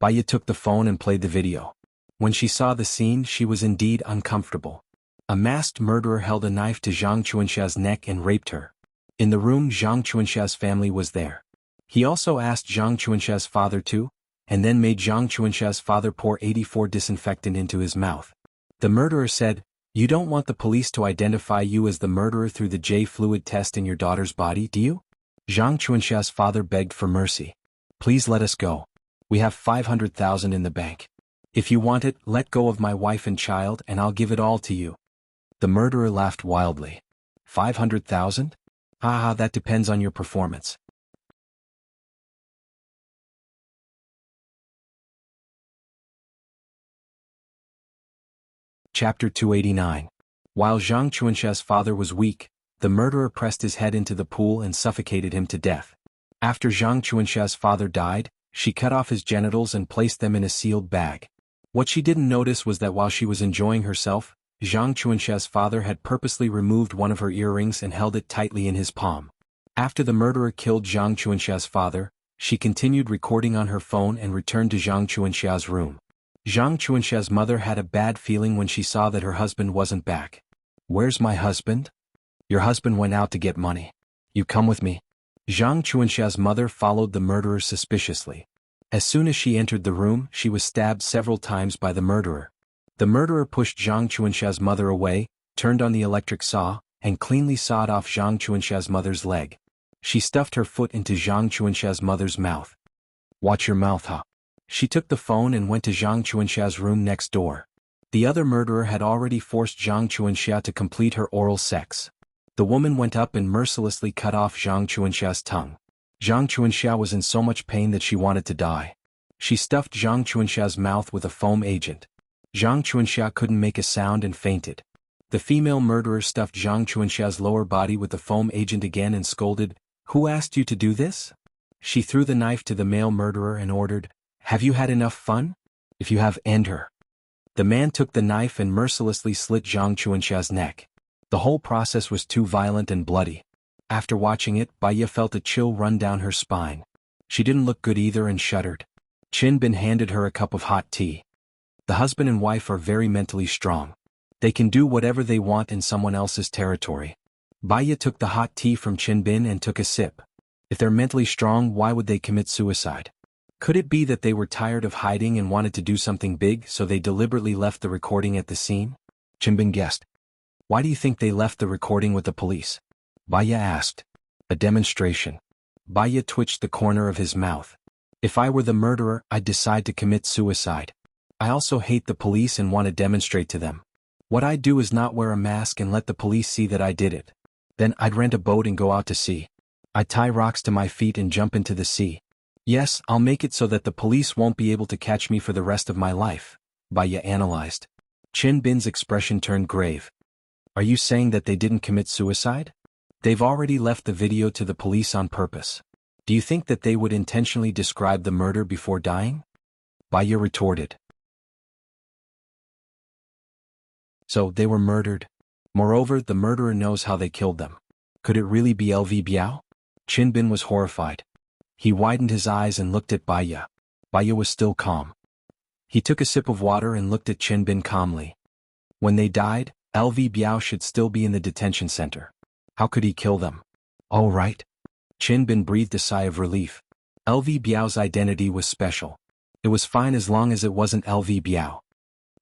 Baiya took the phone and played the video. When she saw the scene, she was indeed uncomfortable. A masked murderer held a knife to Jiang Chuanxia's neck and raped her. In the room, Jiang Chuanxia's family was there. He also asked Jiang Chuanxia's father to, and then made Jiang Chuanxia's father pour 84 disinfectant into his mouth. The murderer said, "You don't want the police to identify you as the murderer through the J fluid test in your daughter's body, do you?" Jiang Chuanxia's father begged for mercy. "Please let us go. We have 500,000 in the bank. If you want it, let go of my wife and child and I'll give it all to you." The murderer laughed wildly. 500,000? Haha, that depends on your performance. Chapter 289. While Jiang Chuanxia's father was weak, the murderer pressed his head into the pool and suffocated him to death. After Jiang Chuanxia's father died, she cut off his genitals and placed them in a sealed bag. What she didn't notice was that while she was enjoying herself, Jiang Chuanxia's father had purposely removed one of her earrings and held it tightly in his palm. After the murderer killed Jiang Chuanxia's father, she continued recording on her phone and returned to Jiang Chuanxia's room. Jiang Chuanxia's mother had a bad feeling when she saw that her husband wasn't back. "Where's my husband?" "Your husband went out to get money. You come with me." Jiang Chuanxia's mother followed the murderer suspiciously. As soon as she entered the room, she was stabbed several times by the murderer. The murderer pushed Jiang Chuanxia's mother away, turned on the electric saw, and cleanly sawed off Jiang Chuanxia's mother's leg. She stuffed her foot into Jiang Chuanxia's mother's mouth. "Watch your mouth, huh?" She took the phone and went to Jiang Chuanxia's room next door. The other murderer had already forced Jiang Chuanxia to complete her oral sex. The woman went up and mercilessly cut off Jiang Chuanxia's tongue. Jiang Chuanxia was in so much pain that she wanted to die. She stuffed Jiang Chuanxia's mouth with a foam agent. Jiang Chuanxia couldn't make a sound and fainted. The female murderer stuffed Jiang Chuanxia's lower body with the foam agent again and scolded, "Who asked you to do this?" She threw the knife to the male murderer and ordered, "Have you had enough fun? If you have, end her." The man took the knife and mercilessly slit Jiang Chuanxia's neck. The whole process was too violent and bloody. After watching it, Baiya felt a chill run down her spine. She didn't look good either and shuddered. Qin Bin handed her a cup of hot tea. The husband and wife are very mentally strong. They can do whatever they want in someone else's territory. Baiya took the hot tea from Qin Bin and took a sip. If they're mentally strong, why would they commit suicide? Could it be that they were tired of hiding and wanted to do something big, so they deliberately left the recording at the scene? Qin Bin guessed. "Why do you think they left the recording with the police?" Baiya asked. "A demonstration." Baiya twitched the corner of his mouth. "If I were the murderer, I'd decide to commit suicide. I also hate the police and want to demonstrate to them. What I'd do is not wear a mask and let the police see that I did it. Then I'd rent a boat and go out to sea. I'd tie rocks to my feet and jump into the sea. Yes, I'll make it so that the police won't be able to catch me for the rest of my life," Baiya analyzed. Qin Bin's expression turned grave. "Are you saying that they didn't commit suicide? They've already left the video to the police on purpose. Do you think that they would intentionally describe the murder before dying?" Baiya retorted. "So they were murdered. Moreover, the murderer knows how they killed them. Could it really be LV Biao?" Qin Bin was horrified. He widened his eyes and looked at Baiya. Baiya was still calm. He took a sip of water and looked at Qin Bin calmly. "When they died, LV Biao should still be in the detention center. How could he kill them?" "All right." Qin Bin breathed a sigh of relief. LV Biao's identity was special. It was fine as long as it wasn't LV Biao.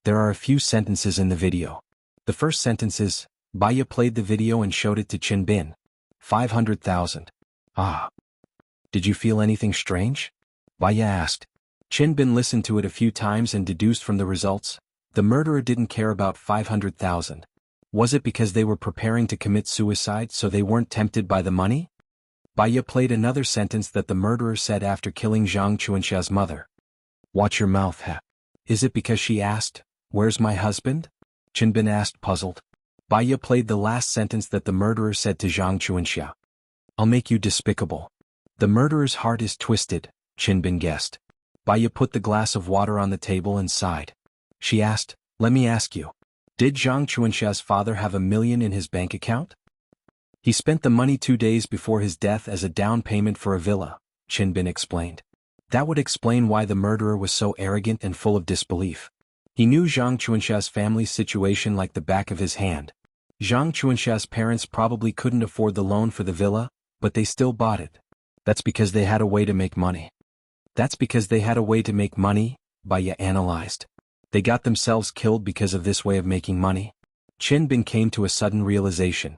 There are a few sentences in the video. The first sentence is, Baya played the video and showed it to Chin Bin. 500,000. Ah. Did you feel anything strange? Baya asked. Chin Bin listened to it a few times and deduced from the results, the murderer didn't care about 500,000. Was it because they were preparing to commit suicide so they weren't tempted by the money? Baya played another sentence that the murderer said after killing Zhang Chuanxia's mother. Watch your mouth, ha. Is it because she asked, where's my husband? Chin Bin asked, puzzled. Baya played the last sentence that the murderer said to Zhang Chuanxia. I'll make you despicable. The murderer's heart is twisted, Chin Bin guessed. Baya put the glass of water on the table and sighed. She asked, let me ask you. Did Zhang Chuanxia's father have $1 million in his bank account? He spent the money 2 days before his death as a down payment for a villa, Chin Bin explained. That would explain why the murderer was so arrogant and full of disbelief. He knew Zhang Chuanxia's family's situation like the back of his hand. Zhang Chuanxia's parents probably couldn't afford the loan for the villa, but they still bought it. That's because they had a way to make money. That's because they had a way to make money, Baya analyzed. They got themselves killed because of this way of making money. Chin Bin came to a sudden realization.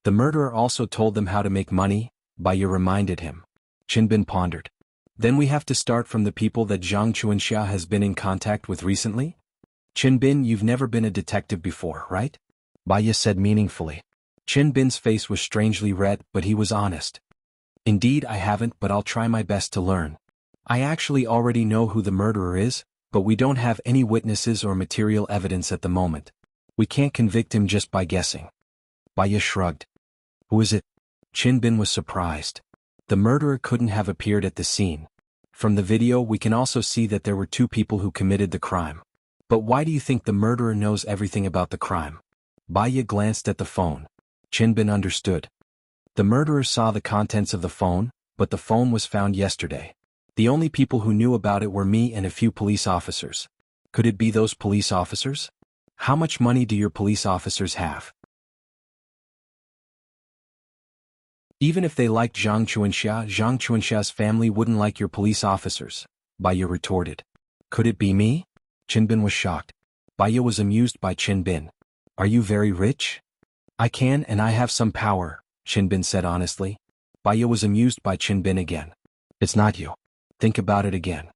The murderer also told them how to make money, Baya reminded him. Chin Bin pondered. Then we have to start from the people that Zhang Chuanxia has been in contact with recently? Chin Bin, you've never been a detective before, right? Baya said meaningfully. Chin Bin's face was strangely red, but he was honest. Indeed, I haven't, but I'll try my best to learn. I actually already know who the murderer is, but we don't have any witnesses or material evidence at the moment. We can't convict him just by guessing. Baya shrugged. Who is it? Chin Bin was surprised. The murderer couldn't have appeared at the scene. From the video we can also see that there were 2 people who committed the crime. But why do you think the murderer knows everything about the crime? Baya glanced at the phone. Chin Bin understood. The murderer saw the contents of the phone, but the phone was found yesterday. The only people who knew about it were me and a few police officers. Could it be those police officers? How much money do your police officers have? Even if they liked Zhang Chuanxia's family wouldn't like your police officers, Baya retorted. Could it be me? Chin Bin was shocked. Baya was amused by Chin Bin. Are you very rich? I can and I have some power, Chin Bin said honestly. Baya was amused by Chin Bin again. It's not you. Think about it again.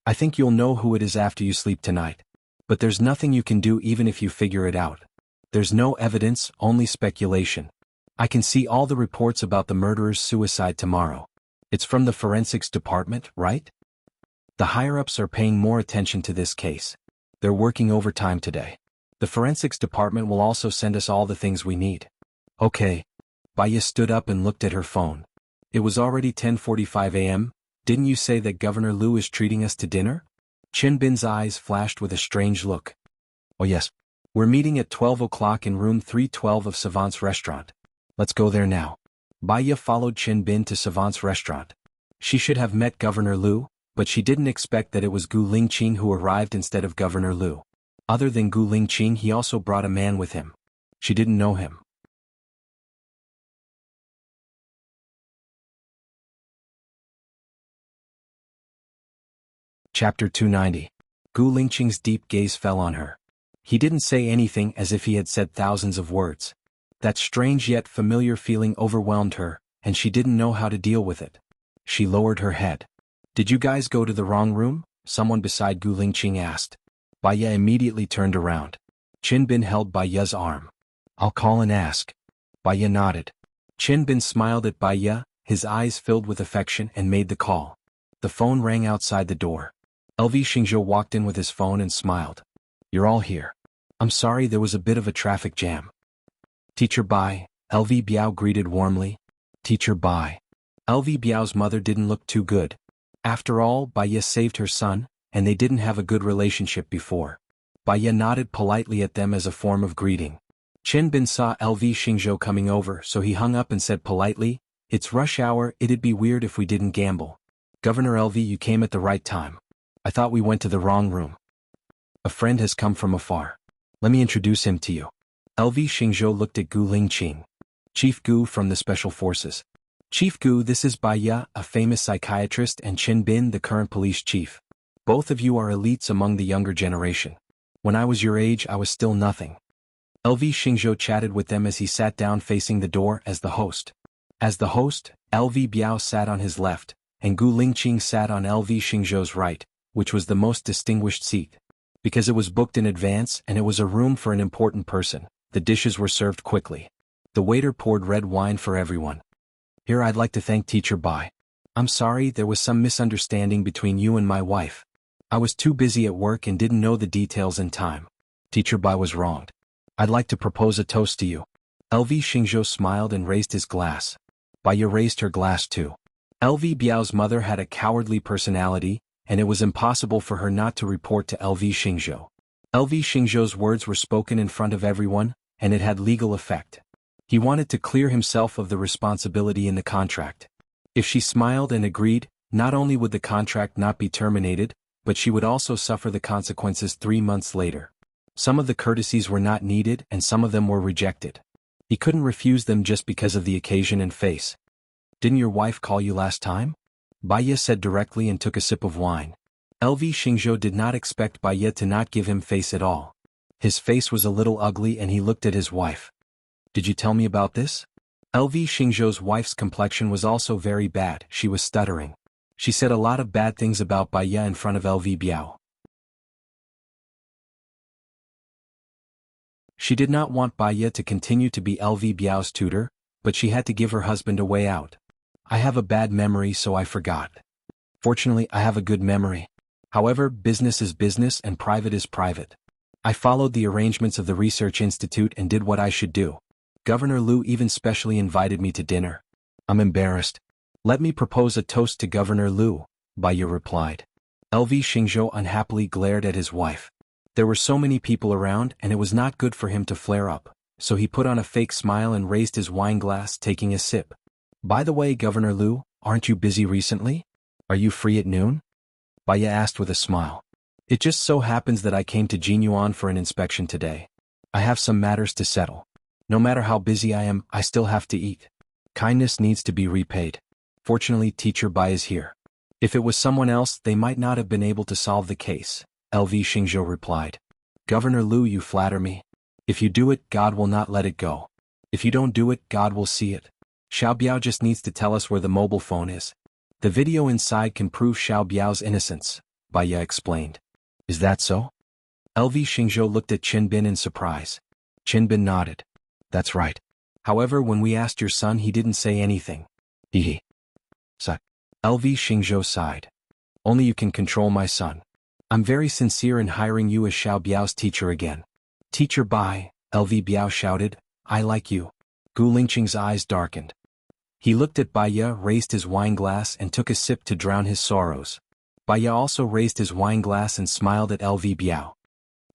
I think you'll know who it is after you sleep tonight. But there's nothing you can do even if you figure it out. There's no evidence, only speculation. I can see all the reports about the murderer's suicide tomorrow. It's from the forensics department, right? The higher-ups are paying more attention to this case. They're working overtime today. The forensics department will also send us all the things we need. Okay. Baya stood up and looked at her phone. It was already 10:45 a.m., Didn't you say that Governor Liu is treating us to dinner? Chin Bin's eyes flashed with a strange look. Oh yes. We're meeting at 12 o'clock in room 312 of Savant's restaurant. Let's go there now. Baya followed Chin Bin to Savant's restaurant. She should have met Governor Liu, but she didn't expect that it was Gu Lingqing who arrived instead of Governor Liu. Other than Gu Lingqing, he also brought a man with him. She didn't know him. Chapter 290. Gu Lingqing's deep gaze fell on her. He didn't say anything as if he had said thousands of words. That strange yet familiar feeling overwhelmed her, and she didn't know how to deal with it. She lowered her head. Did you guys go to the wrong room? Someone beside Gu Lingqing asked. Baya immediately turned around. Chin Bin held Baya's arm. I'll call and ask. Baya nodded. Chin Bin smiled at Baya, his eyes filled with affection, and made the call. The phone rang outside the door. LV Xingzhou walked in with his phone and smiled. You're all here. I'm sorry there was a bit of a traffic jam. Teacher Bai, LV Biao greeted warmly. Teacher Bai. LV Biao's mother didn't look too good. After all, Baya saved her son, and they didn't have a good relationship before. Baya nodded politely at them as a form of greeting. Chin Bin saw LV Xingzhou coming over, so he hung up and said politely, It's rush hour, it'd be weird if we didn't gamble. Governor LV, you came at the right time. I thought we went to the wrong room. A friend has come from afar. Let me introduce him to you. LV Xingzhou looked at Gu Lingqing. Chief Gu from the Special Forces. Chief Gu, this is Baya, a famous psychiatrist, and Chin Bin, the current police chief. Both of you are elites among the younger generation. When I was your age, I was still nothing. LV Xingzhou chatted with them as he sat down facing the door as the host. As the host, LV Biao sat on his left, and Gu Lingqing sat on LV Xingzhou's right, which was the most distinguished seat. Because it was booked in advance and it was a room for an important person, the dishes were served quickly. The waiter poured red wine for everyone. Here I'd like to thank Teacher Bai. I'm sorry there was some misunderstanding between you and my wife. I was too busy at work and didn't know the details in time. Teacher Bai was wronged. I'd like to propose a toast to you. LV Xingzhou smiled and raised his glass. Baiya raised her glass too. LV Biao's mother had a cowardly personality, and it was impossible for her not to report to LV Xingzhou. LV Xingzhou's words were spoken in front of everyone, and it had legal effect. He wanted to clear himself of the responsibility in the contract. If she smiled and agreed, not only would the contract not be terminated, but she would also suffer the consequences 3 months later. Some of the courtesies were not needed and some of them were rejected. He couldn't refuse them just because of the occasion and face. Didn't your wife call you last time? Baiya said directly and took a sip of wine. LV Xingzhou did not expect Baiya to not give him face at all. His face was a little ugly and he looked at his wife. Did you tell me about this? LV Xingzhou's wife's complexion was also very bad. She was stuttering. She said a lot of bad things about Baiya in front of LV Biao. She did not want Baiya to continue to be LV Biao's tutor, but she had to give her husband a way out. I have a bad memory so I forgot. Fortunately I have a good memory. However, business is business and private is private. I followed the arrangements of the research institute and did what I should do. Governor Liu even specially invited me to dinner. I'm embarrassed. Let me propose a toast to Governor Liu, Baiya replied. LV Xingzhou unhappily glared at his wife. There were so many people around and it was not good for him to flare up, so he put on a fake smile and raised his wine glass, taking a sip. By the way, Governor Liu, aren't you busy recently? Are you free at noon? Baiya asked with a smile. It just so happens that I came to Jinyuan for an inspection today. I have some matters to settle. No matter how busy I am, I still have to eat. Kindness needs to be repaid. Fortunately, Teacher Bai is here. If it was someone else, they might not have been able to solve the case, LV Xingzhou replied. Governor Liu, you flatter me. If you do it, God will not let it go. If you don't do it, God will see it. Xiao Biao just needs to tell us where the mobile phone is. The video inside can prove Xiao Biao's innocence, Baiya explained. Is that so? LV Xingzhou looked at Qin Bin in surprise. Qin Bin nodded. That's right. However, when we asked your son, he didn't say anything. He sighed. LV Xingzhou sighed. Only you can control my son. I'm very sincere in hiring you as Xiao Biao's teacher again. Teacher Bai, LV Biao shouted, I like you. Gu Lingqing's eyes darkened. He looked at Baiya, raised his wine glass and took a sip to drown his sorrows. Baiya also raised his wine glass and smiled at LV Biao.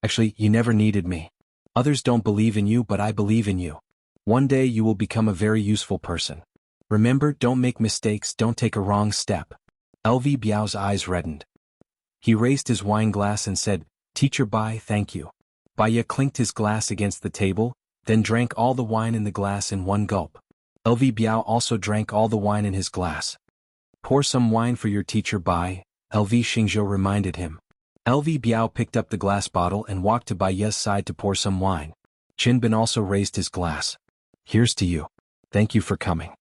Actually, you never needed me. Others don't believe in you, but I believe in you. One day you will become a very useful person. Remember, don't make mistakes, don't take a wrong step. LV Biao's eyes reddened. He raised his wine glass and said, Teacher Bai, thank you. Baiya clinked his glass against the table, then drank all the wine in the glass in one gulp. LV Biao also drank all the wine in his glass. Pour some wine for your Teacher Bai, LV Xingzhou reminded him. LV Biao picked up the glass bottle and walked to Baiya's side to pour some wine. Qin Bin also raised his glass. Here's to you. Thank you for coming.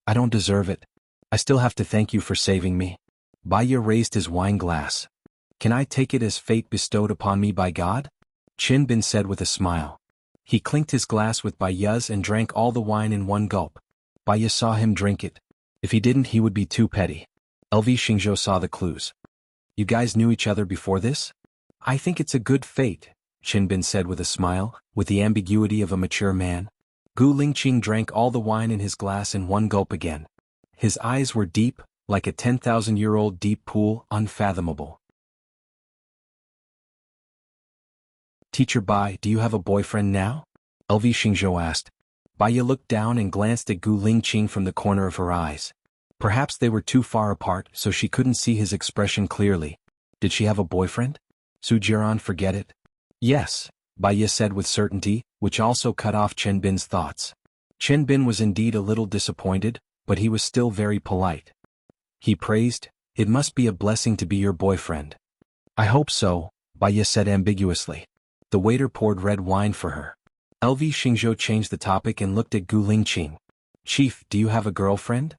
I don't deserve it. I still have to thank you for saving me. Baiya raised his wine glass. Can I take it as fate bestowed upon me by God? Qin Bin said with a smile. He clinked his glass with Baiya's and drank all the wine in one gulp. Baiya saw him drink it. If he didn't, he would be too petty. LV Xingzhou saw the clues. You guys knew each other before this? I think it's a good fate, Qin Bin said with a smile, with the ambiguity of a mature man. Gu Lingqing drank all the wine in his glass in one gulp again. His eyes were deep, like a 10,000-year-old deep pool, unfathomable. Teacher Bai, do you have a boyfriend now? LV Xingzhou asked. Baiya looked down and glanced at Gu Lingqing from the corner of her eyes. Perhaps they were too far apart so she couldn't see his expression clearly. Did she have a boyfriend? Su Jiran, forget it. Yes, Baiya said with certainty, which also cut off Qin Bin's thoughts. Qin Bin was indeed a little disappointed, but he was still very polite. He praised, it must be a blessing to be your boyfriend. I hope so, Baiya said ambiguously. The waiter poured red wine for her. LV Xingzhou changed the topic and looked at Gu Lingqing. Chief, do you have a girlfriend?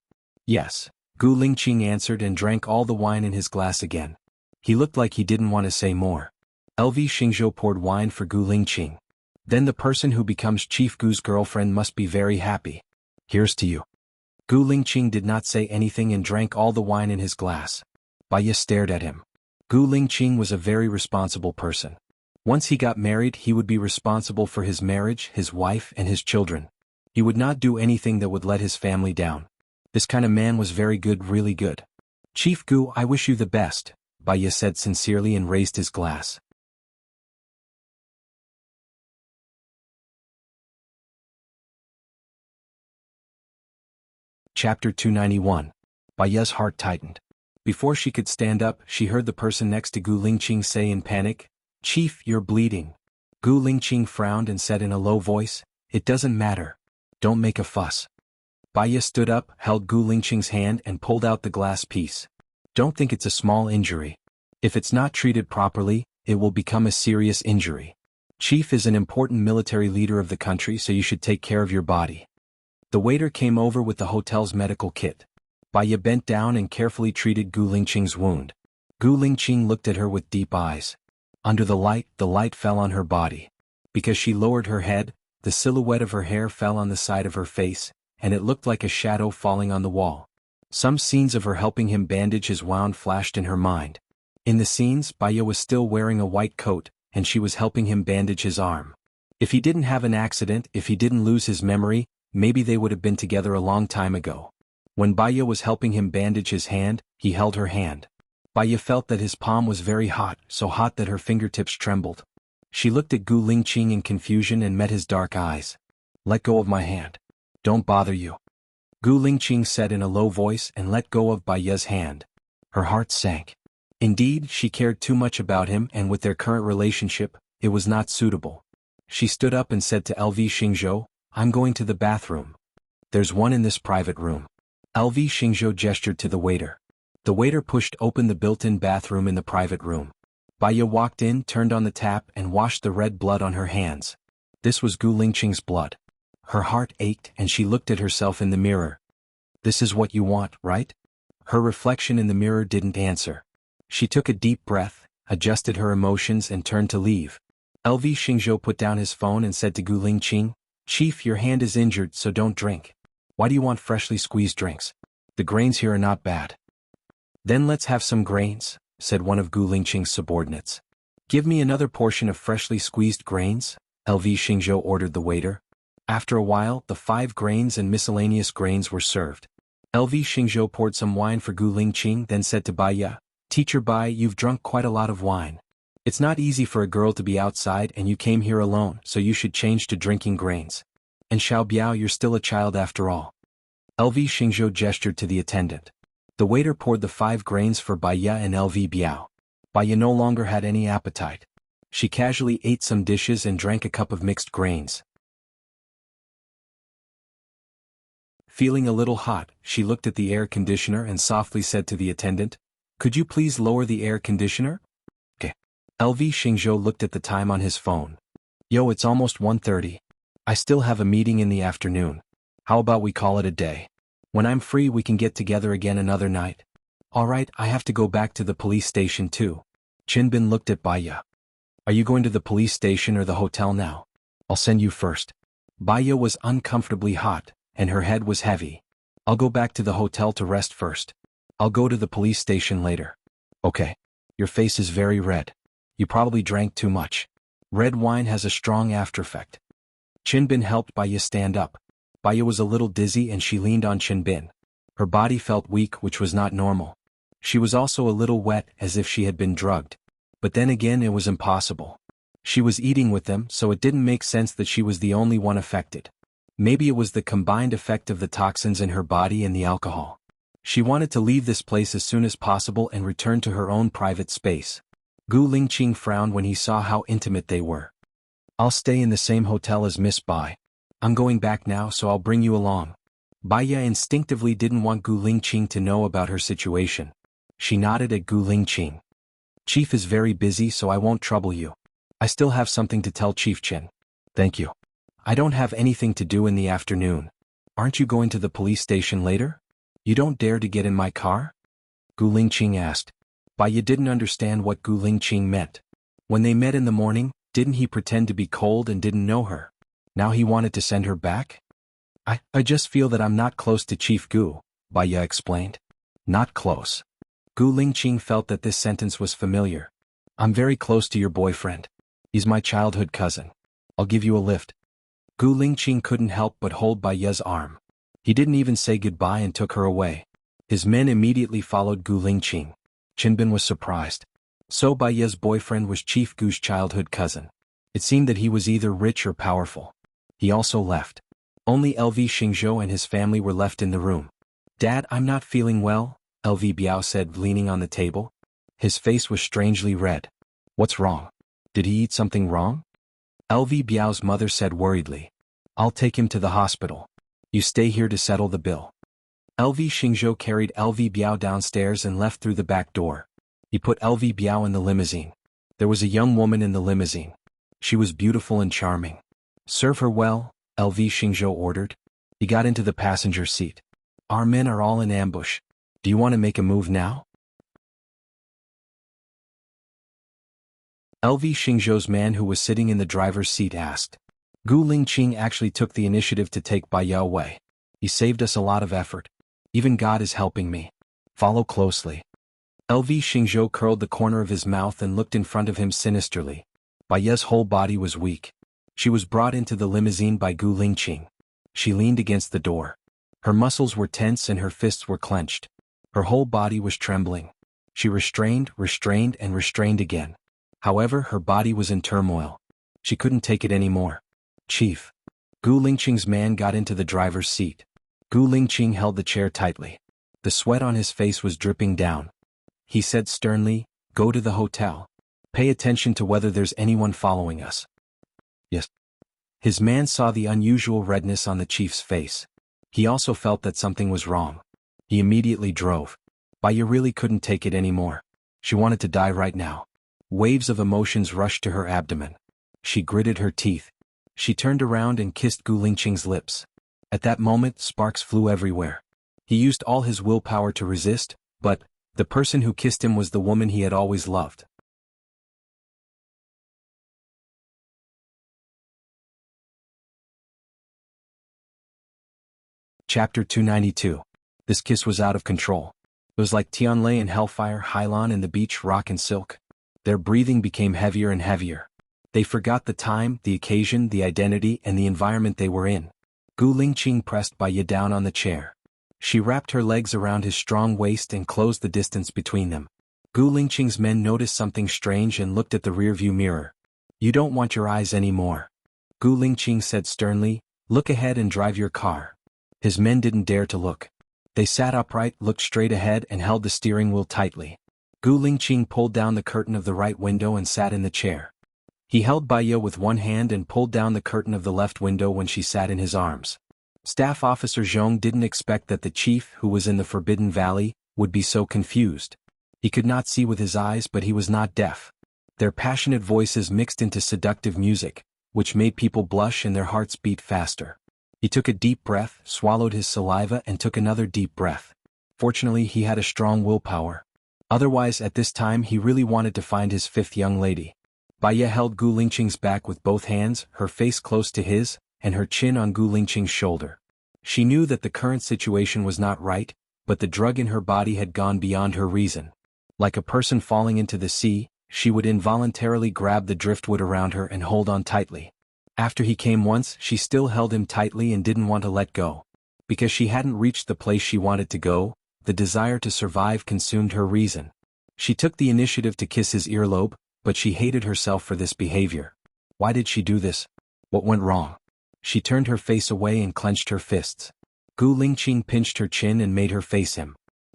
Yes. Gu Lingqing answered and drank all the wine in his glass again. He looked like he didn't want to say more. LV Xingzhou poured wine for Gu Lingqing. Then the person who becomes Chief Gu's girlfriend must be very happy. Here's to you. Gu Lingqing did not say anything and drank all the wine in his glass. Baiya stared at him. Gu Lingqing was a very responsible person. Once he got married, he would be responsible for his marriage, his wife, and his children. He would not do anything that would let his family down. This kind of man was very good, really good. Chief Gu, I wish you the best, Baiya said sincerely and raised his glass. Chapter 291. Baiya's heart tightened. Before she could stand up, she heard the person next to Gu Lingqing say in panic, Chief, you're bleeding. Gu Lingqing frowned and said in a low voice, It doesn't matter. Don't make a fuss. Baiya stood up, held Gu Lingqing's hand and pulled out the glass piece. Don't think it's a small injury. If it's not treated properly, it will become a serious injury. Chief is an important military leader of the country, so you should take care of your body. The waiter came over with the hotel's medical kit. Baiya bent down and carefully treated Gu Lingqing's wound. Gu Lingqing looked at her with deep eyes. Under the light fell on her body. Because she lowered her head, the silhouette of her hair fell on the side of her face, and it looked like a shadow falling on the wall. Some scenes of her helping him bandage his wound flashed in her mind. In the scenes, Baiya was still wearing a white coat, and she was helping him bandage his arm. If he didn't have an accident, if he didn't lose his memory, maybe they would have been together a long time ago. When Baiya was helping him bandage his hand, he held her hand. Baiya felt that his palm was very hot, so hot that her fingertips trembled. She looked at Gu Lingqing in confusion and met his dark eyes. Let go of my hand. Don't bother you. Gu Lingqing said in a low voice and let go of Baiya's hand. Her heart sank. Indeed, she cared too much about him, and with their current relationship, it was not suitable. She stood up and said to LV Xingzhou, I'm going to the bathroom. There's one in this private room. LV Xingzhou gestured to the waiter. The waiter pushed open the built-in bathroom in the private room. Baiya walked in, turned on the tap, and washed the red blood on her hands. This was Gu Lingqing's blood. Her heart ached and she looked at herself in the mirror. This is what you want, right? Her reflection in the mirror didn't answer. She took a deep breath, adjusted her emotions and turned to leave. LV Xingzhou put down his phone and said to Gu Lingqing, Chief, your hand is injured, so don't drink. Why do you want freshly squeezed drinks? The grains here are not bad. Then let's have some grains, said one of Gu Lingqing's subordinates. Give me another portion of freshly squeezed grains, LV Xingzhou ordered the waiter. After a while, the 5 grains and miscellaneous grains were served. LV Xingzhou poured some wine for Gu Lingqing, then said to Baiya, Teacher Bai, you've drunk quite a lot of wine. It's not easy for a girl to be outside and you came here alone, so you should change to drinking grains. And Xiao Biao, you're still a child after all. LV Xingzhou gestured to the attendant. The waiter poured the 5 grains for Baiya and LV Biao. Baiya no longer had any appetite. She casually ate some dishes and drank a cup of mixed grains. Feeling a little hot, she looked at the air conditioner and softly said to the attendant, Could you please lower the air conditioner? Okay. LV Xingzhou looked at the time on his phone. Yo, it's almost 1:30. I still have a meeting in the afternoon. How about we call it a day? When I'm free we can get together again another night. Alright, I have to go back to the police station too. Qinbin looked at Baiya. Are you going to the police station or the hotel now? I'll send you first. Baiya was uncomfortably hot, and her head was heavy. I'll go back to the hotel to rest first. I'll go to the police station later. Okay. Your face is very red. You probably drank too much. Red wine has a strong aftereffect. Qinbin helped Baiya stand up. Baiya was a little dizzy and she leaned on Qinbin. Her body felt weak, which was not normal. She was also a little wet, as if she had been drugged. But then again, it was impossible. She was eating with them, so it didn't make sense that she was the only one affected. Maybe it was the combined effect of the toxins in her body and the alcohol. She wanted to leave this place as soon as possible and return to her own private space. Gu Lingqing frowned when he saw how intimate they were. I'll stay in the same hotel as Miss Bai. I'm going back now, so I'll bring you along. Baiya instinctively didn't want Gu Lingqing to know about her situation. She nodded at Gu Lingqing. Chief is very busy, so I won't trouble you. I still have something to tell Chief Qin. Thank you. I don't have anything to do in the afternoon. Aren't you going to the police station later? You don't dare to get in my car? Gu Lingqing asked. Baiye didn't understand what Gu Lingqing meant. When they met in the morning, didn't he pretend to be cold and didn't know her? Now he wanted to send her back? I just feel that I'm not close to Chief Gu, Baiye explained. Not close. Gu Lingqing felt that this sentence was familiar. I'm very close to your boyfriend. He's my childhood cousin. I'll give you a lift. Gu Lingqing couldn't help but hold Baiye's arm. He didn't even say goodbye and took her away. His men immediately followed Gu Lingqing. Qinbin was surprised. So Baiye's boyfriend was Chief Gu's childhood cousin. It seemed that he was either rich or powerful. He also left. Only LV Xingzhou and his family were left in the room. Dad, I'm not feeling well, LV Biao said, leaning on the table. His face was strangely red. What's wrong? Did he eat something wrong? LV Biao's mother said worriedly. I'll take him to the hospital. You stay here to settle the bill. LV Xingzhou carried LV Biao downstairs and left through the back door. He put LV Biao in the limousine. There was a young woman in the limousine. She was beautiful and charming. Serve her well, LV Xingzhou ordered. He got into the passenger seat. Our men are all in ambush. Do you want to make a move now? LV Xingzhou's man who was sitting in the driver's seat asked. Gu Lingqing actually took the initiative to take Baiye away. He saved us a lot of effort. Even God is helping me. Follow closely. LV Xingzhou curled the corner of his mouth and looked in front of him sinisterly. Baiye's whole body was weak. She was brought into the limousine by Gu Lingqing. She leaned against the door. Her muscles were tense and her fists were clenched. Her whole body was trembling. She restrained again. However, her body was in turmoil. She couldn't take it anymore. Chief. Gu Lingqing's man got into the driver's seat. Gu Lingqing held the chair tightly. The sweat on his face was dripping down. He said sternly, Go to the hotel. Pay attention to whether there's anyone following us. Yes. His man saw the unusual redness on the chief's face. He also felt that something was wrong. He immediately drove. Baiye really couldn't take it anymore. She wanted to die right now. Waves of emotions rushed to her abdomen. She gritted her teeth. She turned around and kissed Gu Lingqing's lips. At that moment, sparks flew everywhere. He used all his willpower to resist, but the person who kissed him was the woman he had always loved. Chapter 292. This kiss was out of control. It was like Tianlei and Hellfire, Hailan and the beach, Rock and Silk. Their breathing became heavier and heavier. They forgot the time, the occasion, the identity, and the environment they were in. Gu Lingqing pressed Baiye down on the chair. She wrapped her legs around his strong waist and closed the distance between them. Gu Lingqing's men noticed something strange and looked at the rearview mirror. You don't want your eyes anymore. Gu Lingqing said sternly, Look ahead and drive your car. His men didn't dare to look. They sat upright, looked straight ahead and held the steering wheel tightly. Gu Lingqing pulled down the curtain of the right window and sat in the chair. He held Baiye with one hand and pulled down the curtain of the left window when she sat in his arms. Staff Officer Zhong didn't expect that the chief, who was in the Forbidden Valley, would be so confused. He could not see with his eyes, but he was not deaf. Their passionate voices mixed into seductive music, which made people blush and their hearts beat faster. He took a deep breath, swallowed his saliva and took another deep breath. Fortunately, he had a strong willpower. Otherwise, at this time he really wanted to find his fifth young lady. Baiye held Gu Lingqing's back with both hands, her face close to his, and her chin on Gu Lingqing's shoulder. She knew that the current situation was not right, but the drug in her body had gone beyond her reason. Like a person falling into the sea, she would involuntarily grab the driftwood around her and hold on tightly. After he came once, she still held him tightly and didn't want to let go. Because she hadn't reached the place she wanted to go, the desire to survive consumed her reason. She took the initiative to kiss his earlobe, but she hated herself for this behavior. Why did she do this? What went wrong? She turned her face away and clenched her fists. Gu Lingqing pinched her chin and made her face him.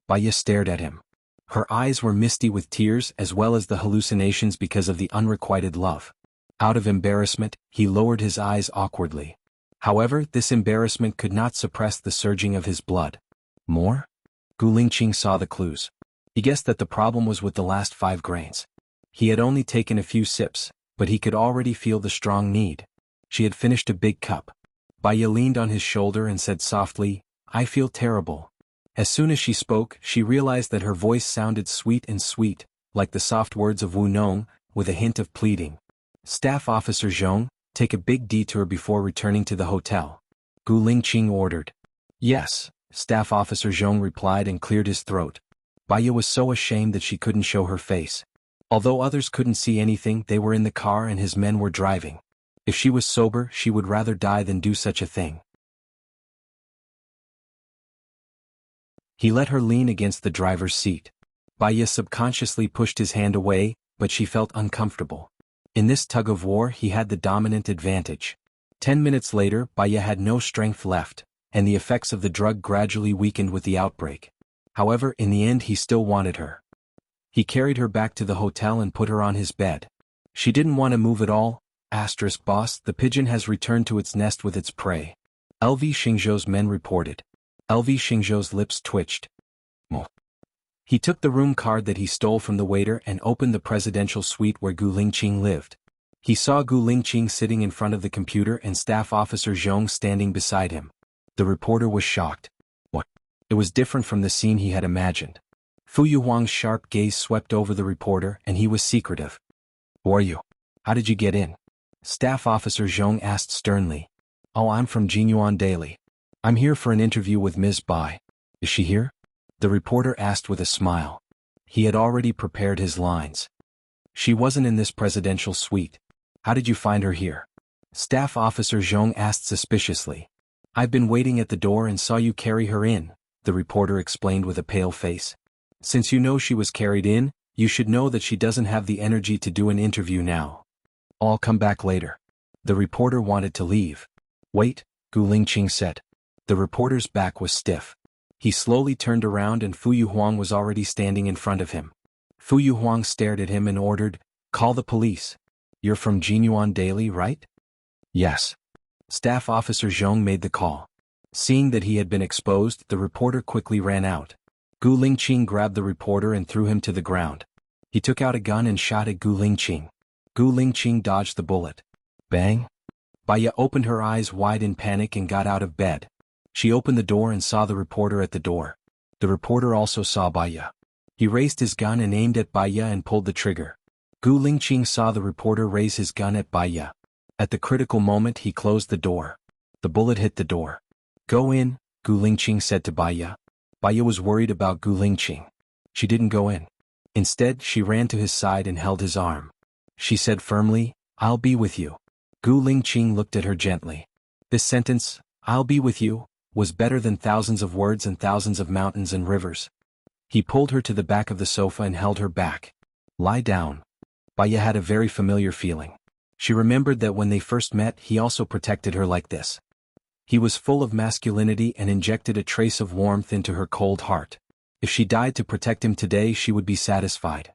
Baiye stared at him. Her eyes were misty with tears as well as the hallucinations because of the unrequited love. Out of embarrassment, he lowered his eyes awkwardly. However, this embarrassment could not suppress the surging of his blood. More? Gu Lingqing saw the clues. He guessed that the problem was with the last 5 grains. He had only taken a few sips, but he could already feel the strong need. She had finished a big cup. Baya leaned on his shoulder and said softly, "I feel terrible." As soon as she spoke, she realized that her voice sounded sweet and sweet, like the soft words of Wu Nong, with a hint of pleading. "Staff Officer Zhong, take a big detour before returning to the hotel," Gu Lingqing ordered. "Yes," Staff Officer Zhong replied and cleared his throat. Baya was so ashamed that she couldn't show her face. Although others couldn't see anything, they were in the car and his men were driving. If she was sober, she would rather die than do such a thing. He let her lean against the driver's seat. Baya subconsciously pushed his hand away, but she felt uncomfortable. In this tug-of-war he had the dominant advantage. 10 minutes later, Baya had no strength left, and the effects of the drug gradually weakened with the outbreak. However, in the end he still wanted her. He carried her back to the hotel and put her on his bed. She didn't want to move at all. Boss, the pigeon has returned to its nest with its prey, LV Xingzhou's men reported. LV Xingzhou's lips twitched. He took the room card that he stole from the waiter and opened the presidential suite where Gu Lingqing lived. He saw Gu Lingqing sitting in front of the computer and Staff Officer Zhong standing beside him. The reporter was shocked. What? It was different from the scene he had imagined. Fu Yuhuang's sharp gaze swept over the reporter and he was secretive. "Who are you? How did you get in?" Staff Officer Zhong asked sternly. "Oh, I'm from Jinyuan Daily. I'm here for an interview with Ms. Bai. Is she here?" The reporter asked with a smile. He had already prepared his lines. "She wasn't in this presidential suite. How did you find her here?" Staff Officer Zhong asked suspiciously. "I've been waiting at the door and saw you carry her in," the reporter explained with a pale face. "Since you know she was carried in, you should know that she doesn't have the energy to do an interview now. I'll come back later." The reporter wanted to leave. "Wait," Gu Lingqing said. The reporter's back was stiff. He slowly turned around and Fu Yuhuang was already standing in front of him. Fu Yuhuang stared at him and ordered, "Call the police." "You're from Jinyuan Daily, right?" "Yes." Staff Officer Zhong made the call. Seeing that he had been exposed, the reporter quickly ran out. Gu Lingqing grabbed the reporter and threw him to the ground. He took out a gun and shot at Gu Lingqing. Gu Lingqing dodged the bullet. Bang! Baya opened her eyes wide in panic and got out of bed. She opened the door and saw the reporter at the door. The reporter also saw Baya. He raised his gun and aimed at Baya and pulled the trigger. Gu Lingqing saw the reporter raise his gun at Baya. At the critical moment he closed the door. The bullet hit the door. "Go in," Gu Lingqing said to Baya. Baya was worried about Gu Lingqing. She didn't go in. Instead, she ran to his side and held his arm. She said firmly, "I'll be with you." Gu Lingqing looked at her gently. This sentence, "I'll be with you," was better than thousands of words and thousands of mountains and rivers. He pulled her to the back of the sofa and held her back. "Lie down." Baya had a very familiar feeling. She remembered that when they first met he also protected her like this. He was full of masculinity and injected a trace of warmth into her cold heart. If she died to protect him today she would be satisfied.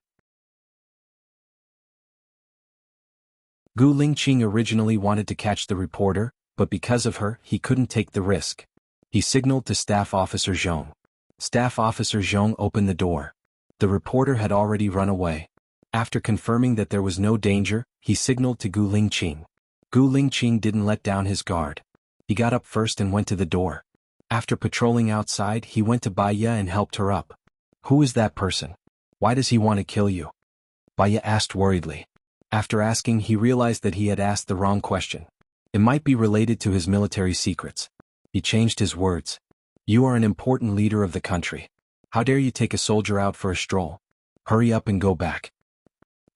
Gu Lingqing originally wanted to catch the reporter, but because of her he couldn't take the risk. He signaled to Staff Officer Zhong. Staff Officer Zhong opened the door. The reporter had already run away. After confirming that there was no danger, he signaled to Gu Lingqing. Gu Lingqing didn't let down his guard. He got up first and went to the door. After patrolling outside he went to Baya and helped her up. "Who is that person? Why does he want to kill you?" Baya asked worriedly. After asking he realized that he had asked the wrong question. It might be related to his military secrets. He changed his words. "You are an important leader of the country. How dare you take a soldier out for a stroll? Hurry up and go back."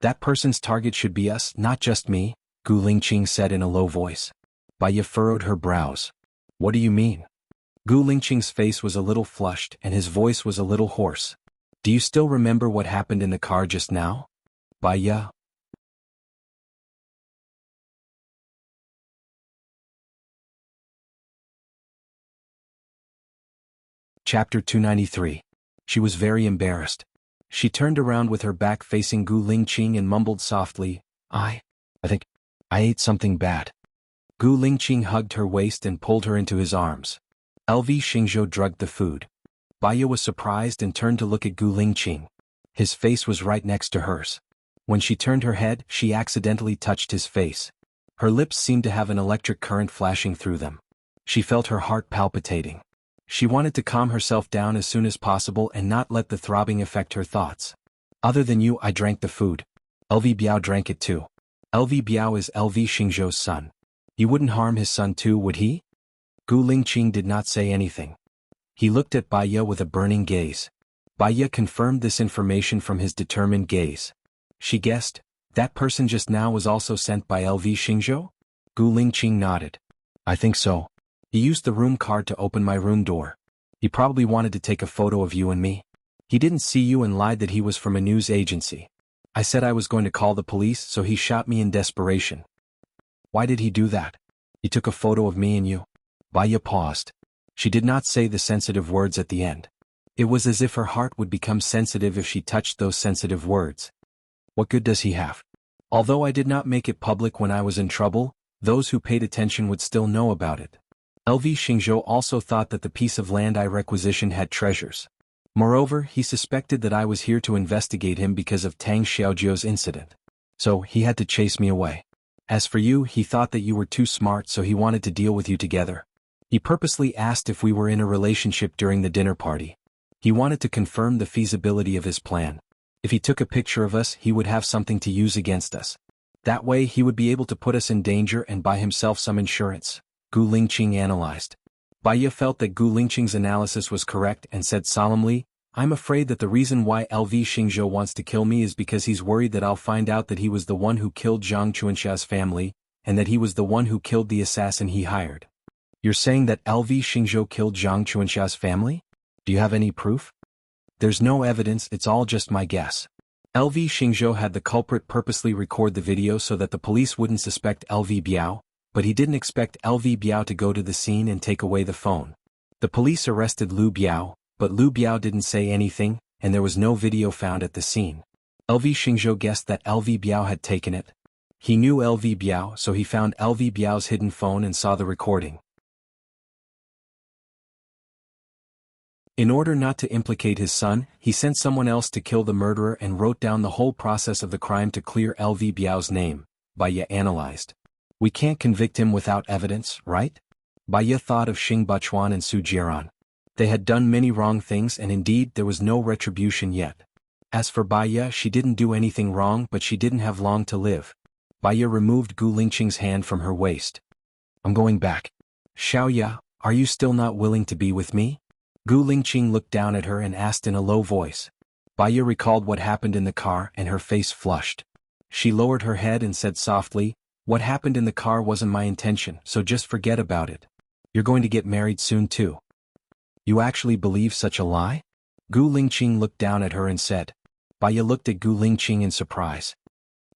"That person's target should be us, not just me," Gu Lingqing said in a low voice. Baya furrowed her brows. "What do you mean?" Gu Lingqing's face was a little flushed and his voice was a little hoarse. "Do you still remember what happened in the car just now?" Baya. Chapter 293. She was very embarrassed. She turned around with her back facing Gu Lingqing and mumbled softly, I think I ate something bad." Gu Lingqing hugged her waist and pulled her into his arms. LV Xingzhou drugged the food. Baya was surprised and turned to look at Gu Lingqing. His face was right next to hers. When she turned her head, she accidentally touched his face. Her lips seemed to have an electric current flashing through them. She felt her heart palpitating. She wanted to calm herself down as soon as possible and not let the throbbing affect her thoughts. Other than you, I drank the food. LV Biao drank it too. LV Biao is LV Xingzhou's son. He wouldn't harm his son too, would he? Gu Lingqing did not say anything. He looked at Bai Ye with a burning gaze. Bai Ye confirmed this information from his determined gaze. She guessed, that person just now was also sent by LV Xingzhou? Gu Lingqing nodded. I think so. He used the room card to open my room door. He probably wanted to take a photo of you and me. He didn't see you and lied that he was from a news agency. I said I was going to call the police, so he shot me in desperation. Why did he do that? He took a photo of me and you. Bai Ye paused. She did not say the sensitive words at the end. It was as if her heart would become sensitive if she touched those sensitive words. What good does he have? Although I did not make it public when I was in trouble, those who paid attention would still know about it. LV Xingzhou also thought that the piece of land I requisitioned had treasures. Moreover, he suspected that I was here to investigate him because of Tang Xiaojiu's incident. So, he had to chase me away. As for you, he thought that you were too smart, so he wanted to deal with you together. He purposely asked if we were in a relationship during the dinner party. He wanted to confirm the feasibility of his plan. If he took a picture of us, he would have something to use against us. That way he would be able to put us in danger and buy himself some insurance, Gu Lingqing analyzed. Bai Ye felt that Gu Lingqing's analysis was correct and said solemnly, I'm afraid that the reason why LV Xingzhou wants to kill me is because he's worried that I'll find out that he was the one who killed Zhang Chuanxia's family, and that he was the one who killed the assassin he hired. You're saying that LV Xingzhou killed Zhang Chuanxia's family? Do you have any proof? There's no evidence, it's all just my guess. LV Xingzhou had the culprit purposely record the video so that the police wouldn't suspect LV Biao, but he didn't expect LV Biao to go to the scene and take away the phone. The police arrested Liu Biao, but Liu Biao didn't say anything, and there was no video found at the scene. LV Xingzhou guessed that LV Biao had taken it. He knew LV Biao, so he found LV Biao's hidden phone and saw the recording. In order not to implicate his son, he sent someone else to kill the murderer and wrote down the whole process of the crime to clear LV Biao's name, Bai Ye analyzed. We can't convict him without evidence, right? Bai Ye thought of Xing Bachuan and Su Jiaran. They had done many wrong things and indeed there was no retribution yet. As for Bai Ye, she didn't do anything wrong but she didn't have long to live. Bai Ye removed Gu Lingqing's hand from her waist. I'm going back. Xiaoya, are you still not willing to be with me? Gu Lingqing looked down at her and asked in a low voice. Bai Ye recalled what happened in the car and her face flushed. She lowered her head and said softly, what happened in the car wasn't my intention, so just forget about it. You're going to get married soon too. You actually believe such a lie? Gu Lingqing looked down at her and said. Bai Ye looked at Gu Lingqing in surprise.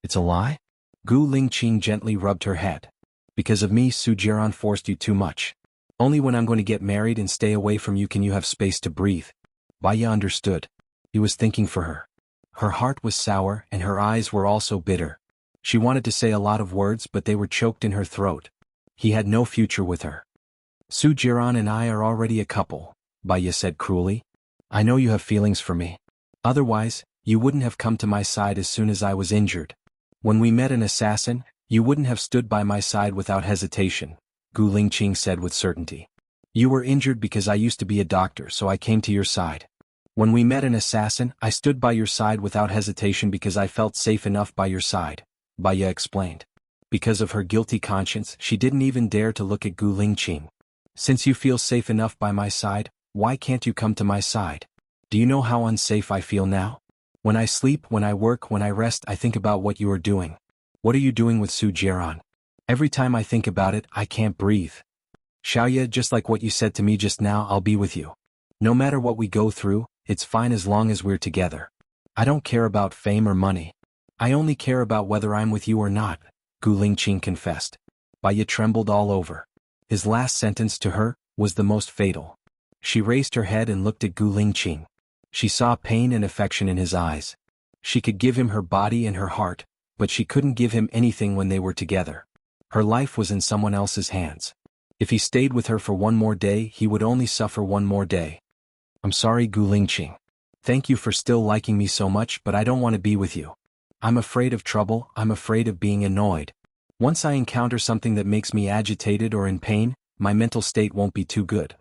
It's a lie? Gu Lingqing gently rubbed her head. Because of me, Su Jiaran forced you too much. Only when I'm going to get married and stay away from you can you have space to breathe. Bai Ye understood. He was thinking for her. Her heart was sour and her eyes were also bitter. She wanted to say a lot of words but they were choked in her throat. He had no future with her. Su Jiaran and I are already a couple, Bai Ye said cruelly. I know you have feelings for me. Otherwise, you wouldn't have come to my side as soon as I was injured. When we met an assassin, you wouldn't have stood by my side without hesitation, Gu Lingqing said with certainty. You were injured because I used to be a doctor, so I came to your side. When we met an assassin, I stood by your side without hesitation because I felt safe enough by your side, Bai Ye explained. Because of her guilty conscience, she didn't even dare to look at Gu Lingqing. Since you feel safe enough by my side, why can't you come to my side? Do you know how unsafe I feel now? When I sleep, when I work, when I rest, I think about what you are doing. What are you doing with Su Jiaran? Every time I think about it, I can't breathe. Xiaoya, just like what you said to me just now, I'll be with you. No matter what we go through, it's fine as long as we're together. I don't care about fame or money. I only care about whether I'm with you or not, Gu Lingqing confessed. Bai Ye trembled all over. His last sentence to her was the most fatal. She raised her head and looked at Gu Lingqing. She saw pain and affection in his eyes. She could give him her body and her heart, but she couldn't give him anything when they were together. Her life was in someone else's hands. If he stayed with her for one more day, he would only suffer one more day. I'm sorry, Gu Lingqing. Thank you for still liking me so much, but I don't want to be with you. I'm afraid of trouble, I'm afraid of being annoyed. Once I encounter something that makes me agitated or in pain, my mental state won't be too good.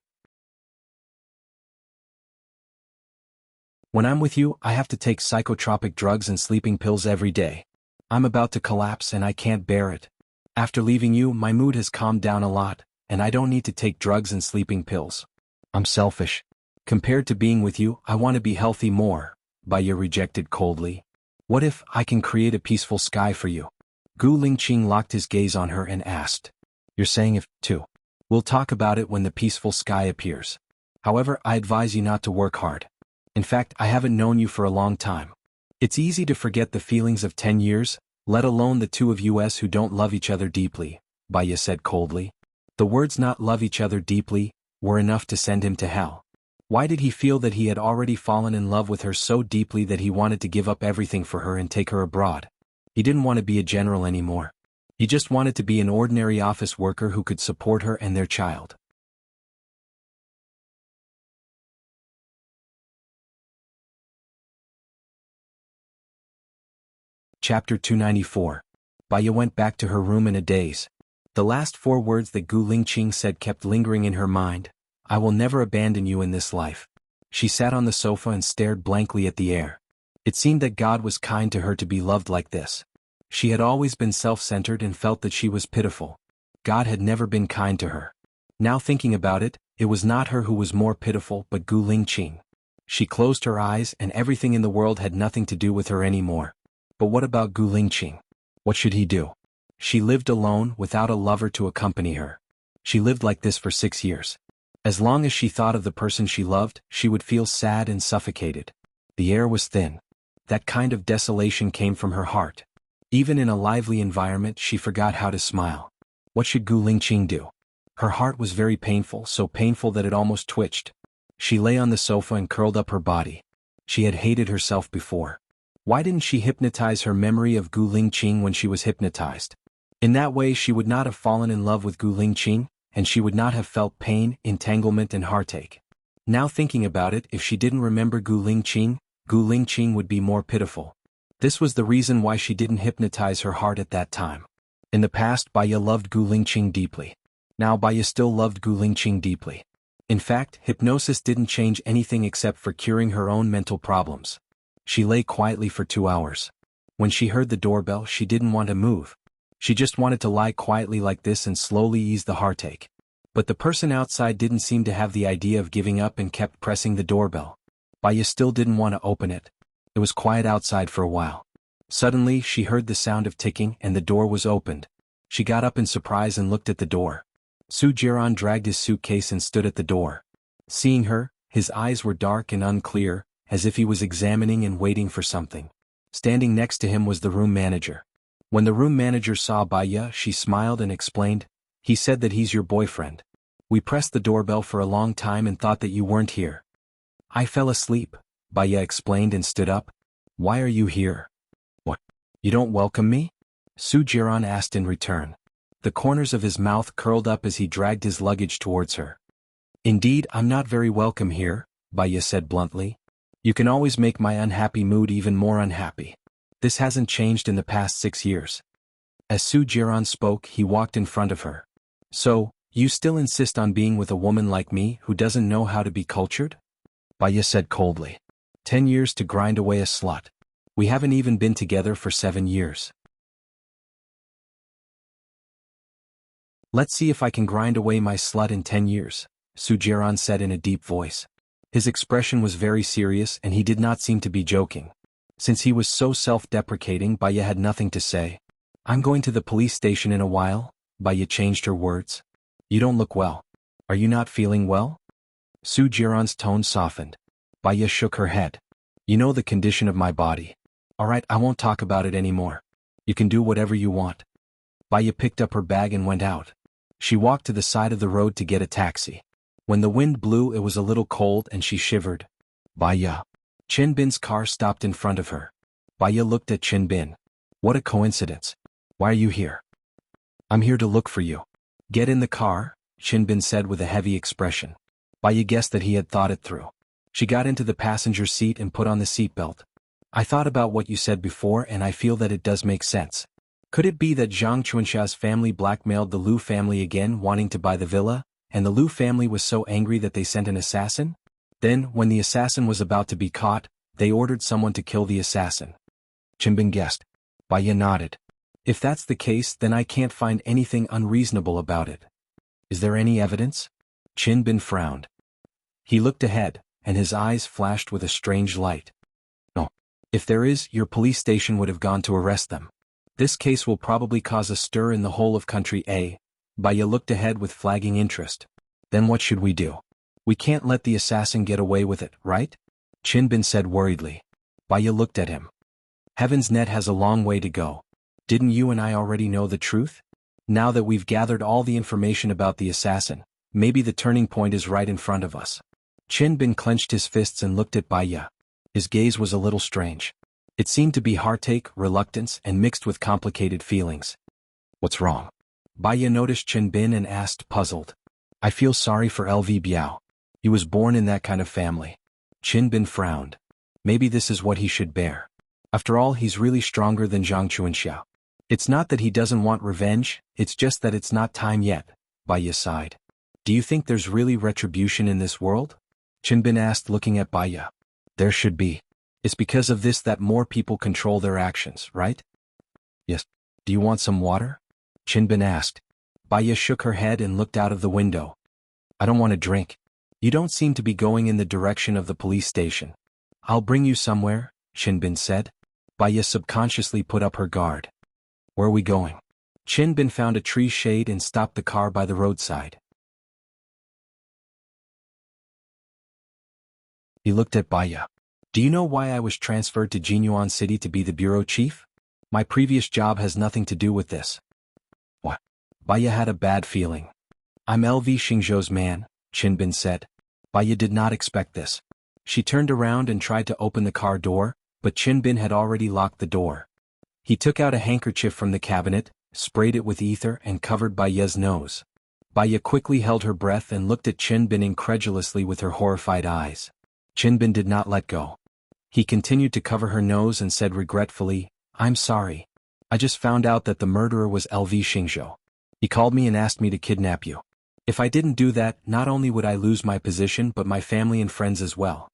When I'm with you, I have to take psychotropic drugs and sleeping pills every day. I'm about to collapse and I can't bear it. After leaving you, my mood has calmed down a lot, and I don't need to take drugs and sleeping pills. I'm selfish. Compared to being with you, I want to be healthy more, Baya rejected coldly. What if I can create a peaceful sky for you? Gu Lingqing locked his gaze on her and asked. You're saying if, too. We'll talk about it when the peaceful sky appears. However, I advise you not to work hard. In fact, I haven't known you for a long time. It's easy to forget the feelings of 10 years, let alone the two of us who don't love each other deeply, Baya said coldly. The words not love each other deeply were enough to send him to hell. Why did he feel that he had already fallen in love with her so deeply that he wanted to give up everything for her and take her abroad? He didn't want to be a general anymore. He just wanted to be an ordinary office worker who could support her and their child. Chapter 294. Baya went back to her room in a daze. The last 4 words that Gu Lingqing said kept lingering in her mind. I will never abandon you in this life. She sat on the sofa and stared blankly at the air. It seemed that God was kind to her to be loved like this. She had always been self-centered and felt that she was pitiful. God had never been kind to her. Now thinking about it, it was not her who was more pitiful but Gu Lingqing. She closed her eyes and everything in the world had nothing to do with her anymore. But what about Gu Lingqing? What should he do? She lived alone without a lover to accompany her. She lived like this for 6 years. As long as she thought of the person she loved, she would feel sad and suffocated. The air was thin. That kind of desolation came from her heart. Even in a lively environment, she forgot how to smile. What should Gu Lingqing do? Her heart was very painful, so painful that it almost twitched. She lay on the sofa and curled up her body. She had hated herself before. Why didn't she hypnotize her memory of Gu Lingqing when she was hypnotized? In that way she would not have fallen in love with Gu Lingqing, and she would not have felt pain, entanglement and heartache. Now thinking about it, if she didn't remember Gu Lingqing would be more pitiful. This was the reason why she didn't hypnotize her heart at that time. In the past, Baya loved Gu Lingqing deeply. Now Baya still loved Gu Lingqing deeply. In fact, hypnosis didn't change anything except for curing her own mental problems. She lay quietly for 2 hours. When she heard the doorbell, she didn't want to move. She just wanted to lie quietly like this and slowly ease the heartache. But the person outside didn't seem to have the idea of giving up and kept pressing the doorbell. Baya still didn't want to open it. It was quiet outside for a while. Suddenly, she heard the sound of ticking and the door was opened. She got up in surprise and looked at the door. Su Jiran dragged his suitcase and stood at the door. Seeing her, his eyes were dark and unclear, as if he was examining and waiting for something. Standing next to him was the room manager. When the room manager saw Baya, she smiled and explained, he said that he's your boyfriend. We pressed the doorbell for a long time and thought that you weren't here. I fell asleep, Baya explained and stood up. Why are you here? What? You don't welcome me? Su Jiran asked in return. The corners of his mouth curled up as he dragged his luggage towards her. Indeed, I'm not very welcome here, Baya said bluntly. You can always make my unhappy mood even more unhappy. This hasn't changed in the past 6 years. As Su Jiran spoke, he walked in front of her. So, you still insist on being with a woman like me who doesn't know how to be cultured? Baya said coldly. 10 years to grind away a slut. We haven't even been together for 7 years. Let's see if I can grind away my slut in 10 years, Su Jiran said in a deep voice. His expression was very serious and he did not seem to be joking. Since he was so self-deprecating, Baya had nothing to say. I'm going to the police station in a while, Baya changed her words. You don't look well. Are you not feeling well? Su Jiran's tone softened. Baya shook her head. You know the condition of my body. Alright, I won't talk about it anymore. You can do whatever you want. Baya picked up her bag and went out. She walked to the side of the road to get a taxi. When the wind blew, it was a little cold and she shivered. Baya. Chinbin's car stopped in front of her. Baya looked at Chinbin. What a coincidence. Why are you here? I'm here to look for you. Get in the car, Chinbin said with a heavy expression. Baya guessed that he had thought it through. She got into the passenger seat and put on the seatbelt. I thought about what you said before and I feel that it does make sense. Could it be that Zhang Chuanxia's family blackmailed the Liu family again, wanting to buy the villa, and the Liu family was so angry that they sent an assassin? Then, when the assassin was about to be caught, they ordered someone to kill the assassin. Qinbin guessed. Baiya nodded. If that's the case, then I can't find anything unreasonable about it. Is there any evidence? Qinbin frowned. He looked ahead, and his eyes flashed with a strange light. No. If there is, your police station would have gone to arrest them. This case will probably cause a stir in the whole of country A. Baiya looked ahead with flagging interest. Then what should we do? We can't let the assassin get away with it, right? Qinbin said worriedly. Baiya looked at him. Heaven's Net has a long way to go. Didn't you and I already know the truth? Now that we've gathered all the information about the assassin, maybe the turning point is right in front of us. Qinbin clenched his fists and looked at Baiya. His gaze was a little strange. It seemed to be heartache, reluctance, and mixed with complicated feelings. What's wrong? Baiya noticed Qinbin and asked, puzzled. I feel sorry for LV Biao. He was born in that kind of family. Qinbin frowned. Maybe this is what he should bear. After all, he's really stronger than Zhang Chuanxia. It's not that he doesn't want revenge, it's just that it's not time yet, Baiya sighed. Do you think there's really retribution in this world? Qinbin asked, looking at Baiya. There should be. It's because of this that more people control their actions, right? Yes. Do you want some water? Qinbin asked. Baiya shook her head and looked out of the window. I don't want to drink. You don't seem to be going in the direction of the police station. I'll bring you somewhere, Qinbin said. Baiya subconsciously put up her guard. Where are we going? Qinbin found a tree shade and stopped the car by the roadside. He looked at Baiya. Do you know why I was transferred to Jinyuan City to be the bureau chief? My previous job has nothing to do with this. What? Baiya had a bad feeling. I'm LV Xingzhou's man, Qinbin said. Baiya did not expect this. She turned around and tried to open the car door, but Qinbin had already locked the door. He took out a handkerchief from the cabinet, sprayed it with ether and covered Baiya's nose. Baiya quickly held her breath and looked at Qinbin incredulously with her horrified eyes. Qinbin did not let go. He continued to cover her nose and said regretfully, I'm sorry. I just found out that the murderer was LV Xingzhou. He called me and asked me to kidnap you. If I didn't do that, not only would I lose my position but my family and friends as well.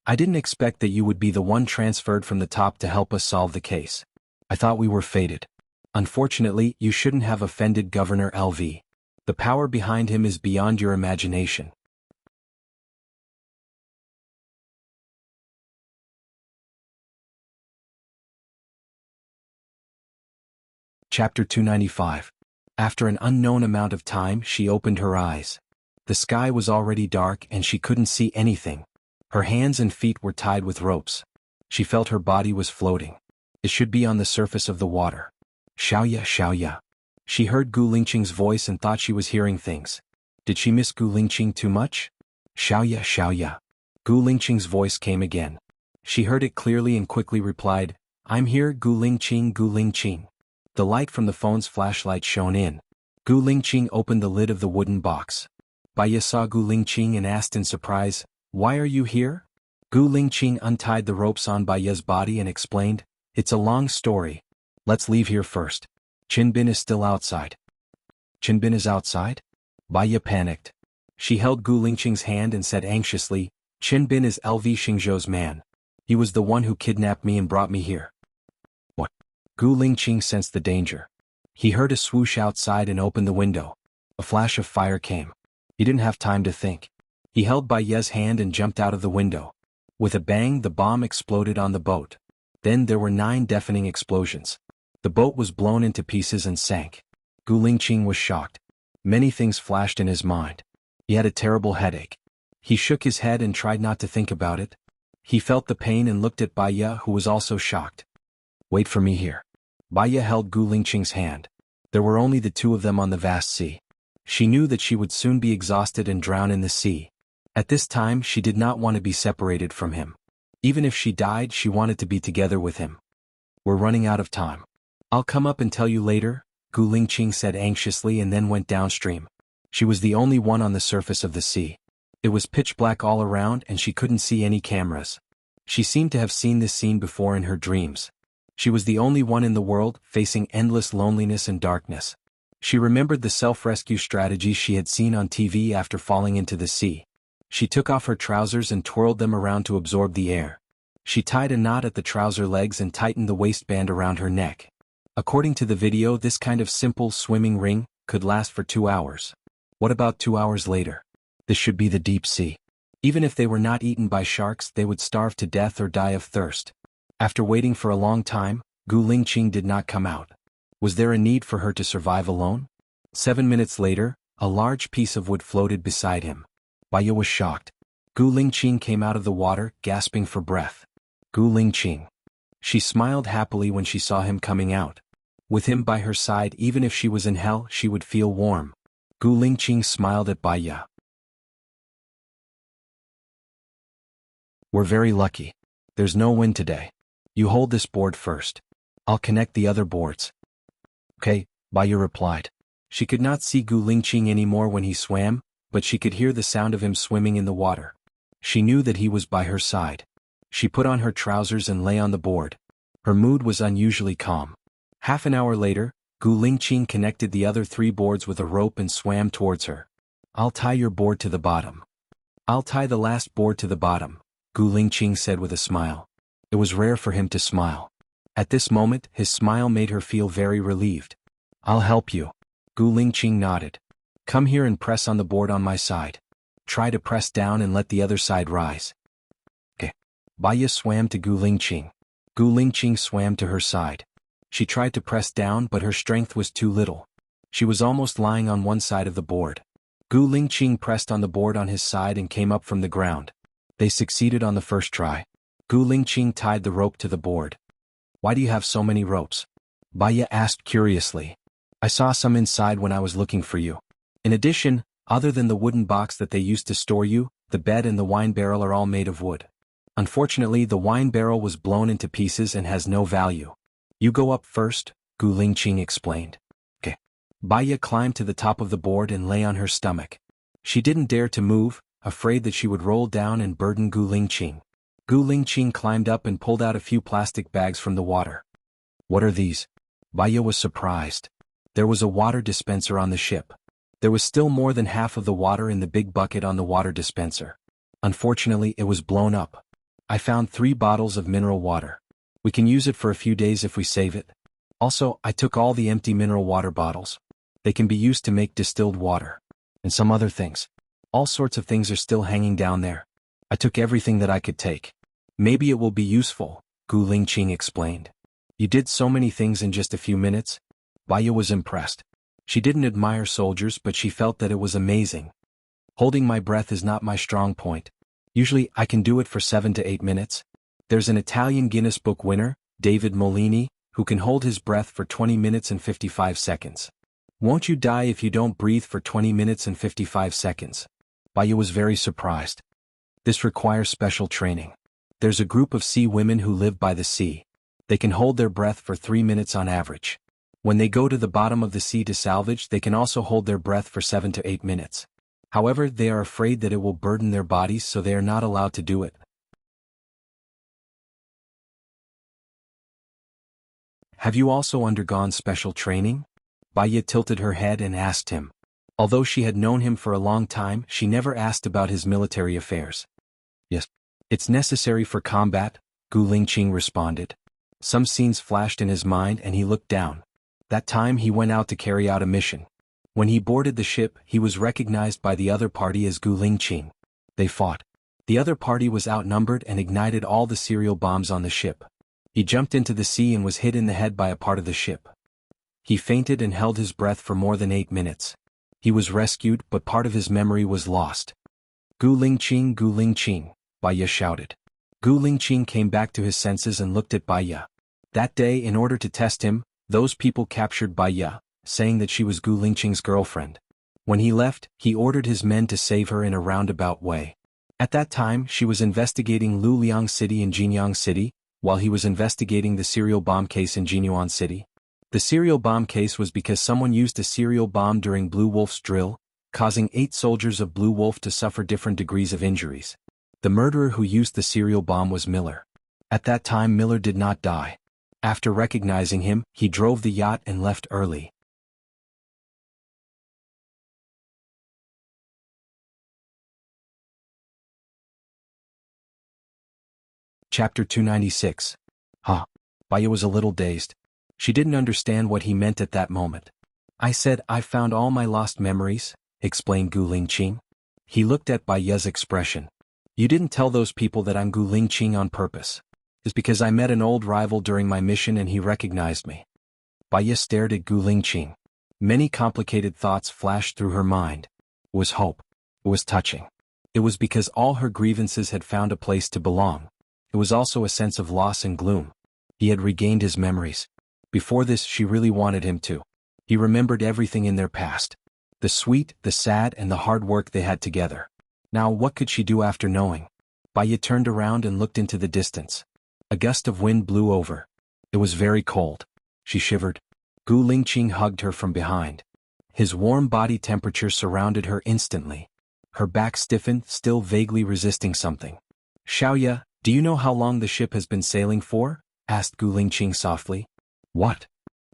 I didn't expect that you would be the one transferred from the top to help us solve the case. I thought we were fated. Unfortunately, you shouldn't have offended Governor LV. The power behind him is beyond your imagination. Chapter 295. After an unknown amount of time, she opened her eyes. The sky was already dark and she couldn't see anything. Her hands and feet were tied with ropes. She felt her body was floating. It should be on the surface of the water. Xiaoya, Xiaoya. She heard Gu Lingqing's voice and thought she was hearing things. Did she miss Gu Lingqing too much? Xiaoya, Xiaoya. Gu Lingqing's voice came again. She heard it clearly and quickly replied, I'm here, Gu Lingqing, Gu Lingqing. The light from the phone's flashlight shone in. Gu Lingqing opened the lid of the wooden box. Baiya saw Gu Lingqing and asked in surprise, Why are you here? Gu Lingqing untied the ropes on Baiya's body and explained, It's a long story. Let's leave here first. Qinbin is still outside. Qinbin is outside? Baiya panicked. She held Gu Lingqing's hand and said anxiously, Qinbin is LV Xingzhou's man. He was the one who kidnapped me and brought me here. What? Gu Lingqing sensed the danger. He heard a swoosh outside and opened the window. A flash of fire came. He didn't have time to think. He held Baiya's hand and jumped out of the window. With a bang, the bomb exploded on the boat. Then there were 9 deafening explosions. The boat was blown into pieces and sank. Gu Lingqing was shocked. Many things flashed in his mind. He had a terrible headache. He shook his head and tried not to think about it. He felt the pain and looked at Baiya, who was also shocked. Wait for me here. Baiya held Gu Lingqing's hand. There were only the two of them on the vast sea. She knew that she would soon be exhausted and drown in the sea. At this time, she did not want to be separated from him. Even if she died, she wanted to be together with him. We're running out of time. I'll come up and tell you later, Gu Lingqing said anxiously and then went downstream. She was the only one on the surface of the sea. It was pitch black all around and she couldn't see any cameras. She seemed to have seen this scene before in her dreams. She was the only one in the world, facing endless loneliness and darkness. She remembered the self-rescue strategies she had seen on TV after falling into the sea. She took off her trousers and twirled them around to absorb the air. She tied a knot at the trouser legs and tightened the waistband around her neck. According to the video, this kind of simple swimming ring could last for 2 hours. What about 2 hours later? This should be the deep sea. Even if they were not eaten by sharks, they would starve to death or die of thirst. After waiting for a long time, Gu Lingqing did not come out. Was there a need for her to survive alone? 7 minutes later, a large piece of wood floated beside him. Baiya was shocked. Gu Lingqing came out of the water, gasping for breath. Gu Lingqing. She smiled happily when she saw him coming out. With him by her side, even if she was in hell, she would feel warm. Gu Lingqing smiled at Baiya. We're very lucky. There's no wind today. You hold this board first. I'll connect the other boards. Okay, Baiya replied. She could not see Gu Lingqing anymore when he swam, but she could hear the sound of him swimming in the water. She knew that he was by her side. She put on her trousers and lay on the board. Her mood was unusually calm. Half an hour later, Gu Lingqing connected the other 3 boards with a rope and swam towards her. I'll tie your board to the bottom. I'll tie the last board to the bottom, Gu Lingqing said with a smile. It was rare for him to smile. At this moment, his smile made her feel very relieved. I'll help you. Gu Lingqing nodded. Come here and press on the board on my side. Try to press down and let the other side rise. Okay. Baiya swam to Gu Lingqing. Gu Lingqing swam to her side. She tried to press down, but her strength was too little. She was almost lying on one side of the board. Gu Lingqing pressed on the board on his side and came up from the ground. They succeeded on the first try. Gu Lingqing tied the rope to the board. Why do you have so many ropes? Baiya asked curiously. I saw some inside when I was looking for you. In addition, other than the wooden box that they used to store you, the bed and the wine barrel are all made of wood. Unfortunately, the wine barrel was blown into pieces and has no value. You go up first, Gu Lingqing explained. Okay. Baiya climbed to the top of the board and lay on her stomach. She didn't dare to move, afraid that she would roll down and burden Gu Lingqing. Gu Lingqing climbed up and pulled out a few plastic bags from the water. What are these? Baiya was surprised. There was a water dispenser on the ship. There was still more than half of the water in the big bucket on the water dispenser. Unfortunately, it was blown up. I found 3 bottles of mineral water. We can use it for a few days if we save it. Also, I took all the empty mineral water bottles. They can be used to make distilled water. And some other things. All sorts of things are still hanging down there. I took everything that I could take. Maybe it will be useful, Gu Lingqing explained. You did so many things in just a few minutes. Baiya was impressed. She didn't admire soldiers, but she felt that it was amazing. Holding my breath is not my strong point. Usually, I can do it for 7 to 8 minutes. There's an Italian Guinness Book winner, David Molini, who can hold his breath for 20 minutes and 55 seconds. Won't you die if you don't breathe for 20 minutes and 55 seconds? Baiya was very surprised. This requires special training. There's a group of sea women who live by the sea. They can hold their breath for 3 minutes on average. When they go to the bottom of the sea to salvage, they can also hold their breath for 7 to 8 minutes. However, they are afraid that it will burden their bodies, so they are not allowed to do it. Have you also undergone special training? Baiya tilted her head and asked him. Although she had known him for a long time, she never asked about his military affairs. Yes. It's necessary for combat, Gu Lingqing responded. Some scenes flashed in his mind and he looked down. That time he went out to carry out a mission. When he boarded the ship, he was recognized by the other party as Gu Lingqing. They fought. The other party was outnumbered and ignited all the cereal bombs on the ship. He jumped into the sea and was hit in the head by a part of the ship. He fainted and held his breath for more than 8 minutes. He was rescued, but part of his memory was lost. Gu Lingqing, Baiya shouted. Gu Lingqing came back to his senses and looked at Baiya. That day, in order to test him, those people captured Baiya, saying that she was Gu Lingqing's girlfriend. When he left, he ordered his men to save her in a roundabout way. At that time, she was investigating Luliang City in Jianghu City, while he was investigating the serial bomb case in Jinyuan City. The serial bomb case was because someone used a serial bomb during Blue Wolf's drill, causing 8 soldiers of Blue Wolf to suffer different degrees of injuries. The murderer who used the serial bomb was Miller. At that time, Miller did not die. After recognizing him, he drove the yacht and left early. Chapter 296. Baya was a little dazed. She didn't understand what he meant at that moment. I said I found all my lost memories, explained Gu Lingqing. He looked at Baya's expression. You didn't tell those people that I'm Gu Lingqing on purpose. It's because I met an old rival during my mission and he recognized me. Baya stared at Gu Lingqing. Many complicated thoughts flashed through her mind. It was hope. It was touching. It was because all her grievances had found a place to belong. It was also a sense of loss and gloom. He had regained his memories. Before this, she really wanted him to. He remembered everything in their past. The sweet, the sad, and the hard work they had together. Now what could she do after knowing? Baya turned around and looked into the distance. A gust of wind blew over. It was very cold. She shivered. Gu Lingqing hugged her from behind. His warm body temperature surrounded her instantly. Her back stiffened, still vaguely resisting something. Xiaoya, do you know how long the ship has been sailing for? Asked Gu Lingqing softly. What?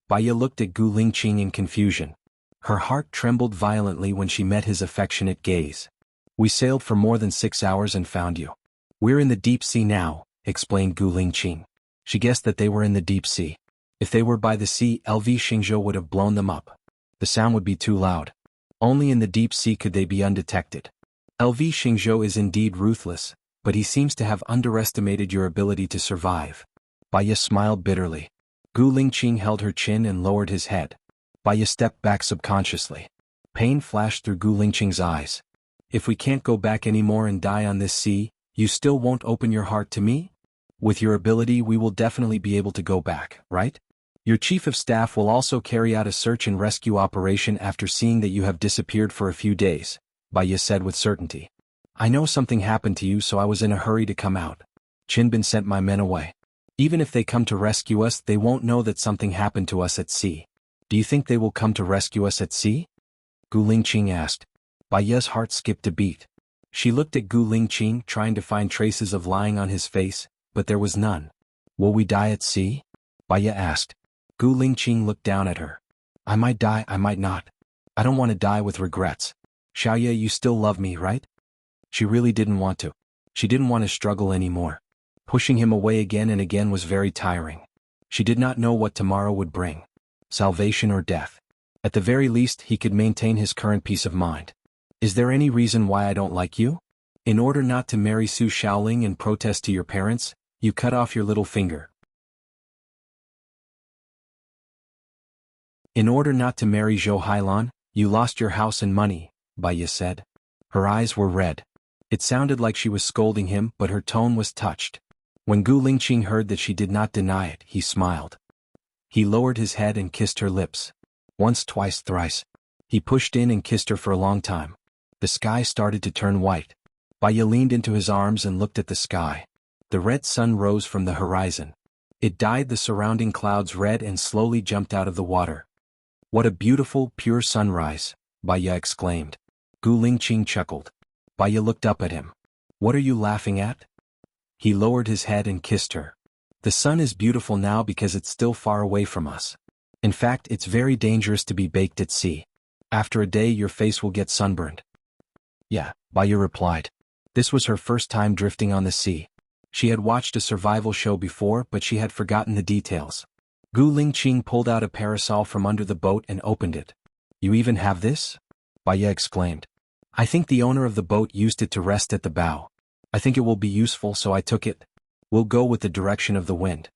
Baya looked at Gu Lingqing in confusion. Her heart trembled violently when she met his affectionate gaze. We sailed for more than 6 hours and found you. We're in the deep sea now, explained Gu Lingqing. She guessed that they were in the deep sea. If they were by the sea, LV Xingzhou would have blown them up. The sound would be too loud. Only in the deep sea could they be undetected. LV Xingzhou is indeed ruthless, but he seems to have underestimated your ability to survive. Baya smiled bitterly. Gu Lingqing held her chin and lowered his head. Baya stepped back subconsciously. Pain flashed through Gu Lingqing's eyes. If we can't go back anymore and die on this sea, you still won't open your heart to me? With your ability we will definitely be able to go back, right? Your chief of staff will also carry out a search and rescue operation after seeing that you have disappeared for a few days, Baya said with certainty. I know something happened to you, so I was in a hurry to come out. Qinbin sent my men away. Even if they come to rescue us, they won't know that something happened to us at sea. Do you think they will come to rescue us at sea? Gu Lingqing asked. Baya's heart skipped a beat. She looked at Gu Lingqing, trying to find traces of lying on his face, but there was none. Will we die at sea? Baya asked. Gu Lingqing looked down at her. I might die, I might not. I don't want to die with regrets. Xiaoya, you still love me, right? She really didn't want to. She didn't want to struggle anymore. Pushing him away again and again was very tiring. She did not know what tomorrow would bring. Salvation or death. At the very least, he could maintain his current peace of mind. Is there any reason why I don't like you? In order not to marry Su Shaoling and protest to your parents, you cut off your little finger. In order not to marry Zhou Hailan, you lost your house and money, Baya said. Her eyes were red. It sounded like she was scolding him, but her tone was touched. When Gu Lingqing heard that she did not deny it, he smiled. He lowered his head and kissed her lips. Once, twice, thrice. He pushed in and kissed her for a long time. The sky started to turn white. Baya leaned into his arms and looked at the sky. The red sun rose from the horizon. It dyed the surrounding clouds red and slowly jumped out of the water. What a beautiful, pure sunrise, Baya exclaimed. Gu Lingqing chuckled. Baya looked up at him. What are you laughing at? He lowered his head and kissed her. The sun is beautiful now because it's still far away from us. In fact, it's very dangerous to be baked at sea. After a day your face will get sunburned. Yeah, Baya replied. This was her first time drifting on the sea. She had watched a survival show before, but she had forgotten the details. Gu Lingqing pulled out a parasol from under the boat and opened it. You even have this? Baya exclaimed. I think the owner of the boat used it to rest at the bow. I think it will be useful, so I took it. We'll go with the direction of the wind.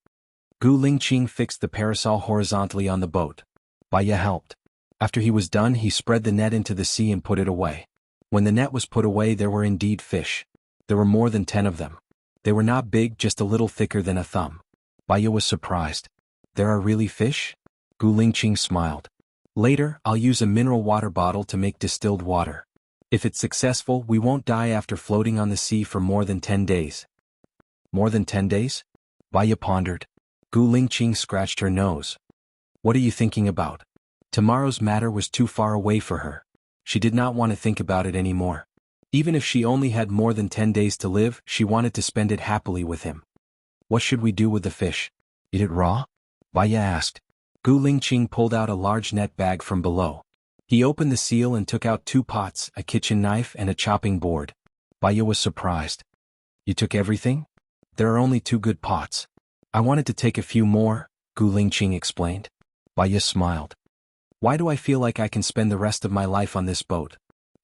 Gu Lingqing fixed the parasol horizontally on the boat. Baya helped. After he was done, he spread the net into the sea and put it away. When the net was put away, there were indeed fish. There were more than 10 of them. They were not big, just a little thicker than a thumb. Baya was surprised. There are really fish? Gu Lingqing smiled. Later, I'll use a mineral water bottle to make distilled water. If it's successful, we won't die after floating on the sea for more than 10 days. More than 10 days? Baya pondered. Gu Lingqing scratched her nose. What are you thinking about? Tomorrow's matter was too far away for her. She did not want to think about it anymore. Even if she only had more than 10 days to live, she wanted to spend it happily with him. What should we do with the fish? Eat it raw? Baya asked. Gu Lingqing pulled out a large net bag from below. He opened the seal and took out 2 pots, a kitchen knife and a chopping board. Baya was surprised. You took everything? There are only 2 good pots. I wanted to take a few more, Gu Lingqing explained. Baya smiled. Why do I feel like I can spend the rest of my life on this boat?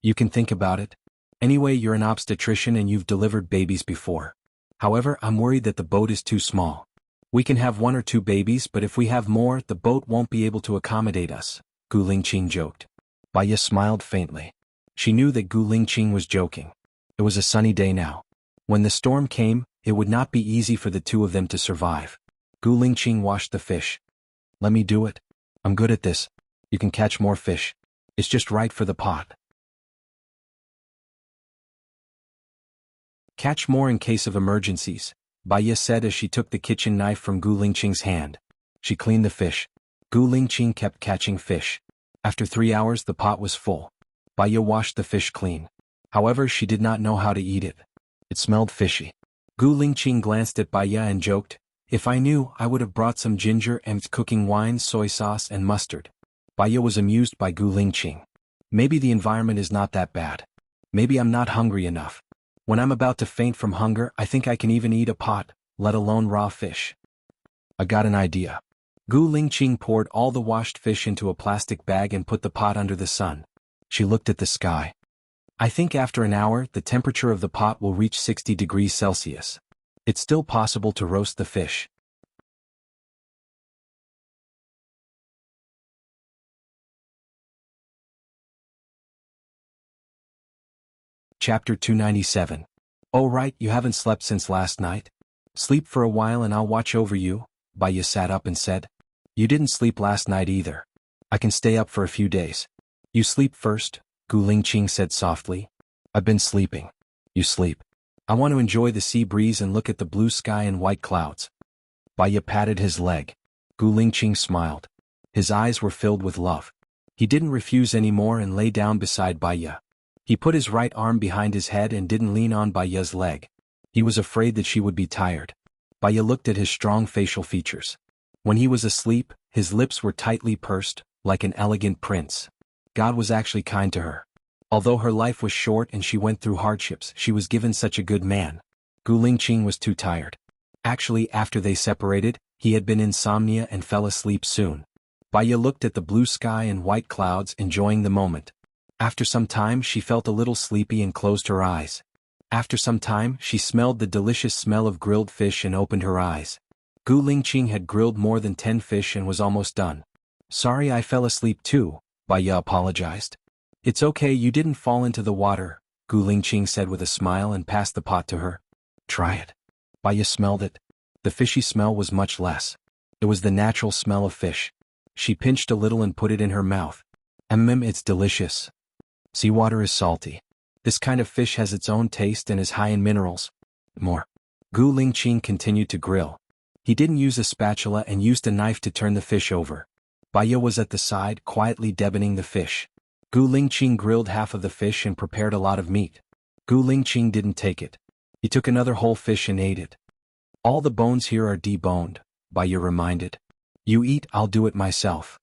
You can think about it. Anyway, you're an obstetrician and you've delivered babies before. However, I'm worried that the boat is too small. We can have 1 or 2 babies, but if we have more, the boat won't be able to accommodate us, Gu Lingqing joked. Baya smiled faintly. She knew that Gu Lingqing was joking. It was a sunny day now. When the storm came, it would not be easy for the 2 of them to survive. Gu Lingqing washed the fish. Let me do it. I'm good at this. You can catch more fish. It's just right for the pot. Catch more in case of emergencies, Baya said as she took the kitchen knife from Gu Lingqing's hand. She cleaned the fish. Gu Lingqing kept catching fish. After 3 hours the pot was full. Baya washed the fish clean. However, she did not know how to eat it. It smelled fishy. Gu Lingqing glanced at Baya and joked, if I knew, I would have brought some ginger and cooking wine, soy sauce and mustard. Baya was amused by Gu Lingqing. Maybe the environment is not that bad. Maybe I'm not hungry enough. When I'm about to faint from hunger, I think I can even eat a pot, let alone raw fish. I got an idea. Gu Lingqing poured all the washed fish into a plastic bag and put the pot under the sun. She looked at the sky. I think after an hour, the temperature of the pot will reach 60 degrees Celsius. It's still possible to roast the fish. Chapter 297. Oh right, you haven't slept since last night? Sleep for a while and I'll watch over you, Baya sat up and said. You didn't sleep last night either. I can stay up for a few days. You sleep first, Gu Lingqing said softly. I've been sleeping. You sleep. I want to enjoy the sea breeze and look at the blue sky and white clouds. Baya patted his leg. Gu Lingqing smiled. His eyes were filled with love. He didn't refuse anymore and lay down beside Baya. He put his right arm behind his head and didn't lean on Baya's leg. He was afraid that she would be tired. Baya looked at his strong facial features. When he was asleep, his lips were tightly pursed, like an elegant prince. God was actually kind to her. Although her life was short and she went through hardships, she was given such a good man. Gu Lingqing was too tired. Actually, after they separated, he had been insomnia and fell asleep soon. Baya looked at the blue sky and white clouds, enjoying the moment. After some time she felt a little sleepy and closed her eyes. After some time she smelled the delicious smell of grilled fish and opened her eyes. Gu Lingqing had grilled more than 10 fish and was almost done. Sorry I fell asleep too, Baya apologized. It's okay, you didn't fall into the water, Gu Lingqing said with a smile and passed the pot to her. Try it. Baya smelled it. The fishy smell was much less. It was the natural smell of fish. She pinched a little and put it in her mouth. It's delicious. Seawater is salty. This kind of fish has its own taste and is high in minerals. More. Gu Lingqing continued to grill. He didn't use a spatula and used a knife to turn the fish over. Baya was at the side, quietly deboning the fish. Gu Lingqing grilled half of the fish and prepared a lot of meat. Gu Lingqing didn't take it. He took another whole fish and ate it. All the bones here are deboned, Baya reminded. You eat, I'll do it myself.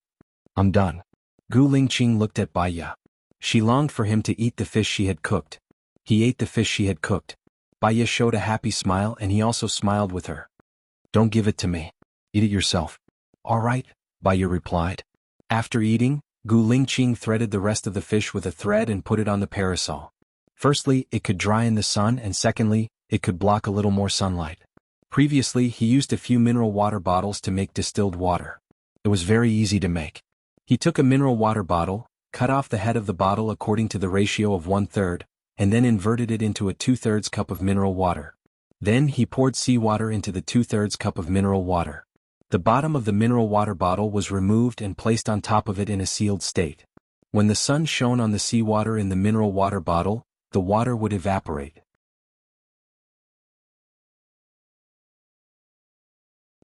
I'm done. Gu Lingqing looked at Baya. She longed for him to eat the fish she had cooked. He ate the fish she had cooked. Baya showed a happy smile and he also smiled with her. Don't give it to me. Eat it yourself. All right, Baya replied. After eating, Gu Lingqing threaded the rest of the fish with a thread and put it on the parasol. Firstly, it could dry in the sun, and secondly, it could block a little more sunlight. Previously, he used a few mineral water bottles to make distilled water. It was very easy to make. He took a mineral water bottle, cut off the head of the bottle according to the ratio of 1/3, and then inverted it into a 2/3 cup of mineral water. Then he poured seawater into the 2/3 cup of mineral water. The bottom of the mineral water bottle was removed and placed on top of it in a sealed state. When the sun shone on the seawater in the mineral water bottle, the water would evaporate.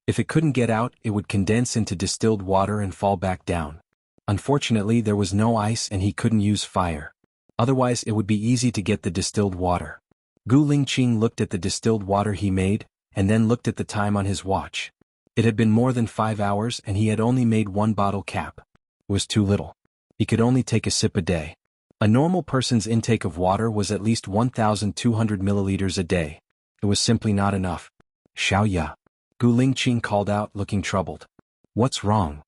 If it couldn't get out, it would condense into distilled water and fall back down. Unfortunately, there was no ice and he couldn't use fire. Otherwise, it would be easy to get the distilled water. Gu Lingqing looked at the distilled water he made, and then looked at the time on his watch. It had been more than 5 hours and he had only made one bottle cap. It was too little. He could only take a sip a day. A normal person's intake of water was at least 1,200 milliliters a day. It was simply not enough. Xiao Ya. Gu Lingqing called out, looking troubled. What's wrong?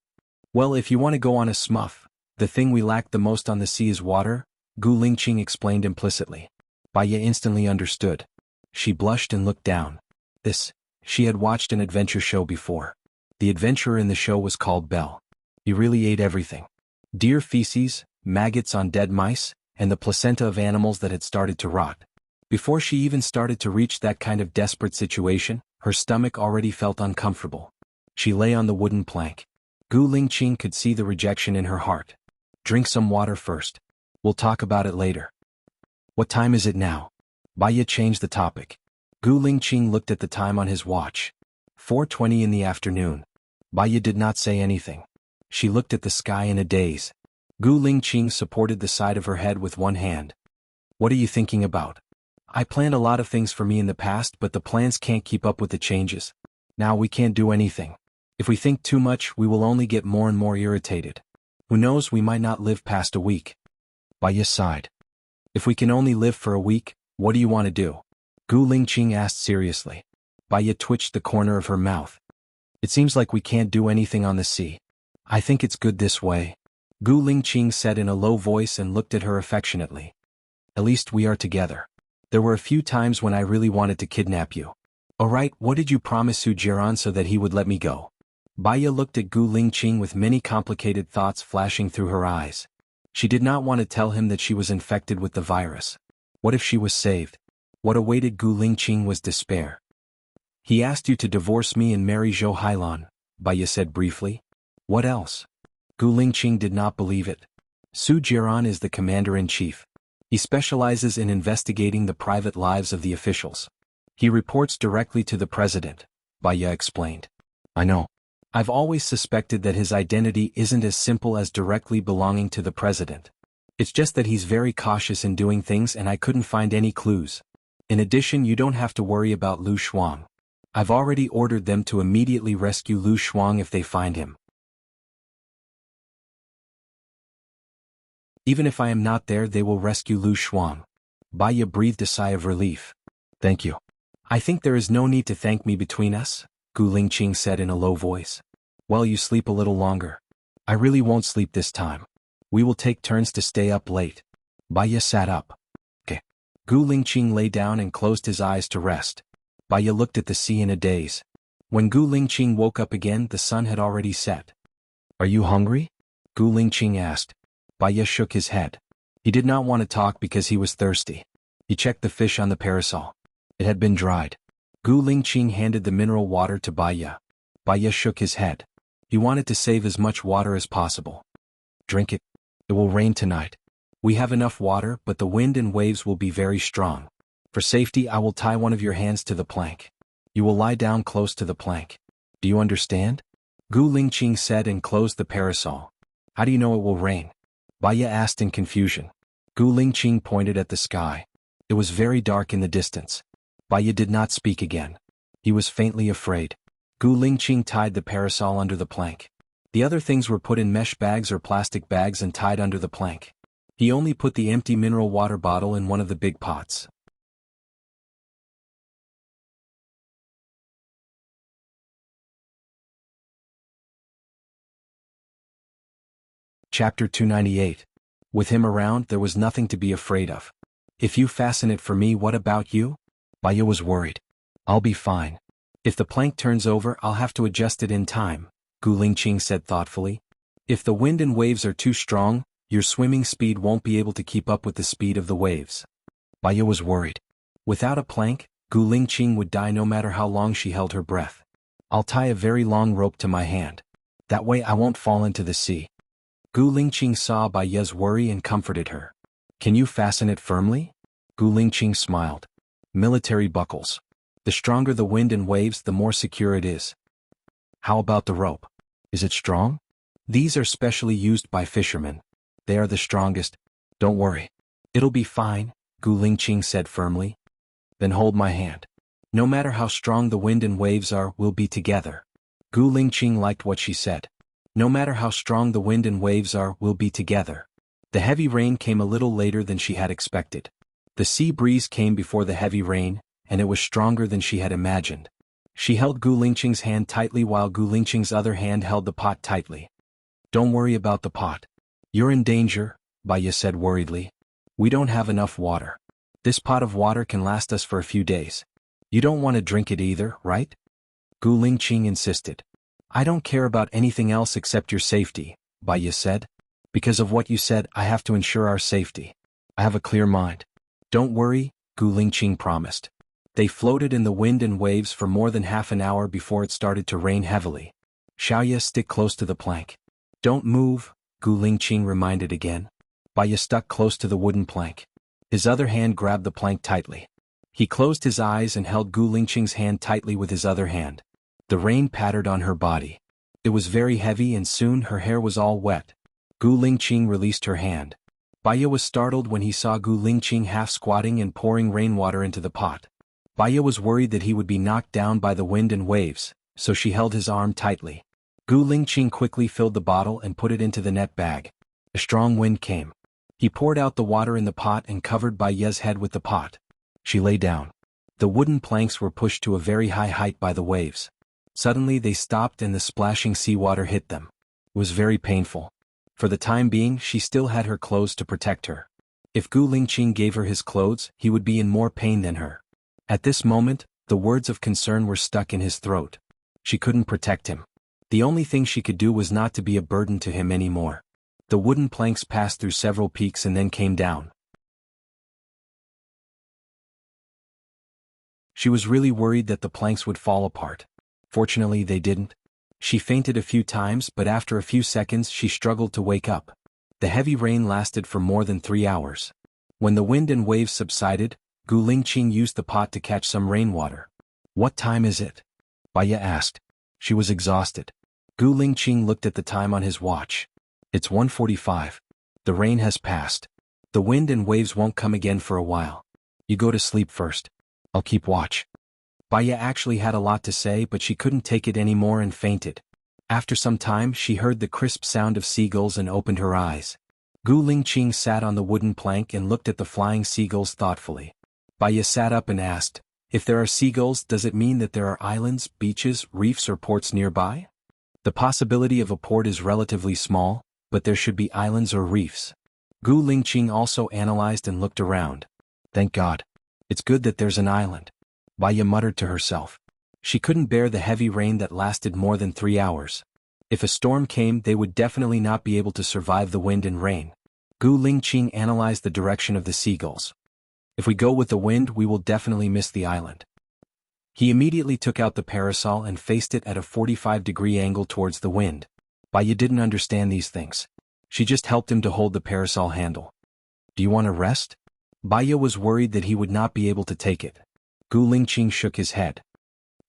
Well, if you want to go on a smuff, the thing we lack the most on the sea is water, Gu Lingqing explained implicitly. Baiya instantly understood. She blushed and looked down. She had watched an adventure show before. The adventurer in the show was called Belle. He really ate everything. Deer feces, maggots on dead mice, and the placenta of animals that had started to rot. Before she even started to reach that kind of desperate situation, her stomach already felt uncomfortable. She lay on the wooden plank. Gu Lingqing could see the rejection in her heart. Drink some water first. We'll talk about it later. What time is it now? Baiya changed the topic. Gu Lingqing looked at the time on his watch. 4:20 in the afternoon. Baiya did not say anything. She looked at the sky in a daze. Gu Lingqing supported the side of her head with one hand. What are you thinking about? I planned a lot of things for me in the past, but the plans can't keep up with the changes. Now we can't do anything. If we think too much, we will only get more and more irritated. Who knows, we might not live past a week. Baiya sighed. If we can only live for a week, what do you want to do? Gu Lingqing asked seriously. Baiya twitched the corner of her mouth. It seems like we can't do anything on the sea. I think it's good this way. Gu Lingqing said in a low voice and looked at her affectionately. At least we are together. There were a few times when I really wanted to kidnap you. Alright, what did you promise Su Jiran so that he would let me go? Baiya looked at Gu Lingqing with many complicated thoughts flashing through her eyes. She did not want to tell him that she was infected with the virus. What if she was saved? What awaited Gu Lingqing was despair. He asked you to divorce me and marry Zhou Hailan, Baiya said briefly. What else? Gu Lingqing did not believe it. Su Jiran is the commander-in-chief. He specializes in investigating the private lives of the officials. He reports directly to the president, Baiya explained. I know. I've always suspected that his identity isn't as simple as directly belonging to the president. It's just that he's very cautious in doing things and I couldn't find any clues. In addition, you don't have to worry about Lu Shuang. I've already ordered them to immediately rescue Lu Shuang if they find him. Even if I am not there, they will rescue Lu Shuang. Baiya breathed a sigh of relief. Thank you. I think there is no need to thank me between us, Gu Lingqing said in a low voice. Well, you sleep a little longer. I really won't sleep this time. We will take turns to stay up late. Baiya sat up. Okay. Gu Lingqing lay down and closed his eyes to rest. Baiya looked at the sea in a daze. When Gu Lingqing woke up again, the sun had already set. Are you hungry? Gu Lingqing asked. Baiya shook his head. He did not want to talk because he was thirsty. He checked the fish on the parasol. It had been dried. Gu Lingqing handed the mineral water to Baiya. Baiya shook his head. He wanted to save as much water as possible. Drink it. It will rain tonight. We have enough water, but the wind and waves will be very strong. For safety, I will tie one of your hands to the plank. You will lie down close to the plank. Do you understand? Gu Lingqing said and closed the parasol. How do you know it will rain? Baiya asked in confusion. Gu Lingqing pointed at the sky. It was very dark in the distance. Baiya did not speak again. He was faintly afraid. Gu Lingqing tied the parasol under the plank. The other things were put in mesh bags or plastic bags and tied under the plank. He only put the empty mineral water bottle in one of the big pots. Chapter 298. With him around, there was nothing to be afraid of. If you fasten it for me, what about you? Baiya was worried. I'll be fine. If the plank turns over, I'll have to adjust it in time, Gu Lingqing said thoughtfully. If the wind and waves are too strong, your swimming speed won't be able to keep up with the speed of the waves. Baiya was worried. Without a plank, Gu Lingqing would die no matter how long she held her breath. I'll tie a very long rope to my hand. That way I won't fall into the sea. Gu Lingqing saw Baiya's worry and comforted her. Can you fasten it firmly? Gu Lingqing smiled. Military buckles. The stronger the wind and waves, the more secure it is. How about the rope? Is it strong? These are specially used by fishermen. They are the strongest. Don't worry. It'll be fine, Gu Lingqing said firmly. Then hold my hand. No matter how strong the wind and waves are, we'll be together. Gu Lingqing liked what she said. No matter how strong the wind and waves are, we'll be together. The heavy rain came a little later than she had expected. The sea breeze came before the heavy rain, and it was stronger than she had imagined. She held Gu Lingqing's hand tightly while Gu Lingqing's other hand held the pot tightly. Don't worry about the pot. You're in danger, Baya said worriedly. We don't have enough water. This pot of water can last us for a few days. You don't want to drink it either, right? Gu Lingqing insisted. I don't care about anything else except your safety, Baya said. Because of what you said, I have to ensure our safety. I have a clear mind. Don't worry, Gu Lingqing promised. They floated in the wind and waves for more than half an hour before it started to rain heavily. Xiaoya, stick close to the plank. Don't move, Gu Lingqing reminded again. Baya stuck close to the wooden plank. His other hand grabbed the plank tightly. He closed his eyes and held Gu Lingqing's hand tightly with his other hand. The rain pattered on her body. It was very heavy and soon her hair was all wet. Gu Lingqing released her hand. Baya was startled when he saw Gu Lingqing half squatting and pouring rainwater into the pot. Baya was worried that he would be knocked down by the wind and waves, so she held his arm tightly. Gu Lingqing quickly filled the bottle and put it into the net bag. A strong wind came. He poured out the water in the pot and covered Baya's head with the pot. She lay down. The wooden planks were pushed to a very high height by the waves. Suddenly they stopped and the splashing seawater hit them. It was very painful. For the time being, she still had her clothes to protect her. If Gu Lingqing gave her his clothes, he would be in more pain than her. At this moment, the words of concern were stuck in his throat. She couldn't protect him. The only thing she could do was not to be a burden to him anymore. The wooden planks passed through several peaks and then came down. She was really worried that the planks would fall apart. Fortunately, they didn't. She fainted a few times, but after a few seconds she struggled to wake up. The heavy rain lasted for more than 3 hours. When the wind and waves subsided, Gu Lingqing used the pot to catch some rainwater. What time is it? Baya asked. She was exhausted. Gu Lingqing looked at the time on his watch. It's 1:45. The rain has passed. The wind and waves won't come again for a while. You go to sleep first. I'll keep watch. Baya actually had a lot to say, but she couldn't take it anymore and fainted. After some time she heard the crisp sound of seagulls and opened her eyes. Gu Lingqing sat on the wooden plank and looked at the flying seagulls thoughtfully. Baya sat up and asked, if there are seagulls, does it mean that there are islands, beaches, reefs or ports nearby? The possibility of a port is relatively small, but there should be islands or reefs. Gu Lingqing also analyzed and looked around. Thank God. It's good that there's an island. Baya muttered to herself. She couldn't bear the heavy rain that lasted more than 3 hours. If a storm came, they would definitely not be able to survive the wind and rain. Gu Lingqing analyzed the direction of the seagulls. If we go with the wind, we will definitely miss the island. He immediately took out the parasol and faced it at a 45-degree angle towards the wind. Baya didn't understand these things. She just helped him to hold the parasol handle. Do you want to rest? Baya was worried that he would not be able to take it. Gu Lingqing shook his head.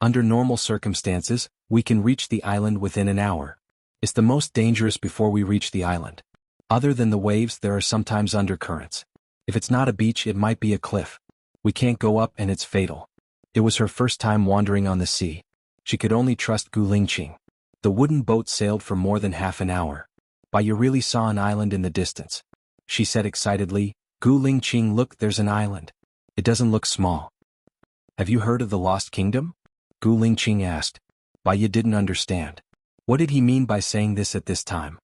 Under normal circumstances, we can reach the island within an hour. It's the most dangerous before we reach the island. Other than the waves, there are sometimes undercurrents. If it's not a beach, it might be a cliff. We can't go up and it's fatal. It was her first time wandering on the sea. She could only trust Gu Lingqing. The wooden boat sailed for more than half an hour. Baya really saw an island in the distance. She said excitedly, Gu Lingqing, look, there's an island. It doesn't look small. Have you heard of the Lost Kingdom? Gu Lingqing asked. Baya didn't understand. What did he mean by saying this at this time?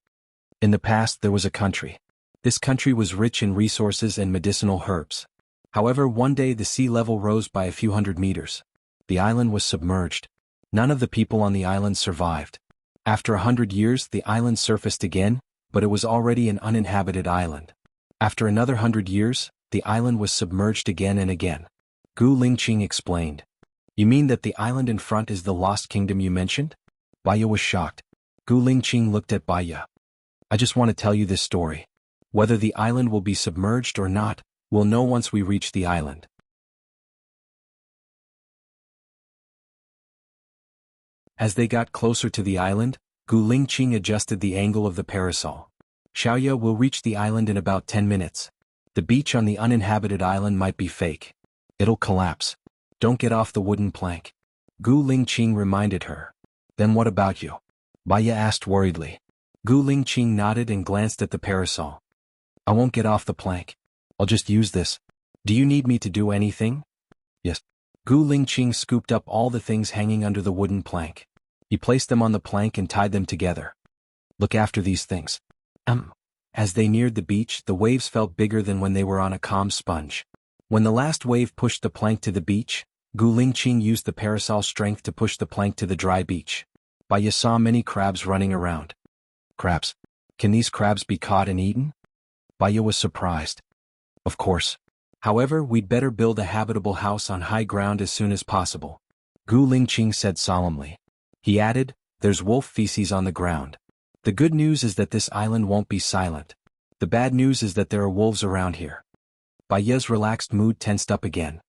In the past there was a country. This country was rich in resources and medicinal herbs. However, one day the sea level rose by a few hundred meters. The island was submerged. None of the people on the island survived. After 100 years the island surfaced again, but it was already an uninhabited island. After another 100 years, the island was submerged again and again. Gu Lingqing explained. You mean that the island in front is the Lost Kingdom you mentioned? Baya was shocked. Gu Lingqing looked at Baya. I just want to tell you this story. Whether the island will be submerged or not, we'll know once we reach the island. As they got closer to the island, Gu Lingqing adjusted the angle of the parasol. Xiaoya will reach the island in about 10 minutes. The beach on the uninhabited island might be fake. It'll collapse. Don't get off the wooden plank. Gu Lingqing reminded her. Then what about you? Baya asked worriedly. Gu Lingqing nodded and glanced at the parasol. I won't get off the plank. I'll just use this. Do you need me to do anything? Yes. Gu Lingqing scooped up all the things hanging under the wooden plank. He placed them on the plank and tied them together. Look after these things. As they neared the beach, the waves felt bigger than when they were on a calm sponge. When the last wave pushed the plank to the beach, Gu Lingqing used the parasol's strength to push the plank to the dry beach. Baya saw many crabs running around. Crabs? Can these crabs be caught and eaten? Baya was surprised. Of course. However, we'd better build a habitable house on high ground as soon as possible. Gu Lingqing said solemnly. He added, there's wolf feces on the ground. The good news is that this island won't be silent. The bad news is that there are wolves around here. Baya's relaxed mood tensed up again.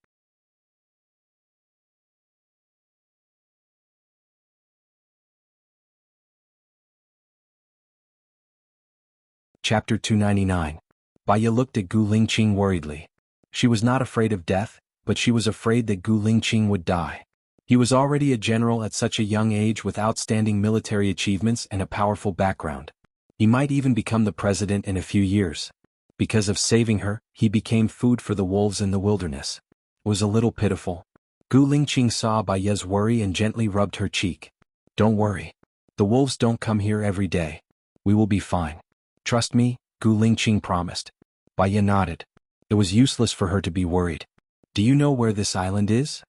Chapter 299. Baya looked at Gu Lingqing worriedly. She was not afraid of death, but she was afraid that Gu Lingqing would die. He was already a general at such a young age with outstanding military achievements and a powerful background. He might even become the president in a few years. Because of saving her, he became food for the wolves in the wilderness. It was a little pitiful. Gu Lingqing saw Baya's worry and gently rubbed her cheek. Don't worry. The wolves don't come here every day. We will be fine. Trust me, Gu Lingqing promised. Baya nodded. It was useless for her to be worried. Do you know where this island is?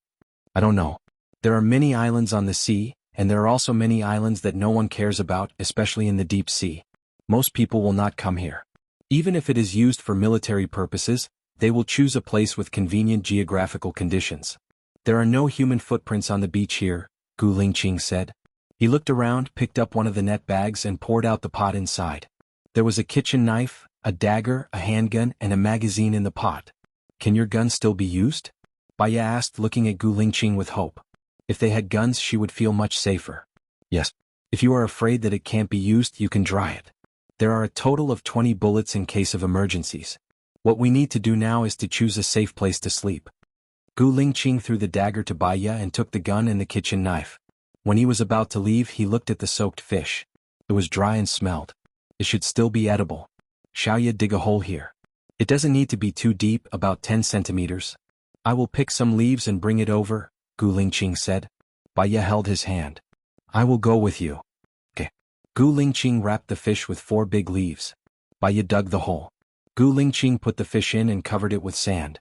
I don't know. There are many islands on the sea, and there are also many islands that no one cares about, especially in the deep sea. Most people will not come here. Even if it is used for military purposes, they will choose a place with convenient geographical conditions. There are no human footprints on the beach here, Gu Lingqing said. He looked around, picked up one of the net bags and poured out the pot inside. There was a kitchen knife, a dagger, a handgun, and a magazine in the pot. Can your gun still be used? Baya asked, looking at Gu Lingqing with hope. If they had guns, she would feel much safer. Yes. If you are afraid that it can't be used, you can dry it. There are a total of 20 bullets in case of emergencies. What we need to do now is to choose a safe place to sleep. Gu Lingqing threw the dagger to Baya and took the gun and the kitchen knife. When he was about to leave, he looked at the soaked fish. It was dry and smelled. It should still be edible. Shall you dig a hole here? It doesn't need to be too deep, about 10 centimeters. I will pick some leaves and bring it over, Gu Lingqing said. Baya held his hand. I will go with you. Okay. Gu Lingqing wrapped the fish with 4 big leaves. Baya dug the hole. Gu Lingqing put the fish in and covered it with sand.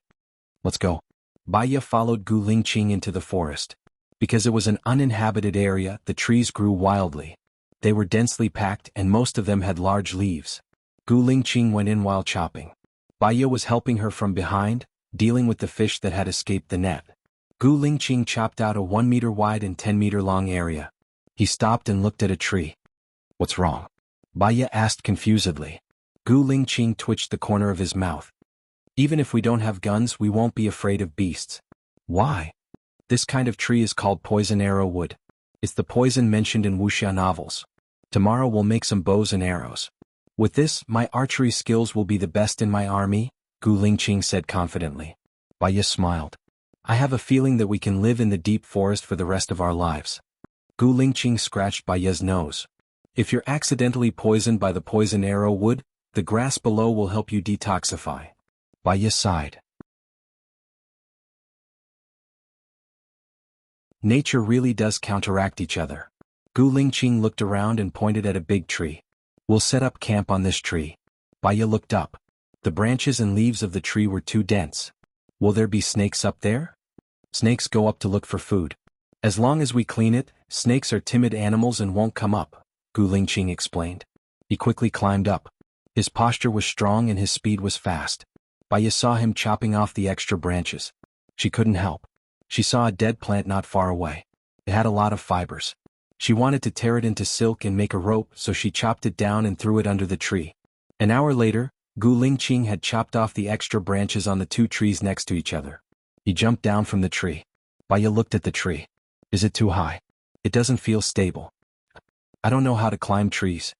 Let's go. Baya followed Gu Lingqing into the forest. Because it was an uninhabited area, the trees grew wildly. They were densely packed and most of them had large leaves. Gu Lingqing went in while chopping. Baya was helping her from behind, dealing with the fish that had escaped the net. Gu Lingqing chopped out a 1-meter wide and 10-meter long area. He stopped and looked at a tree. What's wrong? Baya asked confusedly. Gu Lingqing twitched the corner of his mouth. Even if we don't have guns, we won't be afraid of beasts. Why? This kind of tree is called poison arrow wood. It's the poison mentioned in Wuxia novels. Tomorrow we'll make some bows and arrows. With this, my archery skills will be the best in my army, Gu Lingqing said confidently. Baya smiled. I have a feeling that we can live in the deep forest for the rest of our lives. Gu Lingqing scratched Baya's nose. If you're accidentally poisoned by the poison arrow wood, the grass below will help you detoxify. Baya sighed. Nature really does counteract each other. Gu Lingqing looked around and pointed at a big tree. We'll set up camp on this tree. Baya looked up. The branches and leaves of the tree were too dense. Will there be snakes up there? Snakes go up to look for food. As long as we clean it, snakes are timid animals and won't come up, Gu Lingqing explained. He quickly climbed up. His posture was strong and his speed was fast. Baya saw him chopping off the extra branches. She couldn't help. She saw a dead plant not far away. It had a lot of fibers. She wanted to tear it into silk and make a rope, so she chopped it down and threw it under the tree. An hour later, Gu Lingqing had chopped off the extra branches on the 2 trees next to each other. He jumped down from the tree. Baya looked at the tree. Is it too high? It doesn't feel stable. I don't know how to climb trees.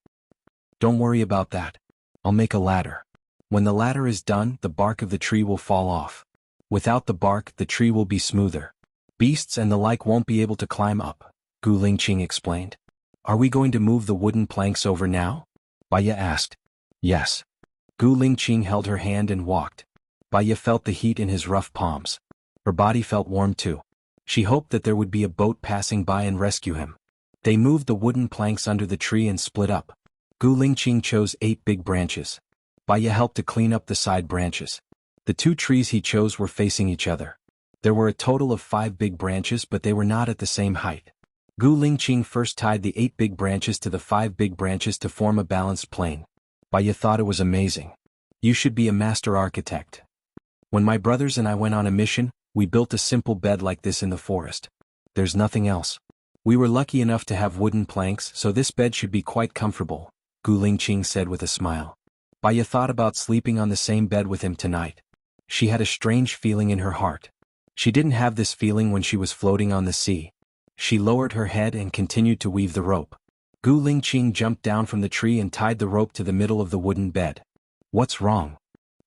Don't worry about that. I'll make a ladder. When the ladder is done, the bark of the tree will fall off. Without the bark, the tree will be smoother. Beasts and the like won't be able to climb up, Gu Lingqing explained. Are we going to move the wooden planks over now? Baya asked. Yes. Gu Lingqing held her hand and walked. Baya felt the heat in his rough palms. Her body felt warm too. She hoped that there would be a boat passing by and rescue him. They moved the wooden planks under the tree and split up. Gu Lingqing chose 8 big branches. Baya helped to clean up the side branches. The 2 trees he chose were facing each other. There were a total of 5 big branches, but they were not at the same height. Gu Lingqing first tied the 8 big branches to the 5 big branches to form a balanced plane. Baya thought it was amazing. You should be a master architect. When my brothers and I went on a mission, we built a simple bed like this in the forest. There's nothing else. We were lucky enough to have wooden planks, so this bed should be quite comfortable, Gu Lingqing said with a smile. Baya thought about sleeping on the same bed with him tonight. She had a strange feeling in her heart. She didn't have this feeling when she was floating on the sea. She lowered her head and continued to weave the rope. Gu Lingqing jumped down from the tree and tied the rope to the middle of the wooden bed. What's wrong?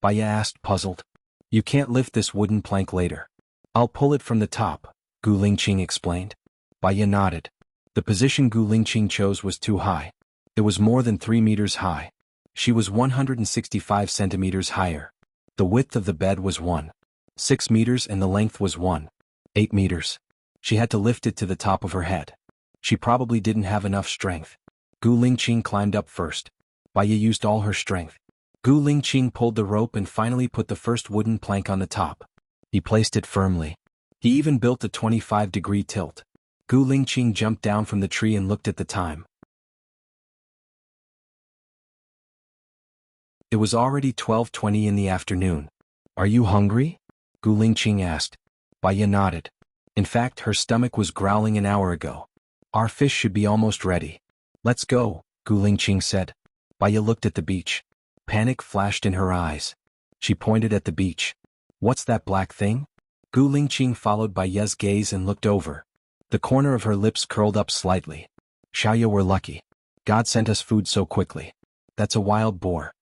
Baya asked, puzzled. You can't lift this wooden plank later. I'll pull it from the top, Gu Lingqing explained. Baya nodded. The position Gu Lingqing chose was too high. It was more than 3 meters high. She was 165 centimeters higher. The width of the bed was 1.6 meters and the length was 1.8 meters. She had to lift it to the top of her head. She probably didn't have enough strength. Gu Lingqing climbed up first. Baya used all her strength. Gu Lingqing pulled the rope and finally put the first wooden plank on the top. He placed it firmly. He even built a 25-degree tilt. Gu Lingqing jumped down from the tree and looked at the time. It was already 12:20 in the afternoon. Are you hungry? Gu Lingqing asked. Baya nodded. In fact, her stomach was growling an hour ago. Our fish should be almost ready. Let's go, Gu Lingqing said. Baya looked at the beach. Panic flashed in her eyes. She pointed at the beach. What's that black thing? Gu Lingqing followed Baya's gaze and looked over. The corner of her lips curled up slightly. Xiaoya, we're lucky. God sent us food so quickly. That's a wild boar.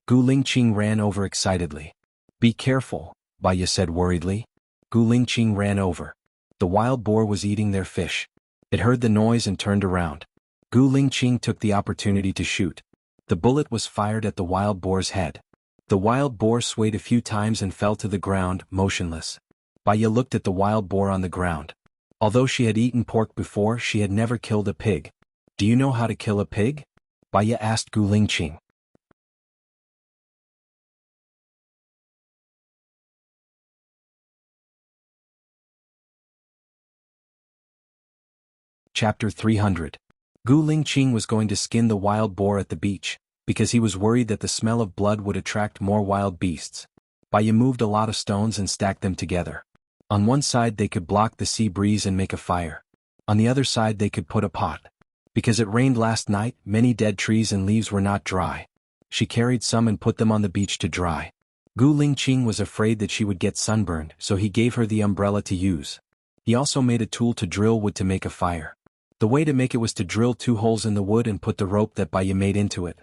Gu Lingqing ran over excitedly. Be careful, Baya said worriedly. Gu Lingqing ran over. The wild boar was eating their fish. It heard the noise and turned around. Gu Lingqing took the opportunity to shoot. The bullet was fired at the wild boar's head. The wild boar swayed a few times and fell to the ground, motionless. Baya looked at the wild boar on the ground. Although she had eaten pork before, she had never killed a pig. Do you know how to kill a pig? Baya asked Gu Lingqing. Chapter 300. Gu Lingqing was going to skin the wild boar at the beach, because he was worried that the smell of blood would attract more wild beasts. Baya moved a lot of stones and stacked them together. On one side they could block the sea breeze and make a fire. On the other side they could put a pot. Because it rained last night, many dead trees and leaves were not dry. She carried some and put them on the beach to dry. Gu Lingqing was afraid that she would get sunburned, so he gave her the umbrella to use. He also made a tool to drill wood to make a fire. The way to make it was to drill 2 holes in the wood and put the rope that Baya made into it.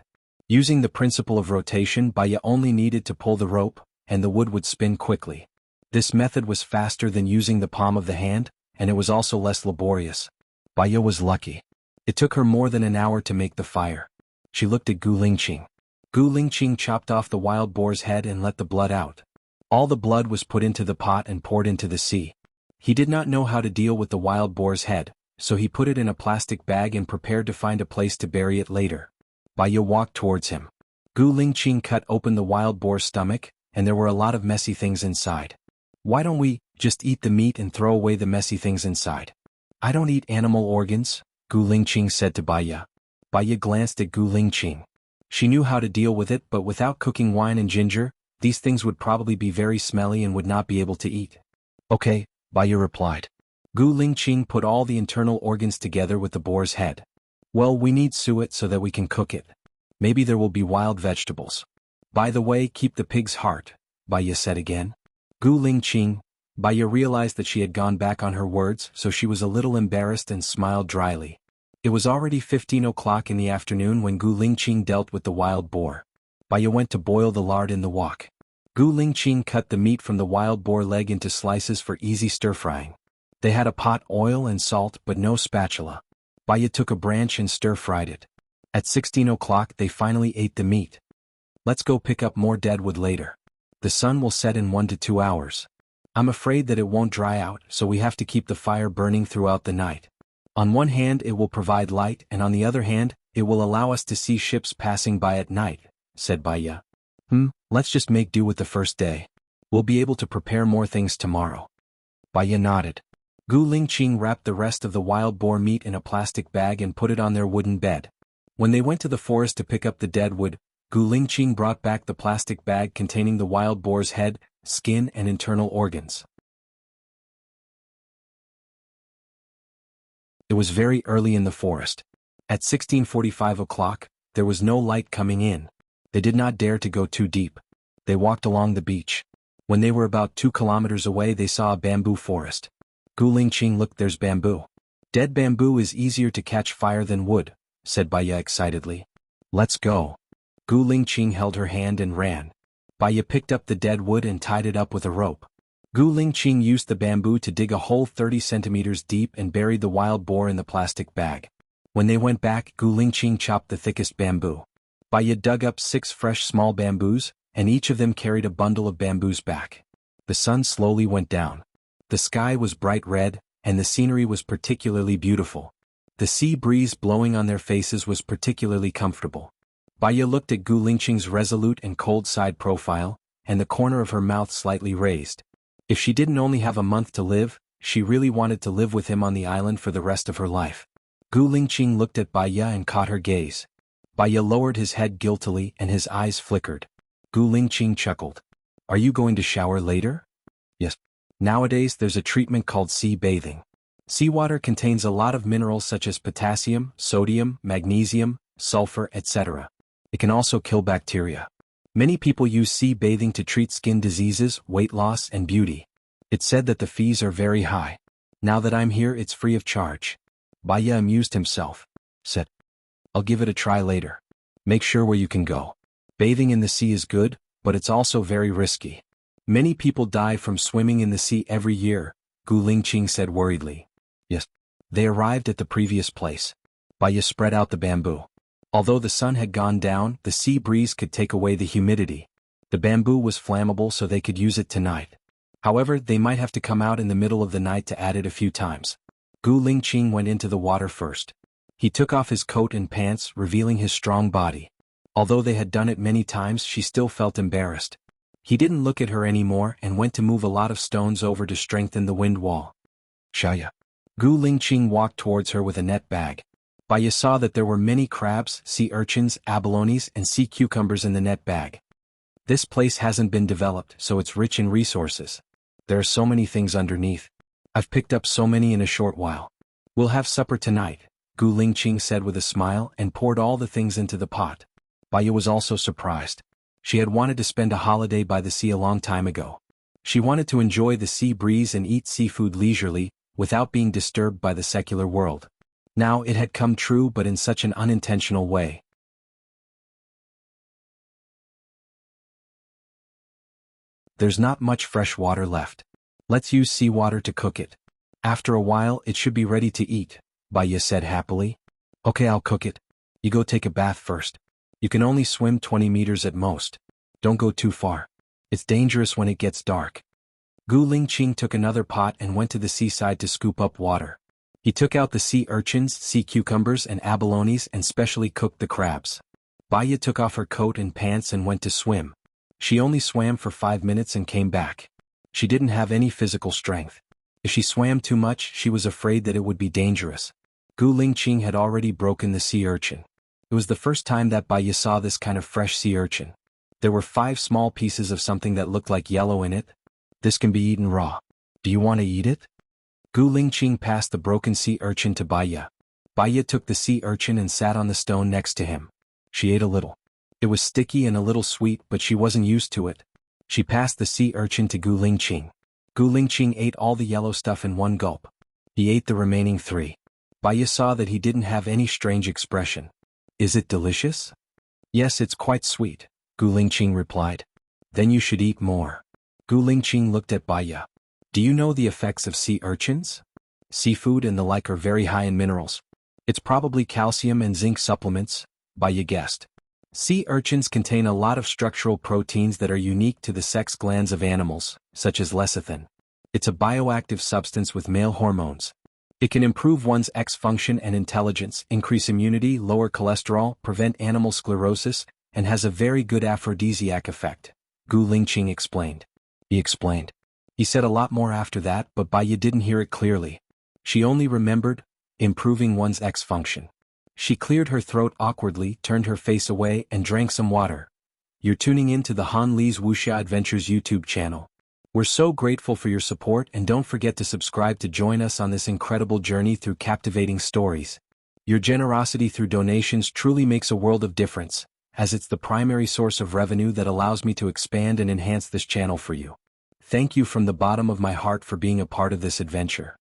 Using the principle of rotation, Baya only needed to pull the rope, and the wood would spin quickly. This method was faster than using the palm of the hand, and it was also less laborious. Baya was lucky. It took her more than an hour to make the fire. She looked at Gu Lingqing. Gu Lingqing chopped off the wild boar's head and let the blood out. All the blood was put into the pot and poured into the sea. He did not know how to deal with the wild boar's head, so he put it in a plastic bag and prepared to find a place to bury it later. Baya walked towards him. Gu Lingqing cut open the wild boar's stomach, and there were a lot of messy things inside. Why don't we just eat the meat and throw away the messy things inside? I don't eat animal organs, Gu Lingqing said to Baya. Baya glanced at Gu Lingqing. She knew how to deal with it, but without cooking wine and ginger, these things would probably be very smelly and would not be able to eat. Okay, Baya replied. Gu Lingqing put all the internal organs together with the boar's head. Well, we need suet so that we can cook it. Maybe there will be wild vegetables. By the way, keep the pig's heart, Baya said again. Gu Lingqing. Baya realized that she had gone back on her words, so she was a little embarrassed and smiled dryly. It was already 15 o'clock in the afternoon when Gu Lingqing dealt with the wild boar. Baya went to boil the lard in the wok. Gu Lingqing cut the meat from the wild boar leg into slices for easy stir-frying. They had a pot, oil and salt but no spatula. Baya took a branch and stir-fried it. At 16 o'clock they finally ate the meat. Let's go pick up more deadwood later. The sun will set in 1 to 2 hours. I'm afraid that it won't dry out, so we have to keep the fire burning throughout the night. On one hand it will provide light and on the other hand, it will allow us to see ships passing by at night, said Baya. Let's just make do with the first day. We'll be able to prepare more things tomorrow. Baya nodded. Gu Lingqing wrapped the rest of the wild boar meat in a plastic bag and put it on their wooden bed. When they went to the forest to pick up the deadwood, Gu Lingqing brought back the plastic bag containing the wild boar's head, skin and internal organs. It was very early in the forest. At 16:45 o'clock, there was no light coming in. They did not dare to go too deep. They walked along the beach. When they were about 2 kilometers away they saw a bamboo forest. Gu Lingqing looked, there's bamboo. Dead bamboo is easier to catch fire than wood, said Baya excitedly. Let's go. Gu Lingqing held her hand and ran. Baya picked up the dead wood and tied it up with a rope. Gu Lingqing used the bamboo to dig a hole 30 centimeters deep and buried the wild boar in the plastic bag. When they went back, Gu Lingqing chopped the thickest bamboo. Baya dug up 6 fresh small bamboos, and each of them carried a bundle of bamboos back. The sun slowly went down. The sky was bright red, and the scenery was particularly beautiful. The sea breeze blowing on their faces was particularly comfortable. Baya looked at Gu Lingqing's resolute and cold side profile, and the corner of her mouth slightly raised. If she didn't only have a month to live, she really wanted to live with him on the island for the rest of her life. Gu Lingqing looked at Baya and caught her gaze. Baya lowered his head guiltily and his eyes flickered. Gu Lingqing chuckled. Are you going to shower later? Yes. Nowadays there's a treatment called sea bathing. Seawater contains a lot of minerals such as potassium, sodium, magnesium, sulfur, etc. It can also kill bacteria. Many people use sea bathing to treat skin diseases, weight loss, and beauty. It's said that the fees are very high. Now that I'm here, it's free of charge. Baya amused himself. Said, I'll give it a try later. Make sure where you can go. Bathing in the sea is good, but it's also very risky. Many people die from swimming in the sea every year, Gu Lingqing said worriedly. Yes. They arrived at the previous place. Baya spread out the bamboo. Although the sun had gone down, the sea breeze could take away the humidity. The bamboo was flammable so they could use it tonight. However, they might have to come out in the middle of the night to add it a few times. Gu Lingqing went into the water first. He took off his coat and pants, revealing his strong body. Although they had done it many times, she still felt embarrassed. He didn't look at her anymore and went to move a lot of stones over to strengthen the wind wall. Shaya. Gu Lingqing walked towards her with a net bag. Baya saw that there were many crabs, sea urchins, abalones, and sea cucumbers in the net bag. This place hasn't been developed, so it's rich in resources. There are so many things underneath. I've picked up so many in a short while. We'll have supper tonight, Gu Lingqing said with a smile and poured all the things into the pot. Baya was also surprised. She had wanted to spend a holiday by the sea a long time ago. She wanted to enjoy the sea breeze and eat seafood leisurely, without being disturbed by the secular world. Now it had come true, but in such an unintentional way. There's not much fresh water left. Let's use seawater to cook it. After a while it should be ready to eat, Baya said happily. Okay, I'll cook it. You go take a bath first. You can only swim 20 meters at most. Don't go too far. It's dangerous when it gets dark. Gu Lingqing took another pot and went to the seaside to scoop up water. He took out the sea urchins, sea cucumbers and abalones and specially cooked the crabs. Baya took off her coat and pants and went to swim. She only swam for 5 minutes and came back. She didn't have any physical strength. If she swam too much, she was afraid that it would be dangerous. Gu Lingqing had already broken the sea urchin. It was the first time that Baya saw this kind of fresh sea urchin. There were 5 small pieces of something that looked like yellow in it. This can be eaten raw. Do you want to eat it? Gu Lingqing passed the broken sea urchin to Baya. Baya took the sea urchin and sat on the stone next to him. She ate a little. It was sticky and a little sweet, but she wasn't used to it. She passed the sea urchin to Gu Lingqing. Gu Lingqing ate all the yellow stuff in one gulp. He ate the remaining 3. Baya saw that he didn't have any strange expression. Is it delicious? Yes, it's quite sweet, Gu Lingqing replied. Then you should eat more. Gu Lingqing looked at Baya. Do you know the effects of sea urchins? seafood and the like are very high in minerals. It's probably calcium and zinc supplements, by you guessed. Sea urchins contain a lot of structural proteins that are unique to the sex glands of animals, such as lecithin. It's a bioactive substance with male hormones. It can improve one's X function and intelligence, increase immunity, lower cholesterol, prevent animal sclerosis, and has a very good aphrodisiac effect, Gu Lingqing explained. He explained. He said a lot more after that, but Bai didn't hear it clearly. She only remembered, improving one's X function. She cleared her throat awkwardly, turned her face away, and drank some water. You're tuning in to the Han Li's Wuxia Adventures YouTube channel. We're so grateful for your support, and don't forget to subscribe to join us on this incredible journey through captivating stories. Your generosity through donations truly makes a world of difference, as it's the primary source of revenue that allows me to expand and enhance this channel for you. Thank you from the bottom of my heart for being a part of this adventure.